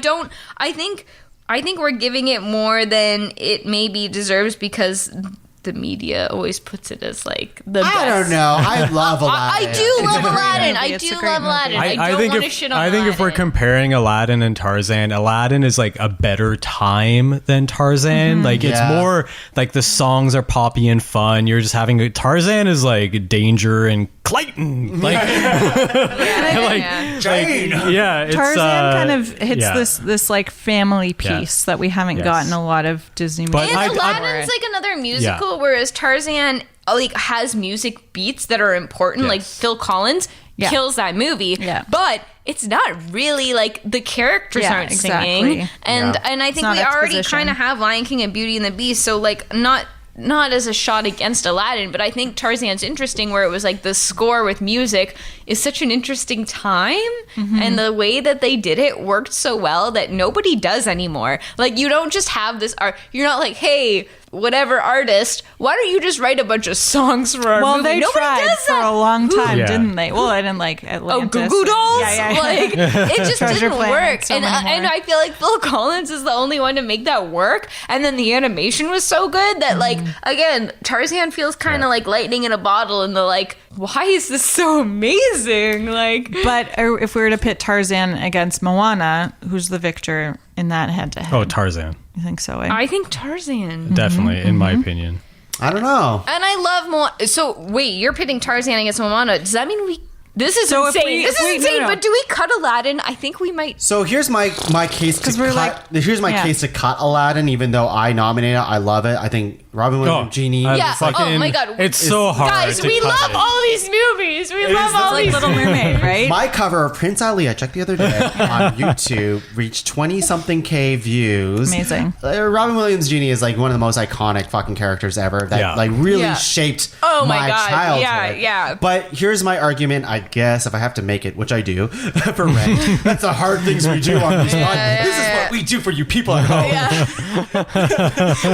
think we're giving it more than it maybe deserves because the media always puts it as like the best. I don't know. I love Aladdin. I do love Aladdin. movie. I It's do a great love movie. Aladdin. I don't think want to shit on I think if we're Aladdin. comparing Aladdin and Tarzan, Aladdin is like a better time than Tarzan. Like it's Yeah. more like the songs are poppy and fun. You're just having Tarzan is like danger and Clayton. Like, Yeah. Jane. yeah, it's, Tarzan kind of hits yeah. this like family piece that we haven't Yes. gotten a lot of Disney But movies. And I- Aladdin's like another musical, whereas Tarzan like has music beats that are important. Yes. Like Phil Collins kills that movie, but it's not really like the characters Yeah, aren't exactly. singing. And I think not we already exposition. kind of have Lion King and Beauty and the Beast, so like not not as a shot against Aladdin, but I think Tarzan's interesting where it was like the score with music is such an interesting time, and the way that they did it worked so well that nobody does anymore. Like, you don't just have this art. You're not like, hey, whatever artist, why don't you just write a bunch of songs for our movie? They Nobody tried does for that. a long time, Yeah. didn't they? Well, I didn't like Oh, Atlantis. Goo Goo Dolls? Yeah. Like, it just Treasure didn't Planet, work. so And many more. I feel like Phil Collins is the only one to make that work. And then the animation was so good that, like, again, Tarzan feels kind of like lightning in a bottle, and the like, why is this so amazing? Like, But if we were to pit Tarzan against Moana, who's the victor in that head-to-head? Oh, Tarzan. You think so, eh? I think Tarzan. Definitely, in my opinion. I don't know. And I love Moana. So, wait, you're pitting Tarzan against Moana. Does that mean we... This is So if insane. we- This is wait, no, insane. no. But do we cut Aladdin? I think we might... So here's my case to 'Cause we're cut. like- Here's my yeah. case to cut Aladdin, even though I nominated it. I love it. I think Robin Williams, Genie. Yeah. fucking, Oh my God. It's so hard. Guys, to we cut love it. all these movies. We love is. all It's like these Little Mermaid, right? My cover of Prince Ali, I checked the other day on YouTube, reached 20-something K views. Amazing. Robin Williams' Genie is like one of the most iconic fucking characters ever that Yeah. like really Yeah. shaped Oh my my God. childhood. Yeah, yeah. But here's my argument, I guess, if I have to make it, which I do, for Ray. That's the hard things we do on this pod. This is what we do for you people at home.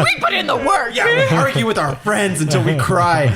We put in the work. Yeah, we argue with our friends until we cry.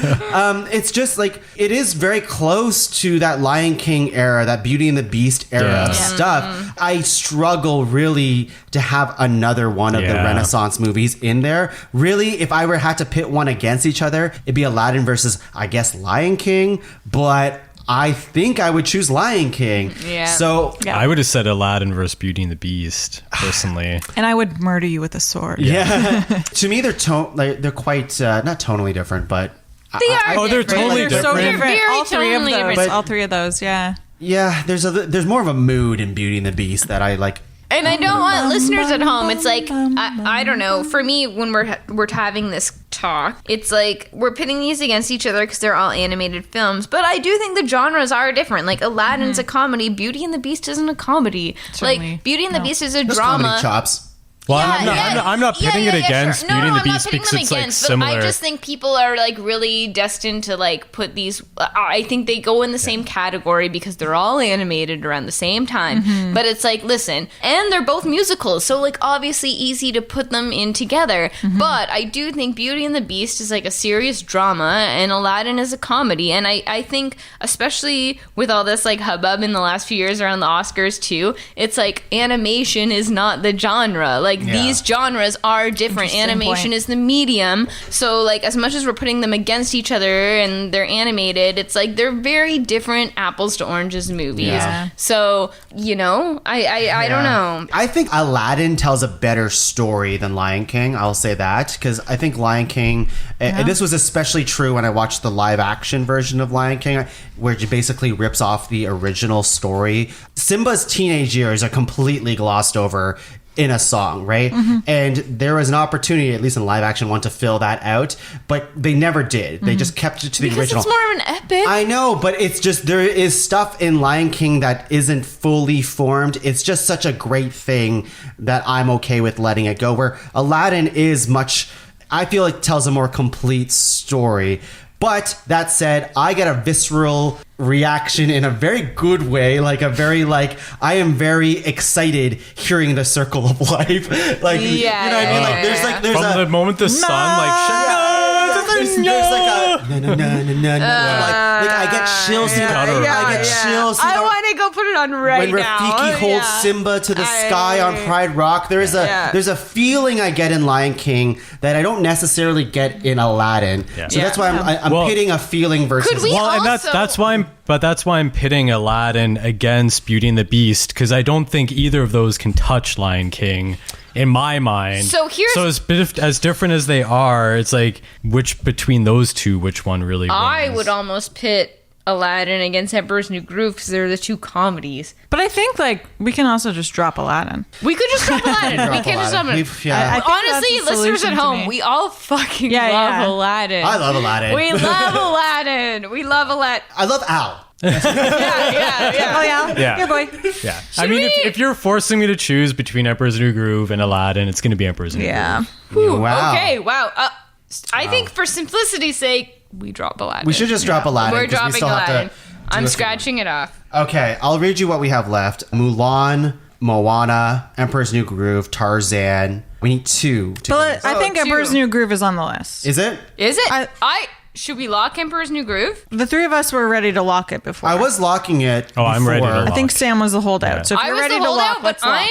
It's just like it is very close to that Lion King era, that Beauty and the Beast era Yeah. of stuff. I struggle really to have another one of the Yeah. Renaissance movies in there. Really, if I were had to pit one against each other, it'd be Aladdin versus, I guess, Lion King. But I think I would choose Lion King. Yeah. So Yeah. I would have said Aladdin versus Beauty and the Beast, personally. And I would murder you with a sword. yeah, to me they're quite not tonally different, but They are Oh, they're different. totally They're so different. different. Very All three of totally those. different. All three of those. Yeah. yeah, there's more of a mood in Beauty and the Beast that I like. And I don't want listeners at home. It's like I don't know. For me, when we're having this talk, it's like we're pitting these against each other because they're all animated films. But I do think the genres are different. Like Aladdin's a comedy. Beauty and the Beast isn't a comedy. Certainly. Like Beauty and the Beast is a There's drama. comedy chops. Well, Yeah, I'm not pitting it against sure. Beauty and the I'm not Beast pitting because them it's like against, but similar. I just think people are like really destined to like put these. I think they go in the same category because they're all animated around the same time. But it's like, listen, and they're both musicals, so like obviously easy to put them in together. But I do think Beauty and the Beast is like a serious drama, and Aladdin is a comedy. And I think, especially with all this like hubbub in the last few years around the Oscars too, it's like animation is not the genre. Like these genres are different. Interesting Animation point. is the medium. So like as much as we're putting them against each other and they're animated, it's like they're very different apples to oranges movies. Yeah. So, you know, I don't know. I think Aladdin tells a better story than Lion King. I'll say that because I think Lion King, and this was especially true when I watched the live action version of Lion King, where it basically rips off the original story. Simba's teenage years are completely glossed over in a song, right? And there was an opportunity, at least in live action one, to fill that out, but they never did. They just kept it to the Because original. it's more of an epic. I know, but it's just there is stuff in Lion King that isn't fully formed. It's just such a great thing that I'm okay with letting it go. Where Aladdin is much, I feel it tells a more complete story. But that said, I get a visceral reaction in a very good way, like a very like I am very excited hearing the circle of life. Like you know what I mean? Like there's From the moment the sun there's like a no. Like I get chills. I get chills. I want to go put it on right when now. Rafiki holds Simba to the sky on Pride Rock, there's a feeling I get in Lion King that I don't necessarily get in Aladdin. Yeah. So that's why I'm Well, pitting a feeling versus. Could we Well, and also- that's why I'm pitting Aladdin against Beauty and the Beast because I don't think either of those can touch Lion King in my mind. So here's- as different as they are, it's like which between those two, which one really wins? I would almost pit Aladdin against Emperor's New Groove because they're the two comedies. But I think like we can also just drop Aladdin. We could just drop Aladdin. we Drop can just drop Aladdin. it. We've- yeah. I think Honestly, that's the listeners at solution to home, me. we all fucking Yeah, love yeah. Aladdin. I love Aladdin. We love Aladdin. We love Aladdin. I love Al. Yeah. Oh yeah, Yeah. Good boy. Yeah, I mean, if you're forcing me to choose between Emperor's New Groove and Aladdin, it's going to be Emperor's New Yeah. Groove. Wow. Okay, wow. I think for simplicity's sake, we drop Aladdin. We should just drop Aladdin. We're 'cause dropping still have to Aladdin. do I'm a few scratching it off. more. Okay, I'll read you what we have left. Mulan, Moana, Emperor's New Groove, Tarzan. We need two. But I think two. Emperor's New Groove is on the list. Is it? Is it? I- Should we lock Emperor's New Groove? The three of us were ready to lock it before. I was locking it. Oh, I'm ready to before. lock. I think Sam was the holdout. Yeah. So if I you're was ready the to holdout, lock, but let's lock.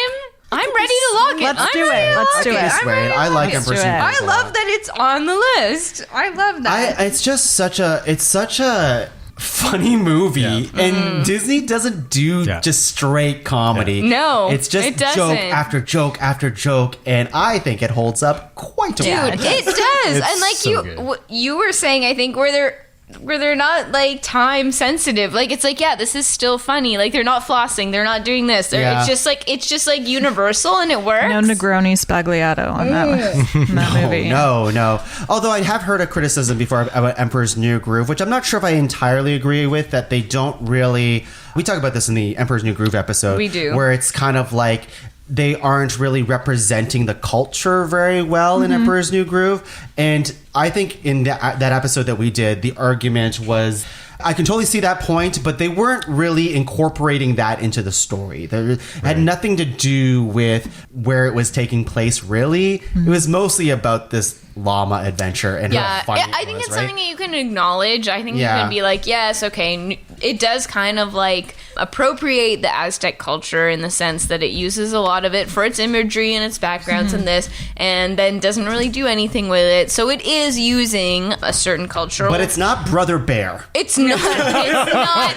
I'm ready to lock it. Let's I'm do ready it. to Let's lock do it. it. This way. I like Let's do Emperor's New it. Groove. I love that it's on the list. I love that. It's just such a funny movie, and Disney doesn't do just straight comedy. No, it's just it doesn't. joke after joke after joke, and I think it holds up quite well. Dude, it does. It's And like so good. you were saying, I think where they're not like time sensitive. Like it's like, yeah, this is still funny. Like they're not flossing, they're not doing this. Yeah. It's just like universal and it works. No Negroni Spagliato on that, in that movie. No. Although I have heard a criticism before about Emperor's New Groove, which I'm not sure if I entirely agree with, that they don't really... We talk about this in the Emperor's New Groove episode. We do. Where it's kind of like they aren't really representing the culture very well in Emperor's New Groove. And I think in that episode that we did, the argument was... I can totally see that point, but they weren't really incorporating that into the story. It had nothing to do with where it was taking place, really. It was mostly about this llama adventure and how funny I think it was, it's right? something that you can acknowledge. I think you Yeah. can be like, yes, okay. It does kind of like appropriate the Aztec culture in the sense that it uses a lot of it for its imagery and its backgrounds and this, and then doesn't really do anything with it. So it is using a certain cultural... But it's not Brother Bear. It's not.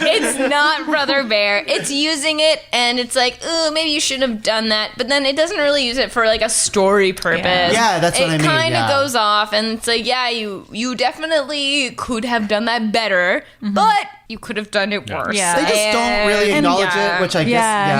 It's not Brother Bear. It's using it, and it's like, oh, maybe you should have done that. But then it doesn't really use it for like a story purpose. Yeah, that's what I mean, It kind of yeah. goes off, and it's like, yeah, you definitely could have done that better, but you could have done it worse. Yeah. They just don't really acknowledge yeah. it, which I guess...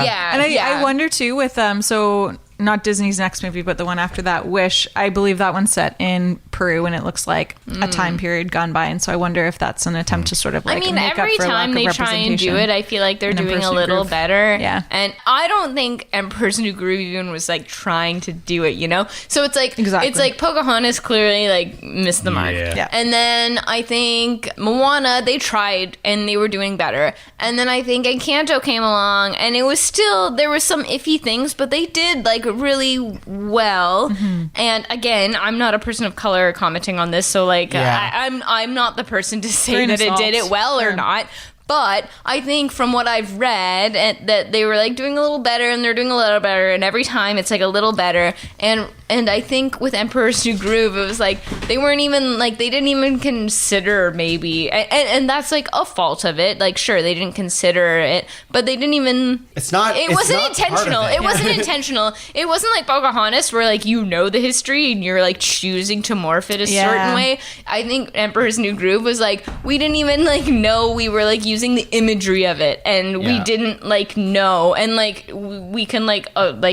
Yeah. And yeah. I wonder too with so not Disney's next movie, but the one after that, Wish. I believe that one's set in Peru, and it looks like a time period gone by. And so I wonder if that's an attempt to sort of like I mean, make up every for lack time of they try and do representation. it, I feel like they're in doing Emperor's a New little Groove. better. Yeah. And I don't think Emperor's New Groove even was like trying to do it, you know? So it's like, Exactly. it's like Pocahontas clearly like missed the mark. Yeah. And then I think Moana, they tried and they were doing better. And then I think Encanto came along and it was still, there were some iffy things, but they did like really well. And again, I'm not a person of color commenting on this, so like Yeah. I'm not the person to say Grain that of it did salt. it well or Sure. not. But I think from what I've read, that they were like doing a little better, and they're doing a little better, and every time it's like a little better. And I think with Emperor's New Groove, it was like they weren't even like they didn't even consider maybe, and that's like a fault of it. Like sure, they didn't consider it, but they didn't even. It's not... It it's wasn't not part of intentional. it. It wasn't intentional. It wasn't like Pocahontas where like you know the history and you're like choosing to morph it a Yeah. certain way. I think Emperor's New Groove was like we didn't even like know we were like using the imagery of it, and we Yeah. didn't like know, and like we can like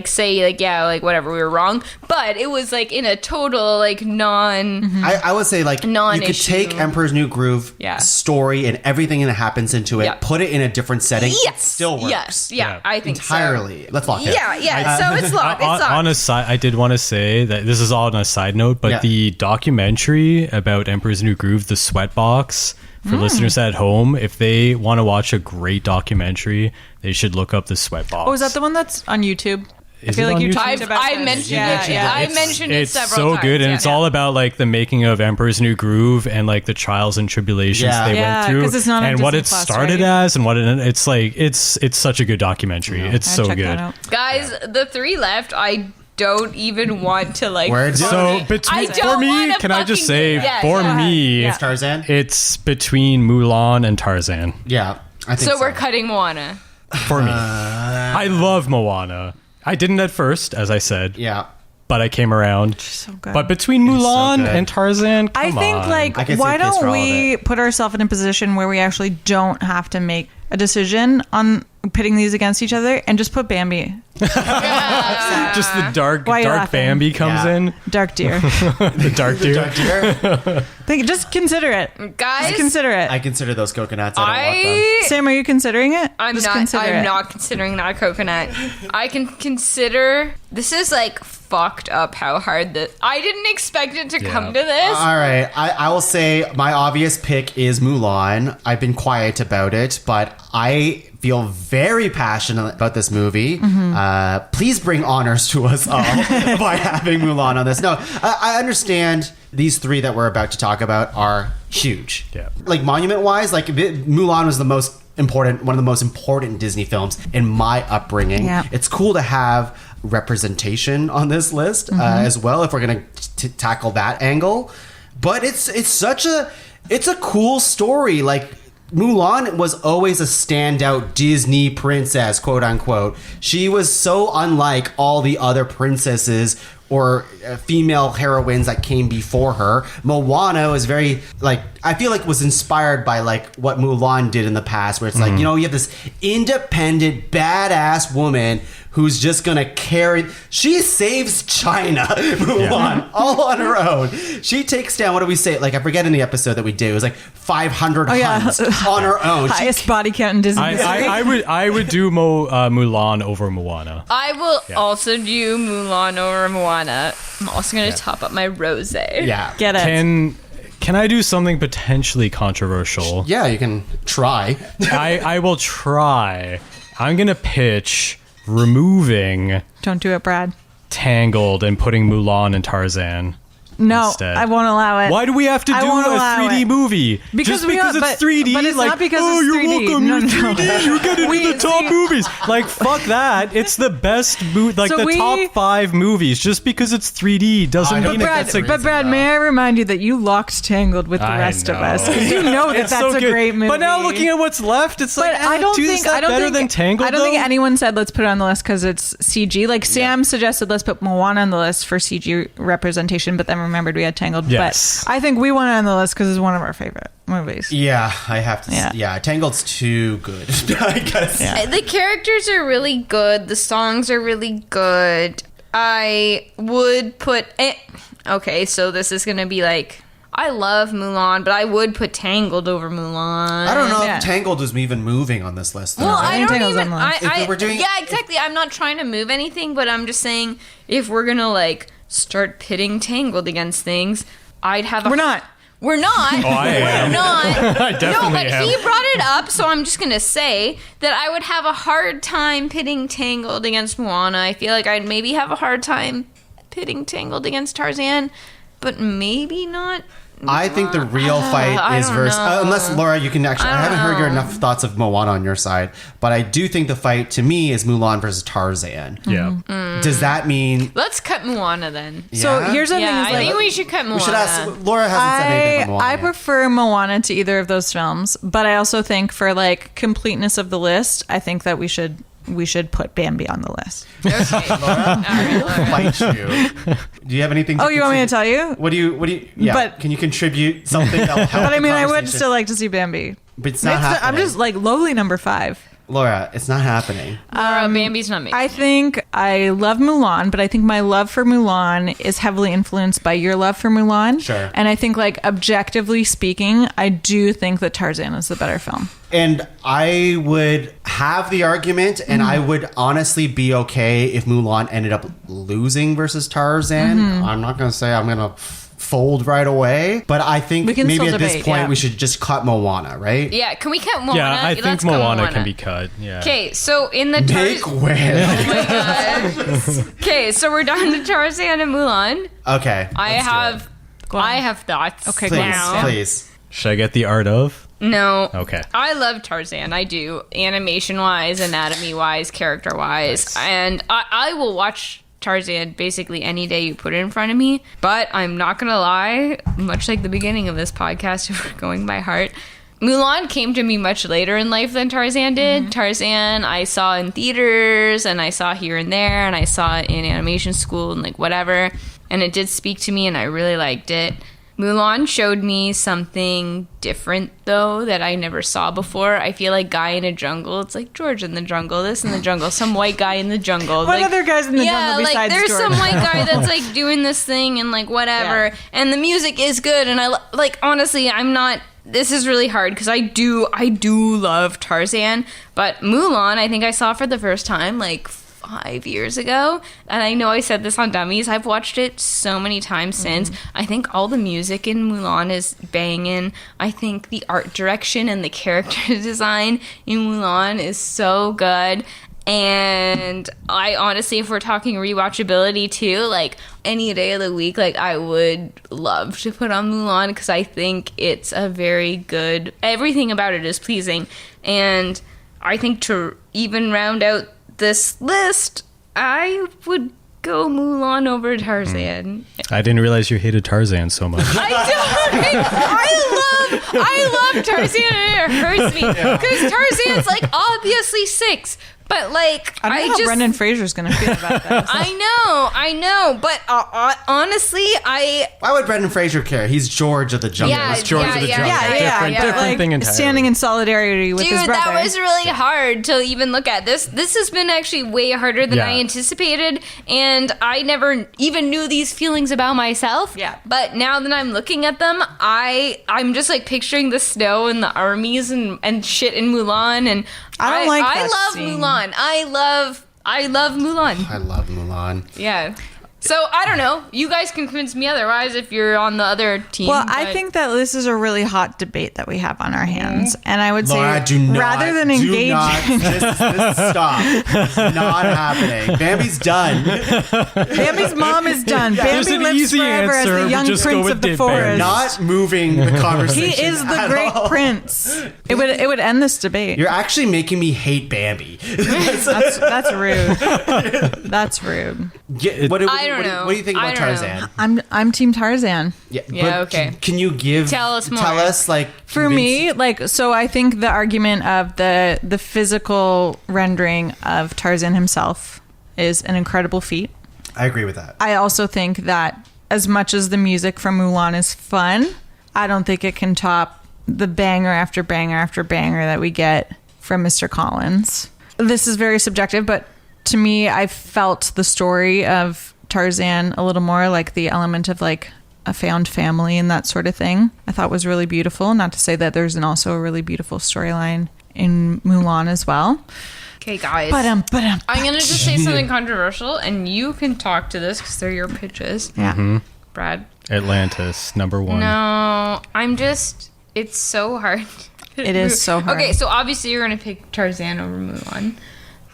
say like yeah like whatever we were wrong, but it was like in a total like non. I would say like you could Non-issue. take Emperor's New Groove Yeah. story and everything that happens into it, Yeah. put it in a different setting. It Yes, still works. Yes, yeah, Yeah. I think Entirely. Let's lock So. it. Yeah. So it's locked. It's locked. On a side, I did want to say that this is all on a side note, but Yeah. the documentary about Emperor's New Groove, The Sweatbox, for listeners at home, if they want to watch a great documentary, they should look up The Sweatbox. Oh, is that the one that's on YouTube? Is I feel it like on you YouTube? talked about I this. mentioned Yeah, it. yeah. I mentioned it It's several so times. good, and yeah. it's all about like the making of Emperor's New Groove and like the trials and tribulations Yeah. they Yeah, went through, 'cause it's not on and what Disney it Plus, started right? as, and what it's like. It's such a good documentary. It's I'd so check good. that out. Guys, the three left, I don't even want to like. Where do- So I between don't for me, wanna can I just fucking say do that. for Go me, It's Tarzan? it's between Mulan and Tarzan. Yeah. I think So we're cutting Moana. For me, I love Moana. I didn't at first, as I said, Yeah. but I came around. So good. But between Mulan good. and Tarzan, I come think on. like I can see why a case for don't all of we put ourselves in a position where we actually don't have to make a decision on pitting these against each other and just put Bambi. just the dark Why you dark laughing? Bambi comes Yeah. in. Dark deer. The dark deer. Just consider it. Guys, Just consider it. I consider those coconuts. I don't want them. Sam, are you considering it? I'm Just not. consider I'm it. not considering that coconut. I can consider This is like fucked up how hard this. I didn't expect it to come to this. All right, I will say my obvious pick is Mulan. I've been quiet about it, but I feel very passionate about this movie. Please bring honors to us all by having Mulan on this. No, I understand these three that we're about to talk about are huge. Yeah. Like monument-wise, like Mulan was one of the most important Disney films in my upbringing. Yeah. It's cool to have representation on this list as well if we're going to tackle that angle. But it's a cool story. Like Mulan was always a standout Disney princess, quote unquote. She was so unlike all the other princesses or female heroines that came before her. Moana was very, like, I feel like was inspired by, like, what Mulan did in the past, where it's like, you know, you have this independent, badass woman who's just gonna carry. She saves China, Mulan, all on her own. She takes down, what do we say? Like, I forget in the episode that we did, it was like 500 Huns on her own. Highest body count in Disney history. I would do Mulan over Moana. I will also do Mulan over Moana. I'm also going to top up my rosé. Yeah. Get it. Can I do something potentially controversial? Yeah, you can try. I will try. I'm gonna pitch removing Don't do it, Brad. Tangled and putting Mulan and Tarzan. No, instead. I won't allow it. Why do we have to do I a won't allow 3D it. movie? Because Just we because are- it's 3D? but it's like, not because oh, it's you're 3D. welcome. No, You're no. 3D. You're getting the top movies. Like, fuck that. It's the best movie. Like, So the we- top 5 movies. Just because it's 3D doesn't mean it Brad, gets a... but Brad, may I remind you that you locked Tangled with the I rest of know. us? Because you know that It's that's so a good. great movie. But now looking at what's left, it's But like, I don't dude, think is that better than Tangled, I don't think though? anyone said let's put it on the list because it's CG. Like Sam suggested, let's put Moana on the list for CG representation, but then remembered we had Tangled. Yes. But I think we want it on the list because it's one of our favorite movies. Yeah, I have to. Yeah. Yeah, Tangled's too good, I guess. Yeah. The characters are really good. The songs are really good. I would put it. Okay, so this is going to be like, I love Mulan, but I would put Tangled over Mulan. I don't know Yeah. if Tangled was even moving on this list. Though, Well, right? I don't Tangled's even. on the list. If we're doing- yeah, exactly. I'm not trying to move anything, but I'm just saying if we're gonna like start pitting Tangled against things, I'd have. We're not. We're not. Oh, I am. We're not. I definitely No, but am. he brought it up, so I'm just gonna say that I would have a hard time pitting Tangled against Moana. I feel like I'd maybe have a hard time pitting Tangled against Tarzan, but maybe not. I think the real fight I is don't versus. know. Unless Laura, you can actually. I I haven't don't heard your know. enough thoughts of Moana on your side, but I do think the fight to me is Mulan versus Tarzan. Yeah. Does that mean? Let's cut Moana then. So Yeah? here's the thing: Yeah, is I like, think we should cut Moana. We should ask. Laura hasn't said anything about Moana. I yet. prefer Moana to either of those films, but I also think for like completeness of the list, I think that we should put Bambi on the list. Okay. All right, all right. Fight you. Do you have anything? Oh, you want me to contribute? tell you? What do you? Yeah. But- can you contribute something that'll help? But I the mean, I would conversation? still like to see Bambi. But it's not happening. I'm just like lowly number 5. Laura, it's not happening. Laura, Bambi's not me. I think I love Mulan, but I think my love for Mulan is heavily influenced by your love for Mulan. Sure. And I think, like, objectively speaking, I do think that Tarzan is the better film. And I would have the argument, and I would honestly be okay if Mulan ended up losing versus Tarzan. I'm not going to say I'm going to fold right away, but I think We can maybe still at this debate, point yeah. we should just cut Moana, right? Yeah, can we cut Moana? Yeah, I think Let's cut Moana can be cut. Yeah. Okay, so in the Make way. Oh my god. Okay, so we're down to Tarzan and Mulan. Okay. I have thoughts. Okay, Please, go on. now. please. Should I get the art of? No. Okay. I love Tarzan. I do. Animation wise, anatomy wise, character wise. Nice. And I will watch Tarzan basically any day you put it in front of me. But I'm not going to lie, much like the beginning of this podcast, if we're going by heart, Mulan came to me much later in life than Tarzan did. Tarzan I saw in theaters and I saw here and there and I saw it in animation school and like whatever. And it did speak to me and I really liked it. Mulan showed me something different, though, that I never saw before. I feel like Guy in a Jungle. It's like George in the jungle, this in the jungle, some white guy in the jungle. What like, other guys in the jungle like besides there's George? some white guy that's like doing this thing and like whatever. Yeah. And the music is good. And I like honestly, I'm not. This is really hard because I do love Tarzan, but Mulan I think I saw for the first time like 5 years ago, and I know I said this on Dummies. I've watched it so many times since. I think all the music in Mulan is banging. I think the art direction and the character design in Mulan is so good. And I honestly, if we're talking rewatchability too, like any day of the week, like I would love to put on Mulan because I think it's a very good, everything about it is pleasing. And I think to even round out this list, I would go Mulan over Tarzan. I didn't realize you hated Tarzan so much. I love Tarzan, and it hurts me because Tarzan's like obviously 6, but like I don't know how Brendan Fraser's gonna feel about this. I know, but honestly, Why would Brendan Fraser care? He's George of the Jungle. Yeah, It's George of the Jungle. Different thing entirely. Standing in solidarity with his dude, brother. that was really hard to even look at. This has been actually way harder than I anticipated, and I never even knew these feelings about myself. Yeah. But now that I'm looking at them, I'm just like picturing the snow and the armies and shit in Mulan, and I don't like I that love scene. Mulan. I love Mulan. I love Mulan. Yeah. So I don't know. You guys can convince me otherwise if you're on the other team. Well, I but- think that this is a really hot debate that we have on our hands, and I would Laura, say do not, rather than do engaging, not, this stop. It's not happening. Bambi's done. Bambi's mom is done. There's Bambi an lives easy forever answer. as the We young just go prince with of the Bambi. forest. Not moving the He conversation. is the at great all. prince. It would end this debate. You're actually making me hate Bambi. That's rude. That's rude. I don't know. What do you think about I don't Tarzan? I'm Team Tarzan. Yeah, but okay. Can you Tell us more. like For me, like, so I think the argument of the physical rendering of Tarzan himself is an incredible feat. I agree with that. I also think that as much as the music from Mulan is fun, I don't think it can top the banger after banger after banger that we get from Mr. Collins. This is very subjective, but to me, I felt the story of Tarzan a little more, like the element of like a found family and that sort of thing. I thought was really beautiful. Not to say that there's also a really beautiful storyline in Mulan as well. Okay, guys. I'm I'm going to just say something controversial, and you can talk to this because they're your pitches. yeah. Brad. Atlantis, number 1. No, it's so hard. It is so hard. Okay, so obviously you're going to pick Tarzan over Mulan.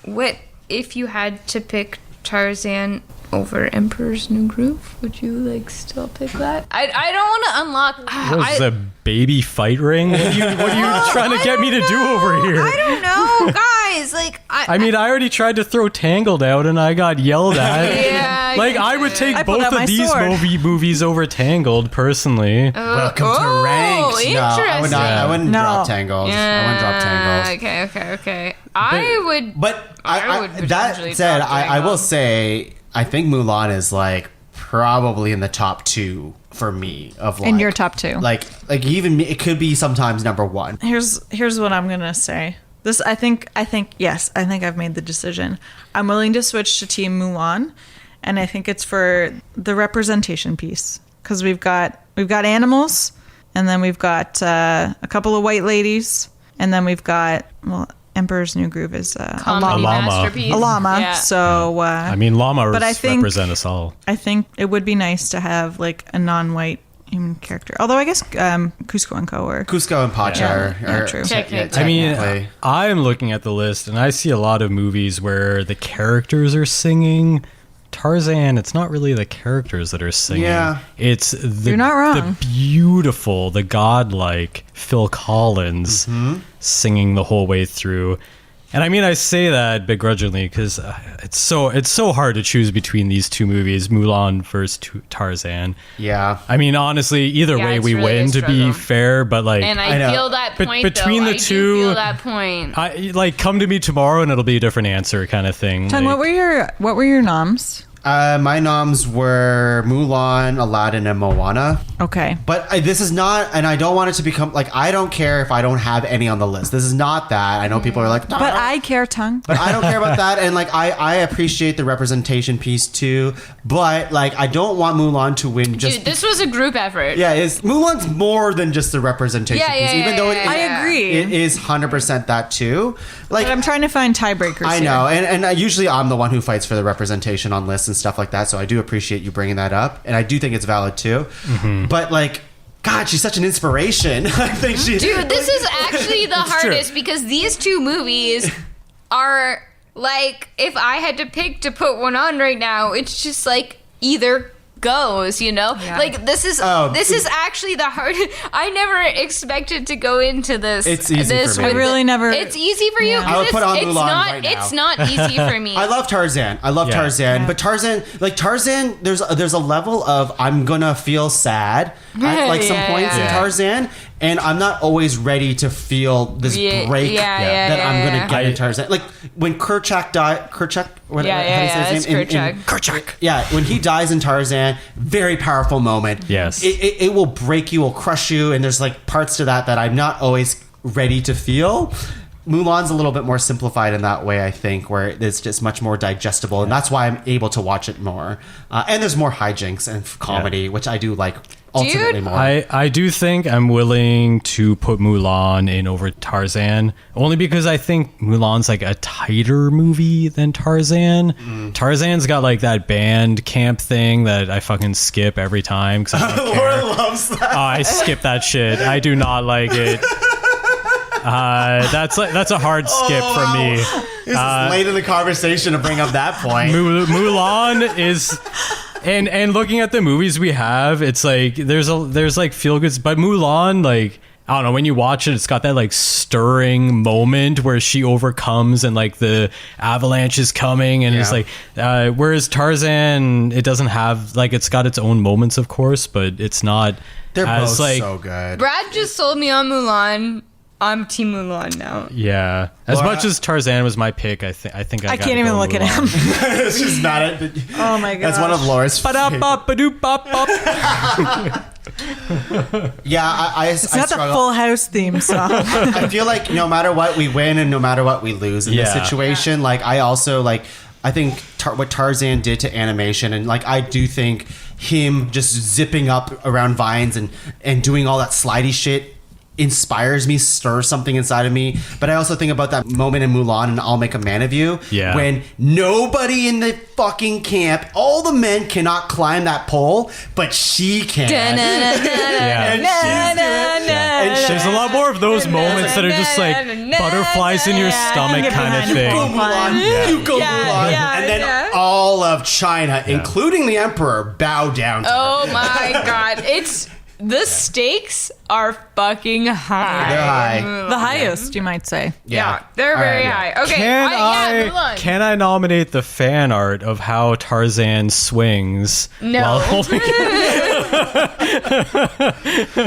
What if you had to pick Tarzan over Emperor's New Groove? Would you like still pick that? I don't want to unlock. What is a baby fight ring? What are you trying to get me to do over here? I don't know, guys. Like I mean, I already tried to throw Tangled out and I got yelled at. Yeah, Like, I would take I pulled both out my of these sword. movies over Tangled, personally. Welcome to Ranked. No, I would not. I wouldn't No. drop Tangled. I wouldn't drop Tangled. Okay. I would. But I would that potentially said, drop I will Tangled. say I think Mulan is like probably in the top 2 for me of like In your top 2. Like even me, it could be sometimes number 1. Here's what I'm gonna say. This I think yes, I think I've made the decision. I'm willing to switch to Team Mulan, and I think it's for the representation piece because we've got animals, and then we've got a couple of white ladies, and then we've got Emperor's New Groove is a Comedy llama. masterpiece. a llama. Yeah. So I mean, llamas but I think- represent us all. I think it would be nice to have like a non-white human character. Although I guess Cusco and Co. are Cusco and Pacha Yeah, true. Technically. I mean, technically. I'm looking at the list and I see a lot of movies where the characters are singing. Tarzan, it's not really the characters that are singing. Yeah. It's the, You're not wrong. the beautiful, the godlike Phil Collins singing the whole way through. And I mean, I say that begrudgingly because it's so hard to choose between these two movies, Mulan versus Tarzan. Yeah. I mean, honestly, either Yeah, way it's we really win, a to be struggle. fair. But like, And I know. I feel that But point. between though. the I two- do feel that point. I like come to me tomorrow and it'll be a different answer, kind of thing. Tung, Like, what were your noms? My noms were Mulan, Aladdin, and Moana. Okay. But this is not, and I don't want it to become like, I don't care if I don't have any on the list. This is not that. I know people are like, no, But I care, Tuong. But I don't care about that. And like, I appreciate the representation piece too. But like, I don't want Mulan to win just. Dude, this was a group effort. Yeah, Mulan's more than just the representation piece. Even though I agree. it is 100% that too. Like, But I'm trying to find tiebreakers. I know, and usually I'm the one who fights for the representation on lists and stuff like that. So I do appreciate you bringing that up, and I do think it's valid too. But like, God, she's such an inspiration. I think she. Dude, this is actually the hardest because these two movies are like, if I had to pick to put one on right now, it's just like either goes, you know? Yeah. Like this is actually the hardest. I never expected to go into this. It's easy for me. I really never. It's easy for you. Yeah. 'Cause I would put on it's Mulan not. right now. It's not easy for me. I love Tarzan. Yeah. Tarzan, but Tarzan, there's a level of I'm gonna feel sad at like some points in Tarzan, and I'm not always ready to feel this break that I'm gonna get in Tarzan. Like when Kerchak died, how do you say his name? Kerchak. Yeah, when he dies in Tarzan, very powerful moment. Yes. It will break you, will crush you, and there's like parts to that I'm not always ready to feel. Mulan's a little bit more simplified in that way, I think, where it's just much more digestible, and that's why I'm able to watch it more. And there's more hijinks and comedy, which I do like ultimately more. I do think I'm willing to put Mulan in over Tarzan, only because I think Mulan's like a tighter movie than Tarzan. Tarzan's got like that band camp thing that I fucking skip every time because I don't care. Laura loves that. I skip that shit. I do not like it. That's a hard skip for me. This is late in the conversation to bring up that point. Mulan is, and looking at the movies we have, it's like there's like feel goods, but Mulan, like, I don't know, when you watch it, it's got that like stirring moment where she overcomes and like the avalanche is coming, and it's like, whereas Tarzan, it doesn't have, like, it's got its own moments, of course, but it's not. They're both like, so good. Brad just sold me on Mulan. I'm Team Mulan now. Yeah, as much as Tarzan was my pick, I think I can't even look at him. She's mad at. Oh my god, that's one of Laura's. Yeah, it's not the Full House theme song. I feel like no matter what we win and no matter what we lose in this situation, like I also like. I think what Tarzan did to animation, and like I do think him just zipping up around vines and doing all that slidey shit inspires me, stirs something inside of me. But I also think about that moment in Mulan and I'll Make a Man of You, when nobody in the fucking camp, all the men cannot climb that pole, but she can. There's a lot more of those moments that are just like butterflies in your stomach kind of thing. You go Mulan, you go Mulan. And then all of China, including the Emperor, bow down to her. Oh my god. The stakes are fucking high. They're high. The highest, you might say. Yeah, they're very high. Okay, Can I nominate the fan art of how Tarzan swings? No. While holding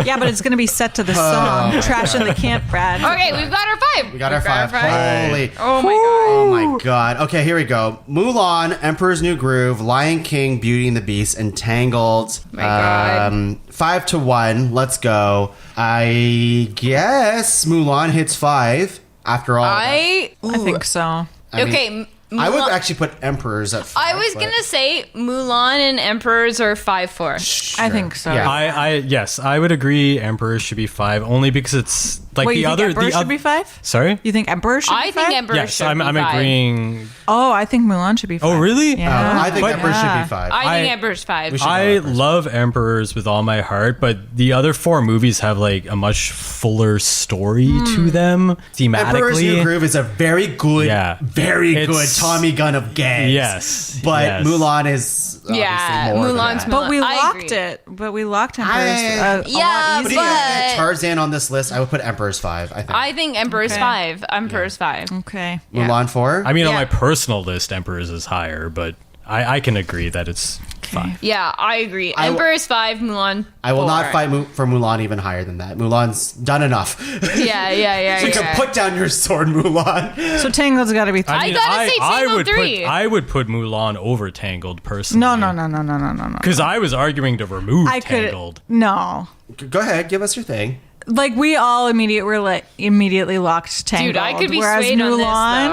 Yeah, but it's going to be set to the song Trash in the Camp, Brad. Okay, we've got our 5. We got our 5. Holy. Oh my god. Oh my god. Okay, here we go. Mulan, Emperor's New Groove, Lion King, Beauty and the Beast, and Tangled. My god. 5-1. Let's go. I guess Mulan hits 5 after all. I think so. I would actually put Emperors at 5. I was gonna say Mulan and Emperors are 5-4. I think so. Yeah. Yes, I would agree. Emperor should be 5, only because it's like Wait, the you other. think Emperor should be 5? Sorry. You think Emperor should be 5? I think Emperor Yes, should I'm be 5. agreeing. Oh, I think Mulan should be 5. Oh, really? Yeah. I think But- Emperor should be 5. I think Emperor's 5. We should- I love Emperors with all my heart, but the other 4 movies have like a much fuller story to them thematically. Emperor's New Groove is a very good, very good It's- Tommy gun of gags. Yes. But yes. Mulan is obviously more Mulan's than that. But we I locked agree. it. But we locked Emperor's I- a lot Yeah, But easier. even if you get but- Tarzan on this list, I would put Emperor's 5, I think. I think Emperor's 5. Emperor's 5. Okay. Mulan 4? I mean, on Yeah. my personal list, Emperors is higher, but I can agree that it's fine. Yeah, I agree. Emperor is 5, Mulan 4. I will not fight for Mulan even higher than that. Mulan's done enough. Yeah. You can put down your sword, Mulan. So Tangled's got to be 3. I gotta say Tangled 3. I would put Mulan over Tangled personally. No. Because I was arguing to remove Tangled. No. Go ahead, give us your thing. Like we all immediately locked Tangled. Dude, I could be whereas swayed on Mulan,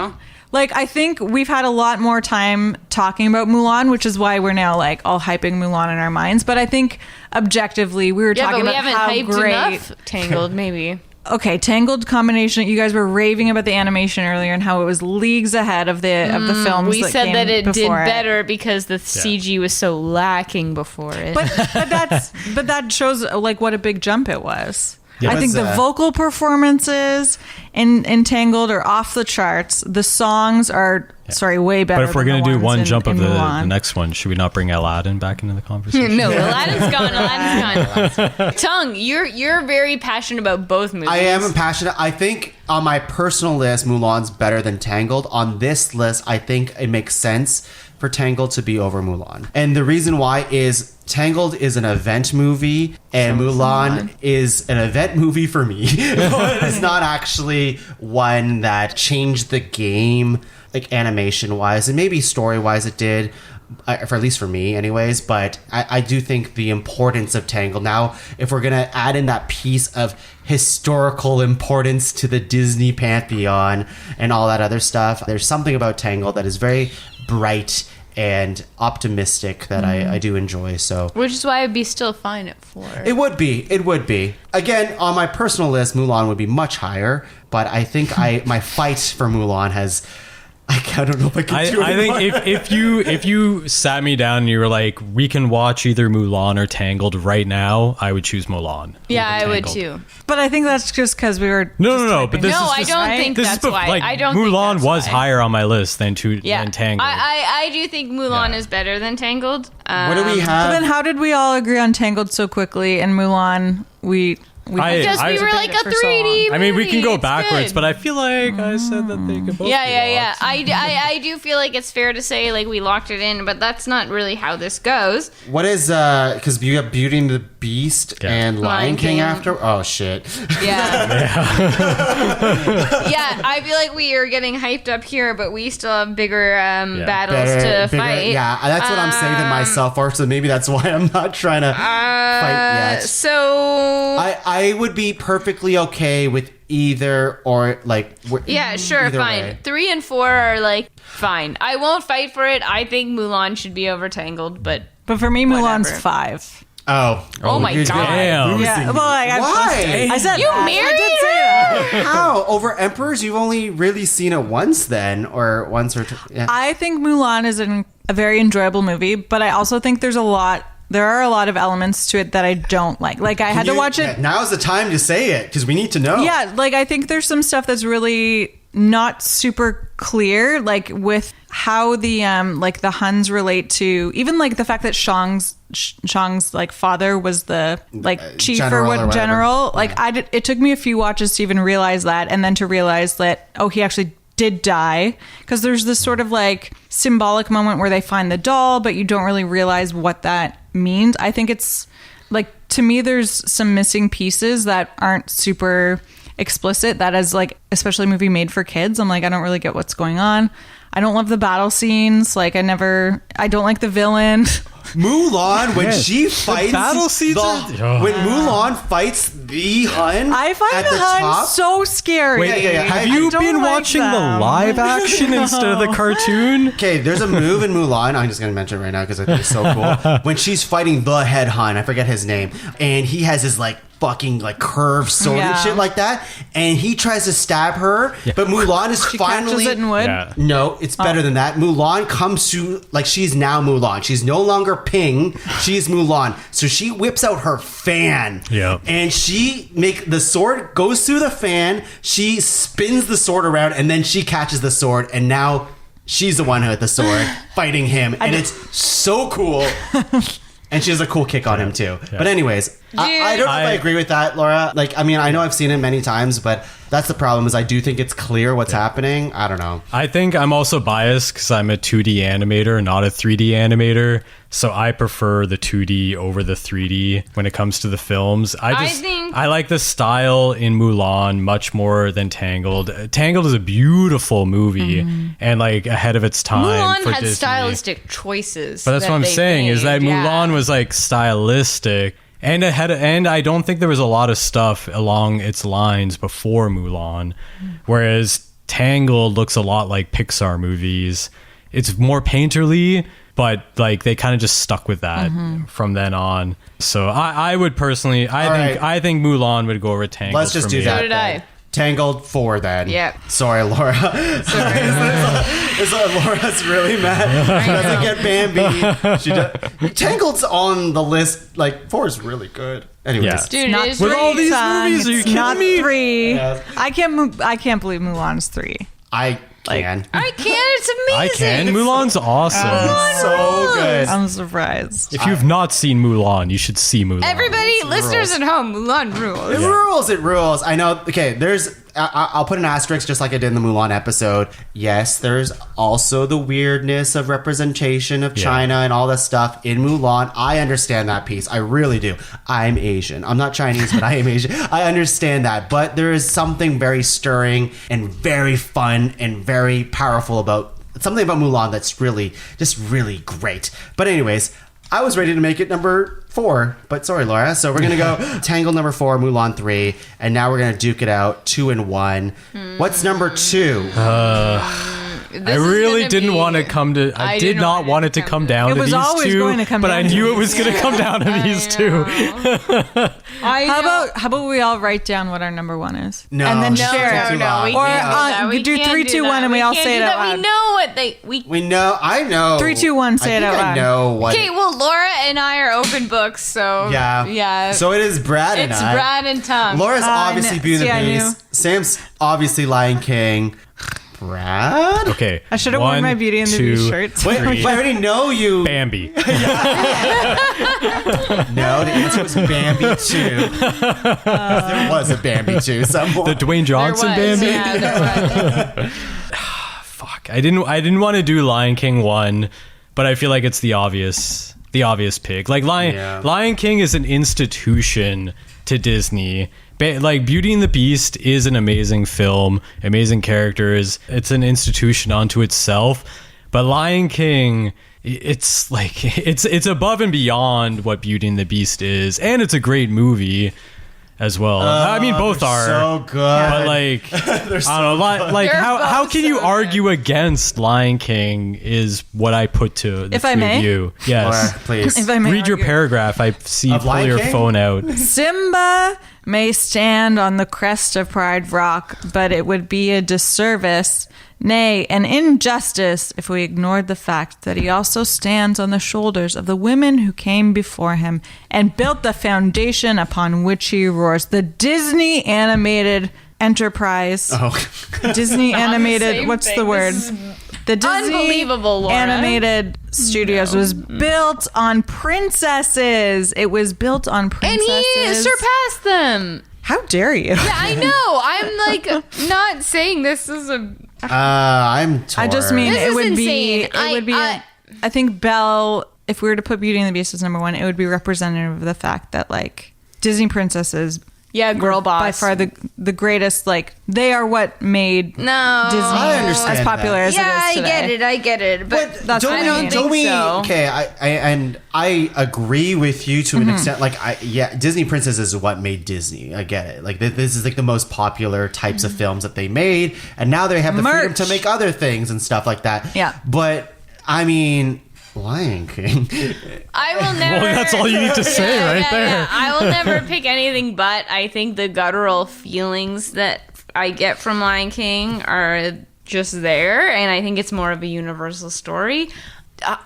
this, though. Like I think we've had a lot more time talking about Mulan, which is why we're now like all hyping Mulan in our minds. But I think objectively, we were talking but we about haven't how hyped great. enough Tangled, maybe. Okay, Tangled combination. You guys were raving about the animation earlier and how it was leagues ahead of the films. We that said came that it did before better because the CG was so lacking before it. But that shows like what a big jump it was. Yeah, I think the vocal performances in Tangled are off the charts. The songs are way better. But if we're going gonna to do one jump of the Mulan. next one, should we not bring Aladdin back into the conversation? No, Aladdin's gone. Tongue, you're very passionate about both movies. I am passionate. I think on my personal list, Mulan's better than Tangled. On this list, I think it makes sense for Tangled to be over Mulan. And the reason why is Tangled is an event movie and Mulan is an event movie for me. It's not actually one that changed the game, like animation wise, and maybe story wise it did. For at least for me anyways, but I do think the importance of Tangled. Now, if we're going to add in that piece of historical importance to the Disney pantheon and all that other stuff, there's something about Tangled that is very bright and optimistic that I do enjoy. So, which is why I'd be still fine at 4. It would be. Again, on my personal list, Mulan would be much higher, but I think my fight for Mulan has... I don't know if I can do it. I think if you sat me down and you were like, we can watch either Mulan or Tangled right now, I would choose Mulan. Yeah, I over would Tangled. too. But I think that's just because we were. No. But this No, is I just, don't think this that's is why. like, I don't think Mulan that's was why. higher on my list than Tangled. I do think Mulan Yeah. is better than Tangled. What do we But have? then how did we all agree on Tangled so quickly and Mulan? We Because we were like a for so 3D movie. I mean, we can go It's backwards, good. but I feel like I said that they could both be Yeah. locked. I do feel like it's fair to say like we locked it in, but that's not really how this goes. What is because you got Beauty and the Beast Yeah. and Lion Lion King King. after? Oh shit. Yeah. Yeah, I feel like we are getting hyped up here, but we still have bigger battles to fight. Yeah, that's what I'm saving myself for. So maybe that's why I'm not trying to fight yet. So I would be perfectly okay with either or like. yeah, sure, either fine. way. 3 and 4 are like fine. I won't fight for it. I think Mulan should be over Tangled, but for me, Mulan's Whatever. 5. Oh my you're God. Damn. Yeah, well, like, Why? I said You that. married I did say that. How over Emperors? You've only really seen it once, then, or once or two. Yeah. I think Mulan is a very enjoyable movie, but I also think there are a lot of elements to it that I don't like. Like I had to watch it. Now's the time to say it because we need to know. Yeah, like I think there's some stuff that's really not super clear, like with how the like the Huns relate to even like the fact that Shang's like father was the like chief or general or what whatever. general. Like it took me a few watches to even realize that, and then to realize that he actually did die, because there's this sort of like symbolic moment where they find the doll, but you don't really realize what that means. I think it's like, to me, there's some missing pieces that aren't super explicit. That is like, especially a movie made for kids, I'm like, I don't really get what's going on. I don't love the battle scenes. Like I don't like the villain. Mulan, when she fights battle scenes when Mulan fights the Hun, I find at the Hun top, so scary. Wait, Yeah. have I you don't been like watching the them. live action instead of the cartoon? Okay, there's a move in Mulan. I'm just gonna mention it right now because I think it's so cool. When she's fighting the head Hun, I forget his name, and he has his like fucking like curved sword and Yeah. shit like that, and he tries to stab her, but Mulan is She finally. catches it in wood. Yeah. No, it's better than that. Mulan comes to, like, she's now Mulan. She's no longer Ping. She's Mulan. So she whips out her fan. Yeah. And the sword goes through the fan. She spins the sword around, and then she catches the sword, and now she's the one with the sword fighting him. And it's so cool. And she has a cool kick on him too. Yeah. But anyways, I don't know if I agree with that, Laura. Like, I mean, I know I've seen it many times, but that's the problem is I do think it's clear what's happening. I don't know. I think I'm also biased because I'm a 2D animator, not a 3D animator. So I prefer the 2D over the 3D when it comes to the films. I like the style in Mulan much more than Tangled. Tangled is a beautiful movie and like ahead of its time. Mulan for had Disney. stylistic choices. But that's what I'm saying is that Mulan was like stylistic. And I don't think there was a lot of stuff along its lines before Mulan, whereas Tangled looks a lot like Pixar movies. It's more painterly, but like they kind of just stuck with that from then on. So I would personally, I think Mulan would go over Tangled. Let's just do that. So did I. Tangled 4 then. Yep. Sorry, Laura. Laura's really mad. She doesn't get Bambi. Tangled's on the list. Like 4 is really good. Anyways. Yeah. Dude, Not it is With all really these Son, movies, are you it's kidding not me? 3. Yes. I can't believe Mulan's 3. I can. I can. It's amazing. I can. Mulan's awesome. It's so good. I'm surprised. If you've not seen Mulan, you should see Mulan. Everybody, listeners at home, Mulan rules. It rules. I know. Okay, I'll put an asterisk just like I did in the Mulan episode. Yes, there's also the weirdness of representation of China and all that stuff in Mulan. I understand that piece. I really do. I'm Asian. I'm not Chinese, but I am Asian. I understand that. But there is something very stirring and very fun and very powerful about something about Mulan that's really, just really great. But anyways, I was ready to make it number 4, but sorry, Laura. So we're going to go Tangled number 4, Mulan 3, and now we're going to duke it out 2 and 1. What's number 2? I really didn't want to come to. I did not want it to come down to these two. It was always going to come but down I to knew it these. was going to come down to these two. How about we all write down what our number 1 is? No, and then no, share too it. long. we Or can't do that. we do can't 3, 2, 1, and we all can't say do it out that. loud. We know what they. We know. I know. 3, 2, 1, say it out I loud. know what. Okay, well, Laura and I are open books, so Yeah. So it is Brad and it's I. Brad and Tom. Laura's obviously Beauty and the I Beast. Sam's obviously Lion King. Brad? Okay. I should have worn my Beauty and the Beast shirts. Wait, I already know you. Bambi. No, the answer was Bambi 2. There was a Bambi 2 somewhere. The Dwayne Johnson There was, Bambi. yeah, there was. Fuck. I didn't want to do Lion King 1, but I feel like it's the obvious pick. Like Lion King is an institution to Disney. Like Beauty and the Beast is an amazing film, amazing characters. It's an institution unto itself. But Lion King, it's like it's above and beyond what Beauty and the Beast is, and it's a great movie as well. I mean, both are so good. but like I don't know, like They're how both can you so argue against Lion King is what I put to the If I two may? of you. Yes. Laura, please. If I may Read your argue. paragraph. I see. Of Pull Lion your King? phone out. Simba may stand on the crest of Pride Rock, but it would be a disservice, nay, an injustice, if we ignored the fact that he also stands on the shoulders of the women who came before him and built the foundation upon which he roars. The Disney animated enterprise. Disney animated, same what's thing. the word? This is The Disney unbelievable, Laura. Animated Studios was built on princesses. It was built on And princesses. he surpassed them. How dare you? Yeah, I know. I'm like not saying this is a. I'm torn. I just mean This it is would be. insane. It would be. I think Belle. If we were to put Beauty and the Beast as number 1, it would be representative of the fact that like Disney princesses. Yeah, girl boss. By far the greatest. Like they are what made No. Disney I understand as popular that. as Yeah, it is today. I get it. But That's don't what we, I mean. don't we, so. Okay, I agree with you to an extent. Like, Disney Princesses is what made Disney. I get it. Like, this is like the most popular types of films that they made, and now they have the freedom Merch. to make other things and stuff like that. Yeah. But I mean, Lion King. I will never. Well, that's all you need to say right there. Yeah. I will never pick anything but I think the guttural feelings that I get from Lion King are just there, and I think it's more of a universal story.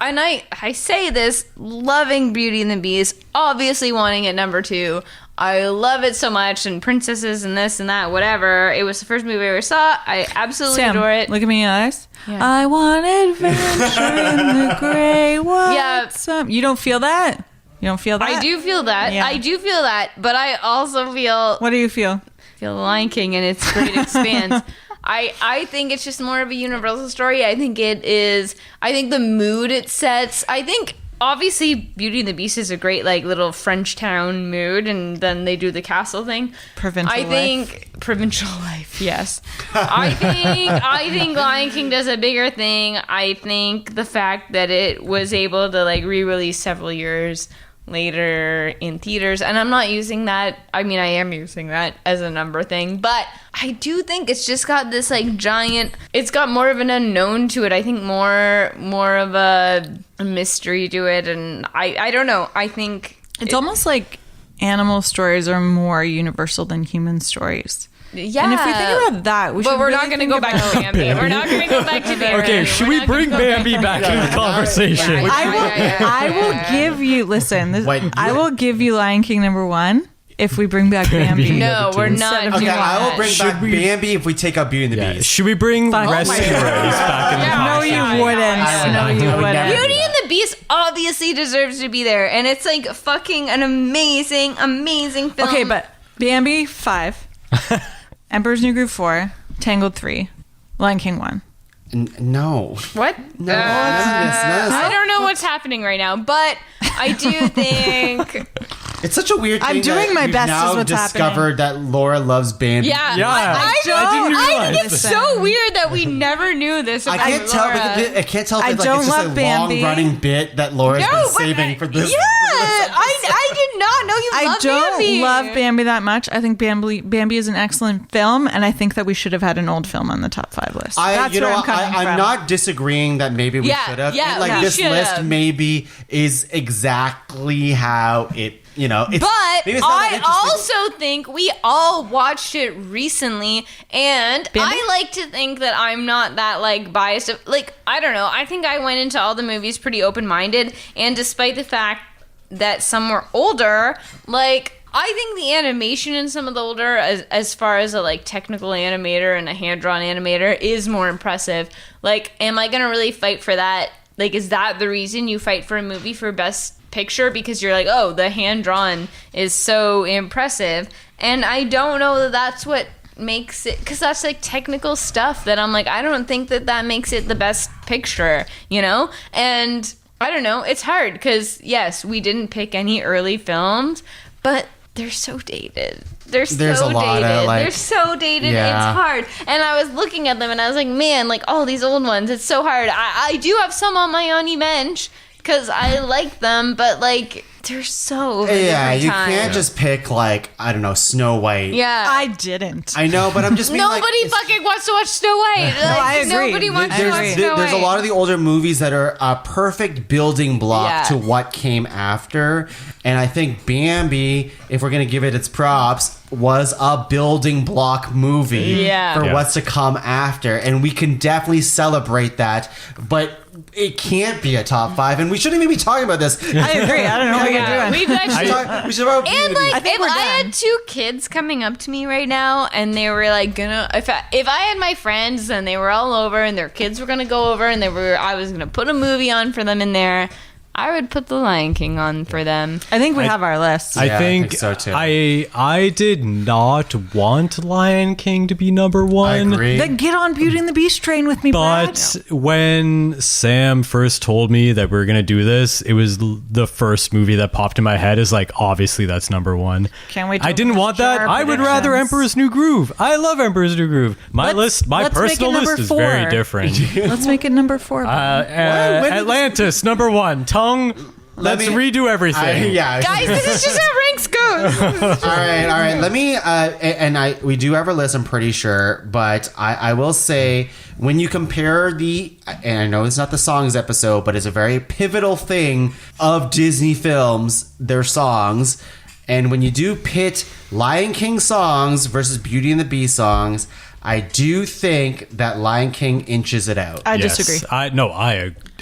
And I say this, loving Beauty and the Beast, obviously wanting it number 2. I love it so much, and princesses and this and that, whatever. It was the first movie I ever saw. I absolutely Sam, adore it. look at me in the eyes. Yeah. I want adventure in the gray. What? Yeah. You don't feel that? You don't feel that? I do feel that. Yeah. I do feel that, but I also feel What do you feel? The Lion King and its great expanse. I think it's just more of a universal story. I think the mood it sets. I think obviously Beauty and the Beast is a great like little French town mood, and then they do the castle thing. Provincial life, yes. I think Lion King does a bigger thing. I think the fact that it was able to like re-release several years later in theaters, and I'm not using that, I mean I am using that as a number thing, but I do think it's just got this like giant, it's got more of an unknown to it. I think more of a mystery to it, and I don't know, I think it's almost like animal stories are more universal than human stories. Yeah. And if we think about that, we're not going to go back to Bambi. We're not going to go back to Bambi. Okay, should we bring Bambi back into the conversation? I will give you, listen, I will give you Lion King number 1 if we bring back Bambi. No, we're not doing Okay, that. I will bring back Bambi if we take out Beauty and the Beast. Should we bring Rescuers back in the No, conversation? you wouldn't. No, you wouldn't. Beauty and the Beast obviously deserves to be there, and it's like fucking an amazing film. Okay, but Bambi 5, Emperor's New Groove 4, Tangled 3, Lion King 1. No. What? No. I don't know what's happening right now, but I do think It's such a weird thing. I'm doing my we've best now is what's discovered that Laura loves Bambi. yeah. Yeah. I didn't realize think it's so weird that we never knew this about I can't tell. Laura. I can't tell if I it's, don't it's just love a Bambi. long-running bit that Laura's been saving for this. Yeah, I did not know you I loved don't Bambi. love Bambi that much. I think Bambi is an excellent film, and I think that we should have had an old film on the top 5 list. That's where I'm coming from. I'm not disagreeing that maybe we Yeah, should have. yeah, Like we this should list have. maybe is exactly how it. You know, it's, But maybe it's not that I interesting. also think we all watched it recently, and Bambi? I like to think that I'm not that like biased. Like, I don't know. I think I went into all the movies pretty open-minded, and despite the fact that some were older, like I think the animation in some of the older, as far as a like technical animator and a hand-drawn animator, is more impressive. Like, am I gonna really fight for that? Like, is that the reason you fight for a movie for Best Picture? Because you're like, oh, the hand-drawn is so impressive. And I don't know that that's what makes it, because that's like technical stuff that I'm like, I don't think that makes it the Best Picture, you know? And I don't know, it's hard, because yes, we didn't pick any early films, but they're so dated. They're There's so a lot dated. of, like- They're so dated. Yeah. It's hard. And I was looking at them and I was like, man, like all these old ones, it's so hard. I do have some on my Oni bench because I like them, but like they're so over Yeah, every you time. can't just pick like I don't know Snow White. Yeah. I didn't. I know, but I'm just being Nobody like, it's- fucking wants to watch Snow White. Like, I agree. Nobody wants to watch agree. Snow White. There's a lot of the older movies that are a perfect building block Yeah. to what came after. And I think Bambi, if we're going to give it its props, was a building block movie Yeah. for Yeah. what's to come after. And we can definitely celebrate that. But it can't be a top 5. And we shouldn't even be talking about this. I agree. I don't know what you're Yeah, doing. we've actually We should have And like, I think if we're I done. had 2 kids coming up to me right now, and they were like gonna, if I had my friends and they were all over, and their kids were gonna go over, and I was gonna put a movie on for them in there, I would put The Lion King on for them. I think we have our list. I Yeah, I think, think so, too. I did not want Lion King to be number 1. I agree. Then get on Beauty and the Beast train with me, Brad. But when Sam first told me that we were going to do this, it was the first movie that popped in my head is like, obviously that's number 1. Can't wait to I didn't want that. our I would rather predictions. Emperor's New Groove. I love Emperor's New Groove. My Let's make it personal number list is 4. very different. Let's make it number 4. When did Atlantis, number 1. Tuong, let's redo everything. Guys, this is just how ranks goes. all right. Let me, we do have our list, I'm pretty sure, but I will say, when you compare and I know it's not the songs episode, but it's a very pivotal thing of Disney films, their songs, and when you do pit Lion King songs versus Beauty and the Beast songs, I do think that Lion King inches it out. I Yes. disagree.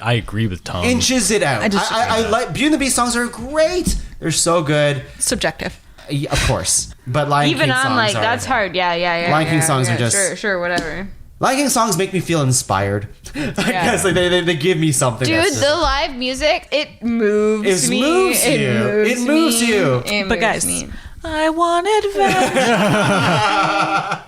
I agree with Tom. Inches it out. I disagree. I like Beauty and the Beast songs are great. They're so good. Subjective. Yeah, of course. But Lion Even King I'm songs like, are, that's hard. Yeah. Lion King songs are just- Sure, whatever. Lion King songs make me feel inspired. I guess like they give me something. Dude, that's the live music, it moves It me. moves you. It moves you. It But moves guys, me. I want adventure.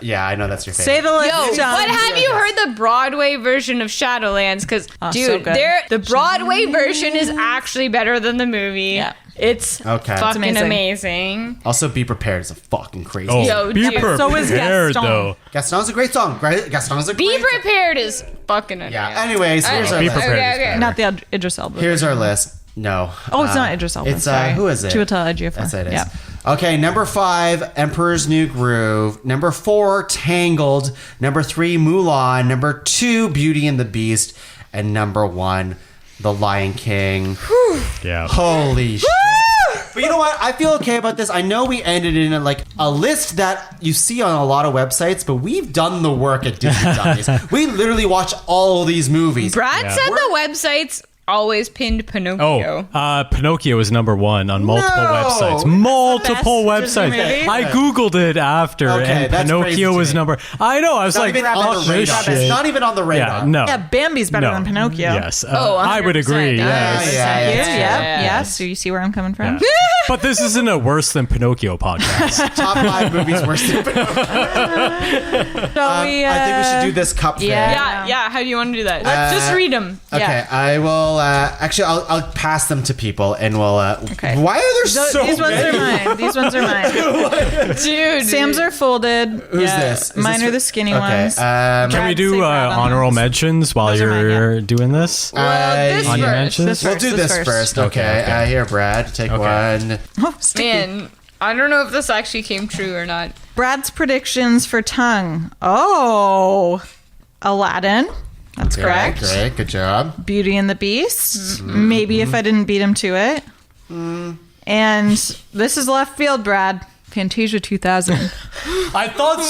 Yeah, I know that's your favorite. Say the list. Yo, John. but have you heard the Broadway version of Shadowlands? Because, so dude, good. the Broadway version is actually better than the movie. Yeah. It's Okay. fucking It's amazing. Also, Be Prepared is a fucking crazy. Oh, Yo, be dude. prepared So is Gaston. though. Gaston's a great song. Gaston's a Be great song. prepared is fucking Yeah. unreal. Anyways, here's our Be list. Prepared is better. Not the Idris Elba. Here's our list. No. Oh, it's not Idris Elba. It's sorry. who is it? Chiwetel Ejiofor. That's it. Yeah. Okay, number 5, Emperor's New Groove. Number 4, Tangled. Number 3, Mulan. Number 2, Beauty and the Beast. And number 1, The Lion King. Yeah. Holy shit. But you know what? I feel okay about this. I know we ended in a list that you see on a lot of websites, but we've done the work at Disney Dummies. We literally watch all these movies. Brad Yeah. said the websites always pinned Pinocchio. Pinocchio is number 1 on multiple No! websites. It's Multiple the best Disney websites. movie? I googled it after, Okay, and that's crazy Pinocchio to was me. number. I know. I was Not like, even on fuck the this radar. shit. It's not even on the radar. Yeah, no. Yeah, Bambi's better No. than Pinocchio. Yes, Oh, I would 100%. agree. Yes. Yeah, Yeah, yeah, yeah. yeah. So you see where I'm coming from? Yeah. But this isn't a worse than Pinocchio podcast. Top 5 movies worse than Pinocchio. So we, I think we should do this cup thing. Yeah. How do you want to do that? Let's just read them. Okay, I will. Actually, I'll pass them to people, and we'll. Okay. Why are there so These ones many? are mine. These ones are mine. Dude. Sam's are folded. Who's this? Is Mine this are the skinny Okay. ones. Can we Brad, say do Brad on honorable those. mentions while Those are mine, you're doing this? Well, this On your first. mentions? This We'll first, do this first. Okay. Okay. Here, Brad, take Okay. one. Oh, sticky. Man, I don't know if this actually came true or not. Brad's predictions for tongue. Oh, Aladdin. That's Okay, correct. Great. Good job. Beauty and the Beast. Maybe if I didn't beat him to it. And this is left field, Brad. Fantasia 2000. I thought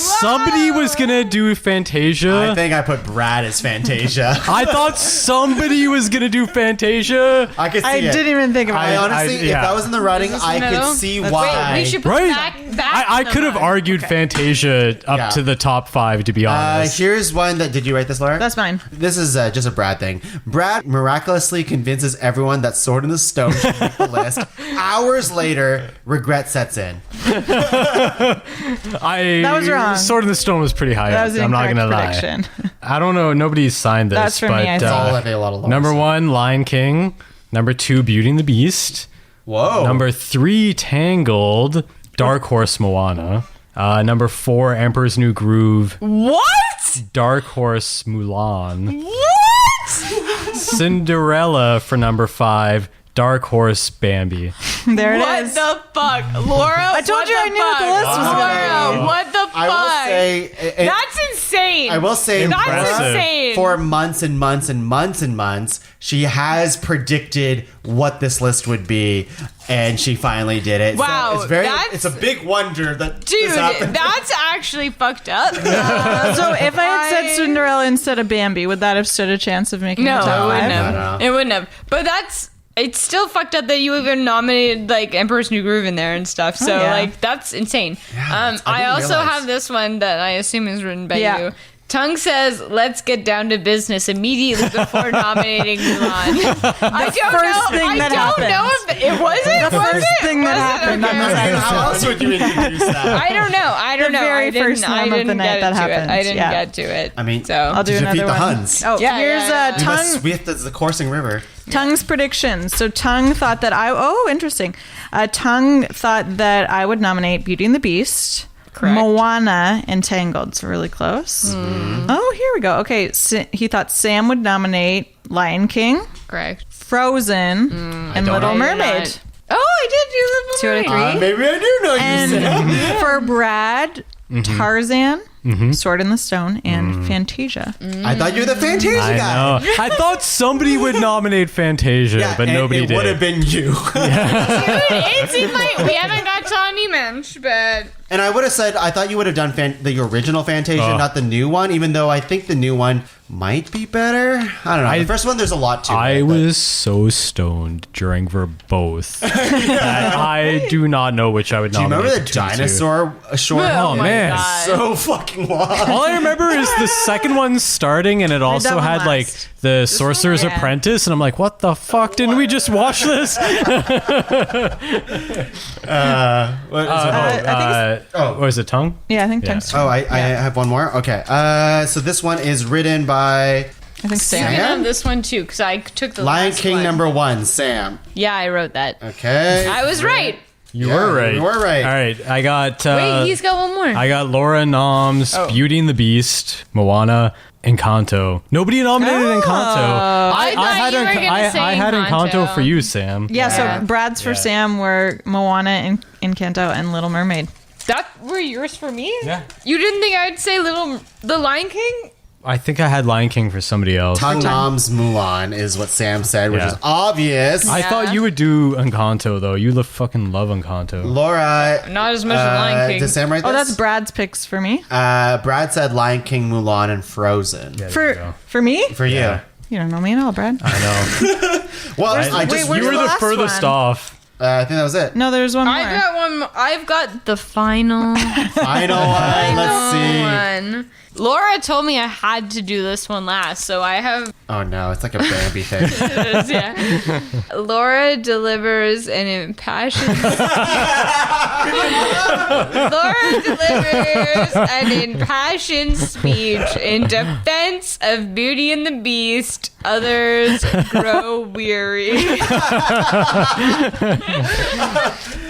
somebody was gonna do Fantasia. I think I put Brad as Fantasia. I thought somebody was gonna do Fantasia. I could see I it. didn't even think about I it. honestly, if yeah. that was in the running, I No. could see Wait, why. we should put Right. back I in the could have mug. argued Fantasia up Yeah. to the top 5, to be honest. Here's one that. Did you write this, Laura? That's mine. This is just a Brad thing. Brad miraculously convinces everyone that Sword in the Stone should make the list. Hours later, regret sets in. That was wrong. Sword in the Stone was pretty high That up. was an I'm not incorrect gonna prediction. lie. I don't know. Nobody's signed this. That's for but, me, I think. All have a lot of lowers. number 1, Lion King. Number 2, Beauty and the Beast. Whoa. Number 3, Tangled. Dark Horse, Moana. Number 4, Emperor's New Groove. What? Dark Horse, Mulan. What? Cinderella for number 5. Dark Horse, Bambi. There it What is. the fuck? Laura, I told you I knew what the list was gonna Laura, be. what the fuck? I will say. That's insane. I will say. That's Impressive. insane. For months and months and months and months, she has predicted what this list would be, and she finally did it. Wow, so it's very. that's- It's a big wonder that Dude, this happened. that's actually fucked up. So if I had said Cinderella instead of Bambi, would that have stood a chance of making No, the it top wouldn't five? have. No. It wouldn't have. But it's still fucked up that you even nominated like Emperor's New Groove in there and stuff. So yeah. like that's insane. I I didn't also realize. have this one that I assume is written by Yeah. you. Tongue says, "Let's get down to business immediately before nominating Mulan." I don't first know. thing I that don't happened. know if it wasn't. The first thing that happened on this episode. How else would you introduce that? I don't know. I don't know. very I didn't, first I name of didn't the night get that to happened. it. I didn't Yeah. get to it. I mean, so I'll do to defeat another the one. Huns. Oh, Yeah, here's yeah, yeah. We must Tongue. swift as the coursing river. Tongue's predictions. So Tongue thought that interesting. Tongue thought that I would nominate Beauty and the Beast, Correct. Moana, and Tangled. So really close. Oh, here we go. Okay, he thought Sam would nominate Lion King, correct. Frozen, and don't Little know. Mermaid. Oh, I did do 2 out of 3. Maybe I do know you, Sam. And for Brad, Tarzan, Sword in the Stone, and Fantasia. I thought you were the Fantasia I guy. know. I thought somebody would nominate Fantasia, Yeah, but and nobody it would have did. been you. Dude, it seemed like we haven't got Tawny Mensch, but And I would have said, I thought you would have done the original Fantasia, Oh. not the new one, even though I think the new one might be better. I don't know. The first one, there's a lot to I it. but- was so stoned during Verboth that I do not know which I would Do you nominate. remember the between two. dinosaur short? Oh my man, Man. God. So fucking long. All I remember is the second one starting, and it also one had like last. the Sorcerer's yeah. Apprentice, and I'm like, what the fuck? Didn't we just watch this? Or is it Tuong? Yeah, I think Yeah. Tung's. I have one more. Okay. So this one is written by I think Sam. I Sam? have this one too because I took the Lion last King one. #1, Sam. Yeah, I wrote that. Okay. I was right. You Yeah, were right. you were right. All right, I got. Wait, he's got one more. I got Laura Nom's Beauty and the Beast, Moana, Encanto. Nobody nominated Encanto. I thought you were gonna say I had Encanto Encanto. for you, Sam. Yeah, so Brad's for Sam were Moana, and Encanto, and Little Mermaid. That were yours for me? Yeah. You didn't think I'd say The Lion King? I think I had Lion King for somebody else. Tang Nam's Mulan is what Sam said, which Yeah. is obvious. I thought you would do Encanto though. You fucking love Encanto. Laura. Not as much as Lion King. Did Sam write this? Oh, that's Brad's picks for me. Brad said Lion King, Mulan, and Frozen. Yeah, there you go. For me? For you. Yeah. You don't know me at all, Brad. I know. Well, I wait, just where's You were the the last furthest one? off. I think that was it. No, there's one more. I've got one. I've got the final Final one. Let's see. one. Laura told me I had to do this one last, so I have. Oh no, it's like a Bambi thing. Yeah. Laura delivers an impassioned. Laura delivers an impassioned speech in defense of Beauty and the Beast. Others grow weary.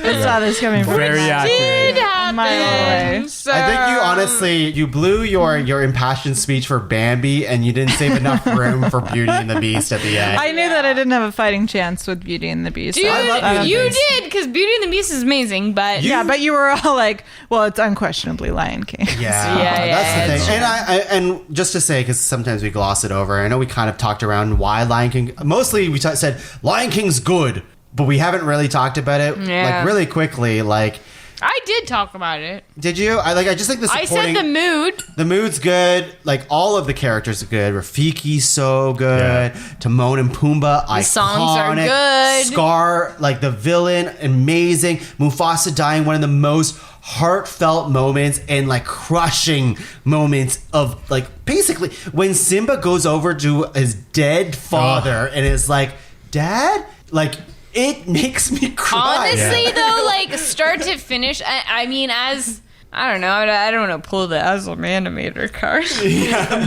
I saw this coming from Very Did accurate. A mile away. happen. So I think you honestly, you blew your impassioned speech for Bambi, and you didn't save enough room for Beauty and the Beast at the end. I knew that I didn't have a fighting chance with Beauty and the Beast. Dude, I love Beauty and the you Beast. did because Beauty and the Beast is amazing, but Yeah, but you were all like, well, it's unquestionably Lion King. Yeah, Yeah, that's the thing. And just to say, because sometimes we gloss it over, I know we kind of talked around why Lion King. Mostly, we said Lion King's good, but we haven't really talked about it Yeah. like really quickly. Like, I did talk about it. did you? I just think the I supporting. said the mood. The mood's good. Like all of the characters are good. Rafiki's so good. Timon and Pumbaa, iconic. songs are good. Scar, like the villain, amazing. Mufasa dying, one of the most heartfelt moments and like crushing moments of like basically when Simba goes over to his dead father and is like, "Dad," like. It makes me cry. Honestly, though, like start to finish, I mean, as I don't know, I don't want to pull the Aslam animator card,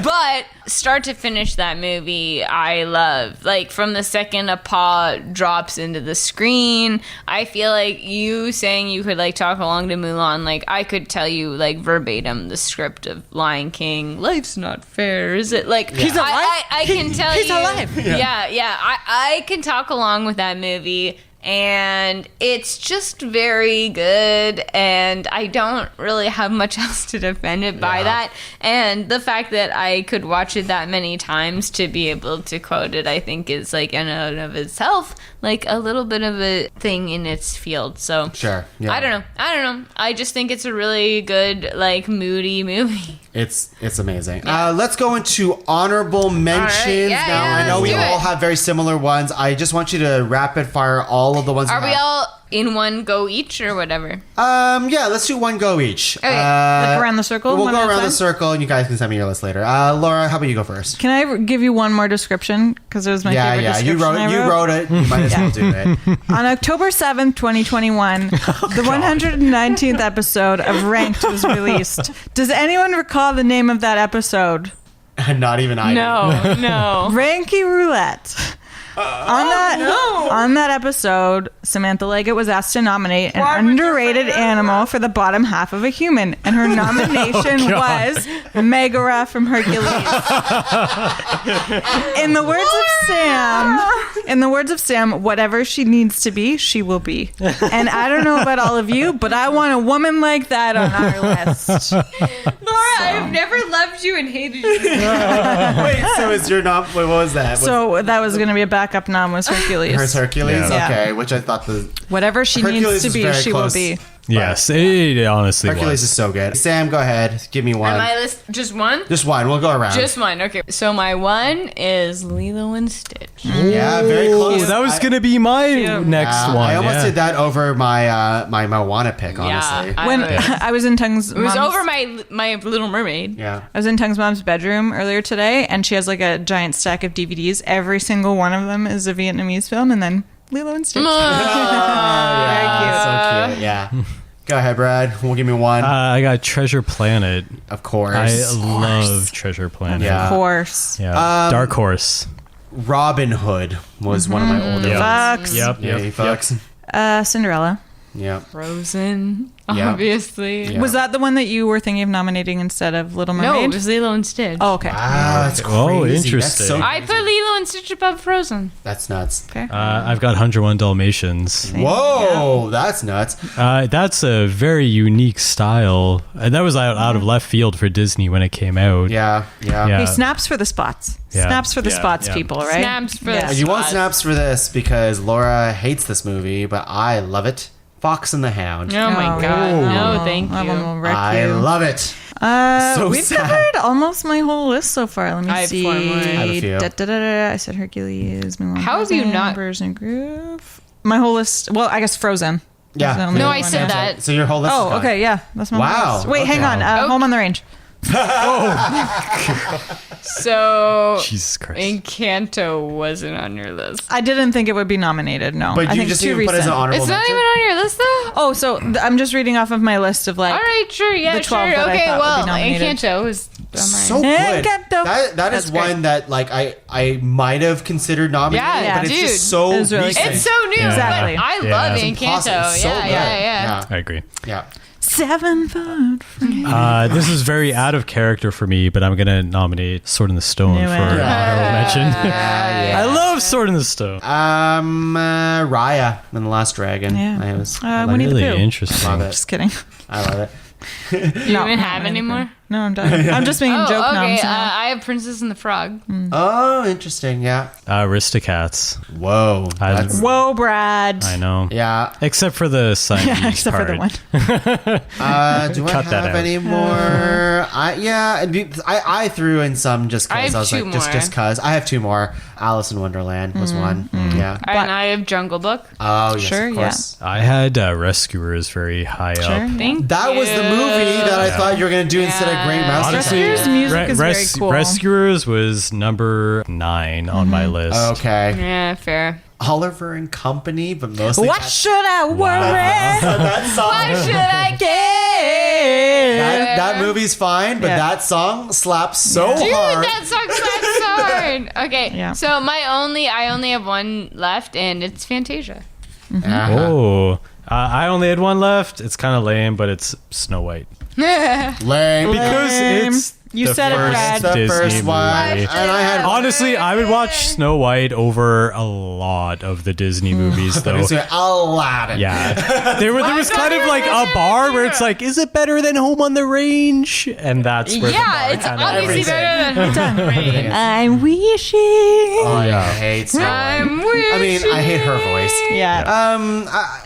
but start to finish that movie, I love. Like from the second a paw drops into the screen, I feel like you saying you could like talk along to Mulan, like I could tell you like verbatim the script of Lion King. Life's not fair, is it? Like He's alive? I can tell you, He's alive. Yeah. I can talk along with that movie. And it's just very good, and I don't really have much else to defend it by that. And the fact that I could watch it that many times to be able to quote it, I think is like in and of itself like a little bit of a thing in its field. So Sure. Yeah. I don't know. I just think it's a really good like moody movie. It's amazing. Let's go into honorable mentions. Yeah, now, yeah, I know let's we do all it. have very similar ones. I just want you to rapid fire all of the ones. Are you we have. all in one go each or whatever? Yeah, let's do one go each. Okay. Like around the circle, We'll one go at a around time? the circle, and you guys can send me your list later. Laura, how about you go first? Can I give you one more description? Because it was my favorite You description wrote it. You might as well do it. On October 7th, 2021, the 119th episode of Ranked was released. Does anyone recall the name of that episode? Not even I. do. No. Ranky Roulette. On that episode, Samantha Leggatt was asked to nominate an underrated animal for the bottom half of a human, and her nomination was Megara from Hercules. In the words of Sam, whatever she needs to be, she will be. And I don't know about all of you, but I want a woman like that on our list. Laura, I've never loved you and hated you. Wait, so is your nom? Wait, what was that? So that was going to be a backup nom was Hercules. Hers Hercules? Yeah. Okay, which I thought the Whatever she Hercules needs to is be, very she close. will be. Yes, But, it honestly Hercules was. is so good. Sam, go ahead. Give me one. On my list, just one? Just one. We'll go around. Just one. Okay. So my one is Lilo and Stitch. Yeah, very close. Oh, that was going to be my next one. I almost yeah. did that over my my Moana pick, honestly. Yeah, When I was in Tung's it was mom's, over my Little Mermaid. Yeah. I was in Tung's mom's bedroom earlier today, and she has like a giant stack of DVDs. Every single one of them is a Vietnamese film, and then Lilo and Stitch. Yeah, so cute. Yeah. Go ahead, Brad. We'll give me one. I got Treasure Planet. of course. I love Treasure Planet. Yeah. Of course. Yeah. Dark Horse. Robin Hood was one of my older ones. Fox. Yep. Yeah, you fucks. Cinderella. Yeah. Frozen, Yeah. obviously. Yeah. Was that the one that you were thinking of nominating instead of Little Mermaid? No, it was Lilo and Stitch. Oh, okay. Wow, that's crazy. Oh, That's interesting. so I put Lilo and Stitch above Frozen. That's nuts. Okay. I've got 101 Dalmatians. Whoa, that's nuts. That's a very unique style. And that was out of left field for Disney when it came out. Yeah, yeah. Yeah. Hey, snaps for the spots. Yeah. Snaps for the Yeah, spots, yeah. people, right? Snaps for Yeah. the You want spots. snaps for this because Laura hates this movie, but I love it. Fox and the Hound. Oh my Oh, god. yeah. No, thank That one you. will wreck I you. love it. So We've sad. covered almost my whole list so far. Let me I have see. 4 more. I have a few. I said Hercules. Mulan, How have you Frozen, not- Birds and Groove? My whole list. Well, I guess Frozen. Yeah. That's the only No, one I said have. that. So your whole list is Oh, gone. okay, yeah, that's my Wow, list. Wait, okay. hang on. Home on the Range. So Jesus Christ. Encanto wasn't on your list. I didn't think it would be nominated. No, But I you think just too even put it as an recent. honorable It's not mention? even on your list though. Oh, so I'm just reading off of my list of like. All right, sure, yeah, the 12 sure. that I Okay, thought would well, be nominated. Encanto was on mine. So good. Encanto. That is That's great. one that like I might have considered nominating, Yeah, but it's dude. just so It was really recent. good. It's so new. Yeah. Exactly. But I Yeah. love It's Encanto. impossible. It's so Yeah, good. yeah. I agree. Yeah. 7 foot. This is very out of character for me, but I'm going to nominate Sword in the Stone Knew for it. honorable mention. Yeah. I love Sword in the Stone. Raya and the Last Dragon. Yeah. I was Winnie the Really Pooh. interesting. love it. Just kidding. I love it. Do you even have any more? No, I'm done. I'm just making joke okay. noms. I have Princess and the Frog. Oh, interesting. Yeah. Aristocats. Whoa. That's, Whoa, Brad. I know. yeah. Except for the Siamese Yeah, except part. for the one. Do I Cut that have out. any more? I threw in some just I because have I was two like just more. cause I have 2 more. Alice in Wonderland was one. Yeah. And I have Jungle Book. Oh yes, Sure, of yeah. course. I had Rescuers very high Sure. up. Thank That was the movie that I thought you were gonna do instead of Great Mouse. Honestly, Rescuers music is very cool. Rescuers was number 9 on my list. Okay. Yeah, fair. Oliver and Company, but mostly What should I worry? that song. Why should I That movie's fine, but Yeah. that song slaps so Dude, hard. that song slaps so hard. Okay, Yeah. so I only have one left, and it's Fantasia. Uh-huh. Oh, I only had one left. It's kind of lame, but it's Snow White. Lame. Because it's You the said it, first Brad. the Disney first one, movie. and I had Honestly, I would watch Snow White over a lot of the Disney movies, though. Aladdin. Yeah, there was kind of like a bar where it's like, is it better than Home on the Range? And that's where the Yeah, bar it's kinda obviously everything. better than Rain. I'm wishing. Oh, I hate Snow White. I'm I mean, I hate her voice. Yeah.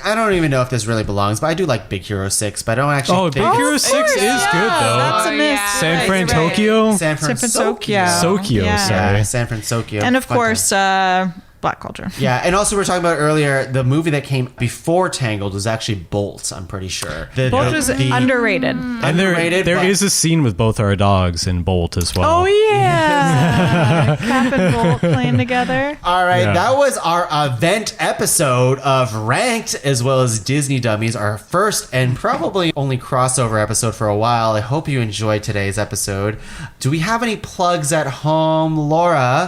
I don't even know if this really belongs, but I do like Big Hero 6, but I don't actually Oh, Big think Hero 6 is good, though. That's a miss. yeah. San Fran, Right. Tokyo? San San Francisco. Francisco. Sokyo, Yeah. sorry. Yeah, San Francisco. And of Fun course, time. Black Culture. Yeah, and also we were talking about earlier, the movie that came before Tangled was actually Bolt, I'm pretty sure. Bolt was underrated. And there underrated, there but- is a scene with both our dogs in Bolt as well. Oh yeah, Cap and Bolt playing together. All right, Yeah. that was our event episode of Ranked, as well as Disney Dummies, our first and probably only crossover episode for a while. I hope you enjoyed today's episode. Do we have any plugs at home, Laura?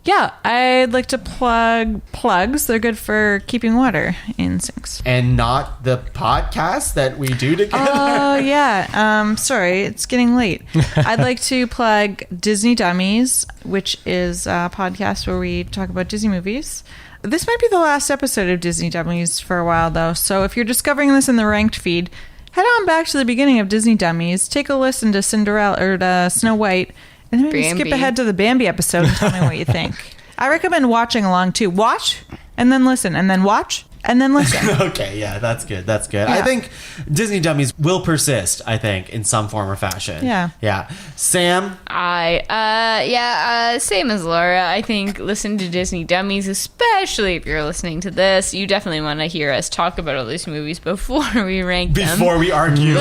Yeah, I'd like to plug plugs. They're good for keeping water in sinks. And not the podcast that we do together? Oh yeah. Sorry, it's getting late. I'd like to plug Disney Dummies, which is a podcast where we talk about Disney movies. This might be the last episode of Disney Dummies for a while, though. So if you're discovering this in the Ranked feed, head on back to the beginning of Disney Dummies. Take a listen to Cinderella or to Snow White, and then maybe skip Bambi. ahead to the Bambi episode and tell me what you think. I recommend watching along too. Watch and then listen, and then watch and then listen. Okay, yeah, that's good. That's good. I think Disney Dummies will persist, I think, in some form or fashion. Yeah. Yeah. Sam? Same as Laura. I think listen to Disney Dummies, especially if you're listening to this. You definitely want to hear us talk about all these movies before we rank them. Before we argue.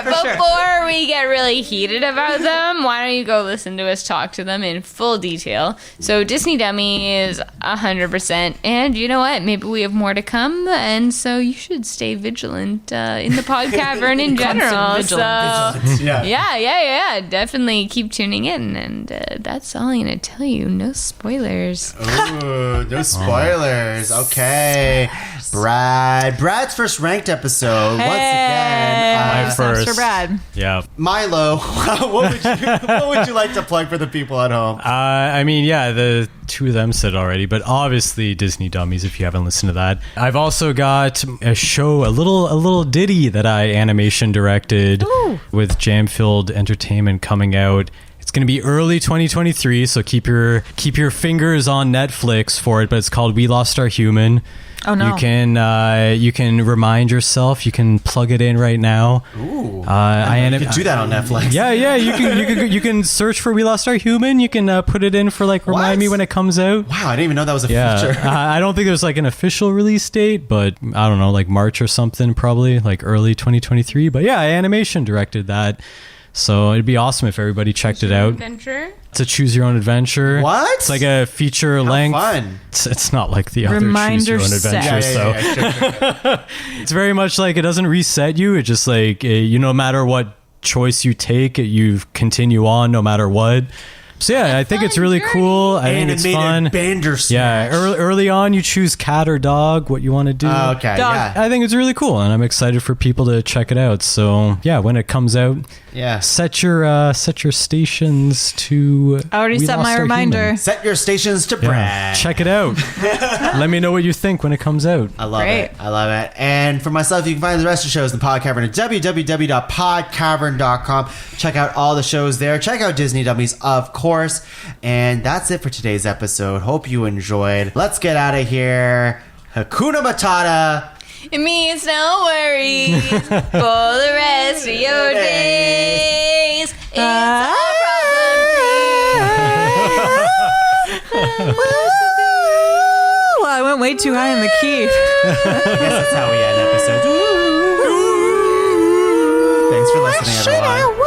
Before we get really heated about them, why don't you go listen to us talk to them in full detail? So Disney Dummies, 100%. And you know what? Maybe we have more to come, and so you should stay vigilant in the pod cavern in general. So yeah. Definitely keep tuning in, and that's all I'm gonna tell you. No spoilers. Ooh, no spoilers. Okay. Brad's first ranked episode. Once again. My first. For Brad. Yeah. Milo, what would you like to plug for the people at home? The two of them said already, but obviously Disney Dummies, if you haven't listened to that. I've also got a show, a little ditty that I animation directed with Jam-Filled Entertainment coming out. It's going to be early 2023, so keep your fingers on Netflix for it, but it's called We Lost Our Human. Oh no! You can remind yourself. You can plug it in right now. Ooh! You can do that on Netflix. Yeah. You can search for We Lost Our Human. You can put it in for remind me when it comes out. Wow, I didn't even know that was a feature. I don't think there's an official release date, but I don't know, March or something, probably early 2023. But yeah, animation directed that. So it'd be awesome if everybody checked it out. Adventure? It's a choose your own adventure. What? It's like a feature length. Fun. It's not like the other choose your own adventures. Sure. It's very much it doesn't reset you. It just no matter what choice you take, you continue on no matter what. So yeah, I think it's really cool. I think it's fun. Bandersnatch. Yeah, early on you choose cat or dog, what you want to do. Okay, Dog. yeah. I think it's really cool, and I'm excited for people to check it out. So yeah, when it comes out, set your stations to. I already We set Lost my Our reminder. Human. Set your stations to Yeah, Brad. check it out. Let me know what you think when it comes out. I love Great. it. I love it. And for myself, you can find the rest of the shows in the Pod Cavern at www.podcavern.com. Check out all the shows there. Check out Disney Dummies, of course. And that's it for today's episode. Hope you enjoyed. Let's get out of here. Hakuna Matata. It means no worries for the rest of your days. It's all problem free. Well, I went way too high in the key. I guess that's how we end episodes. Thanks for listening, everyone.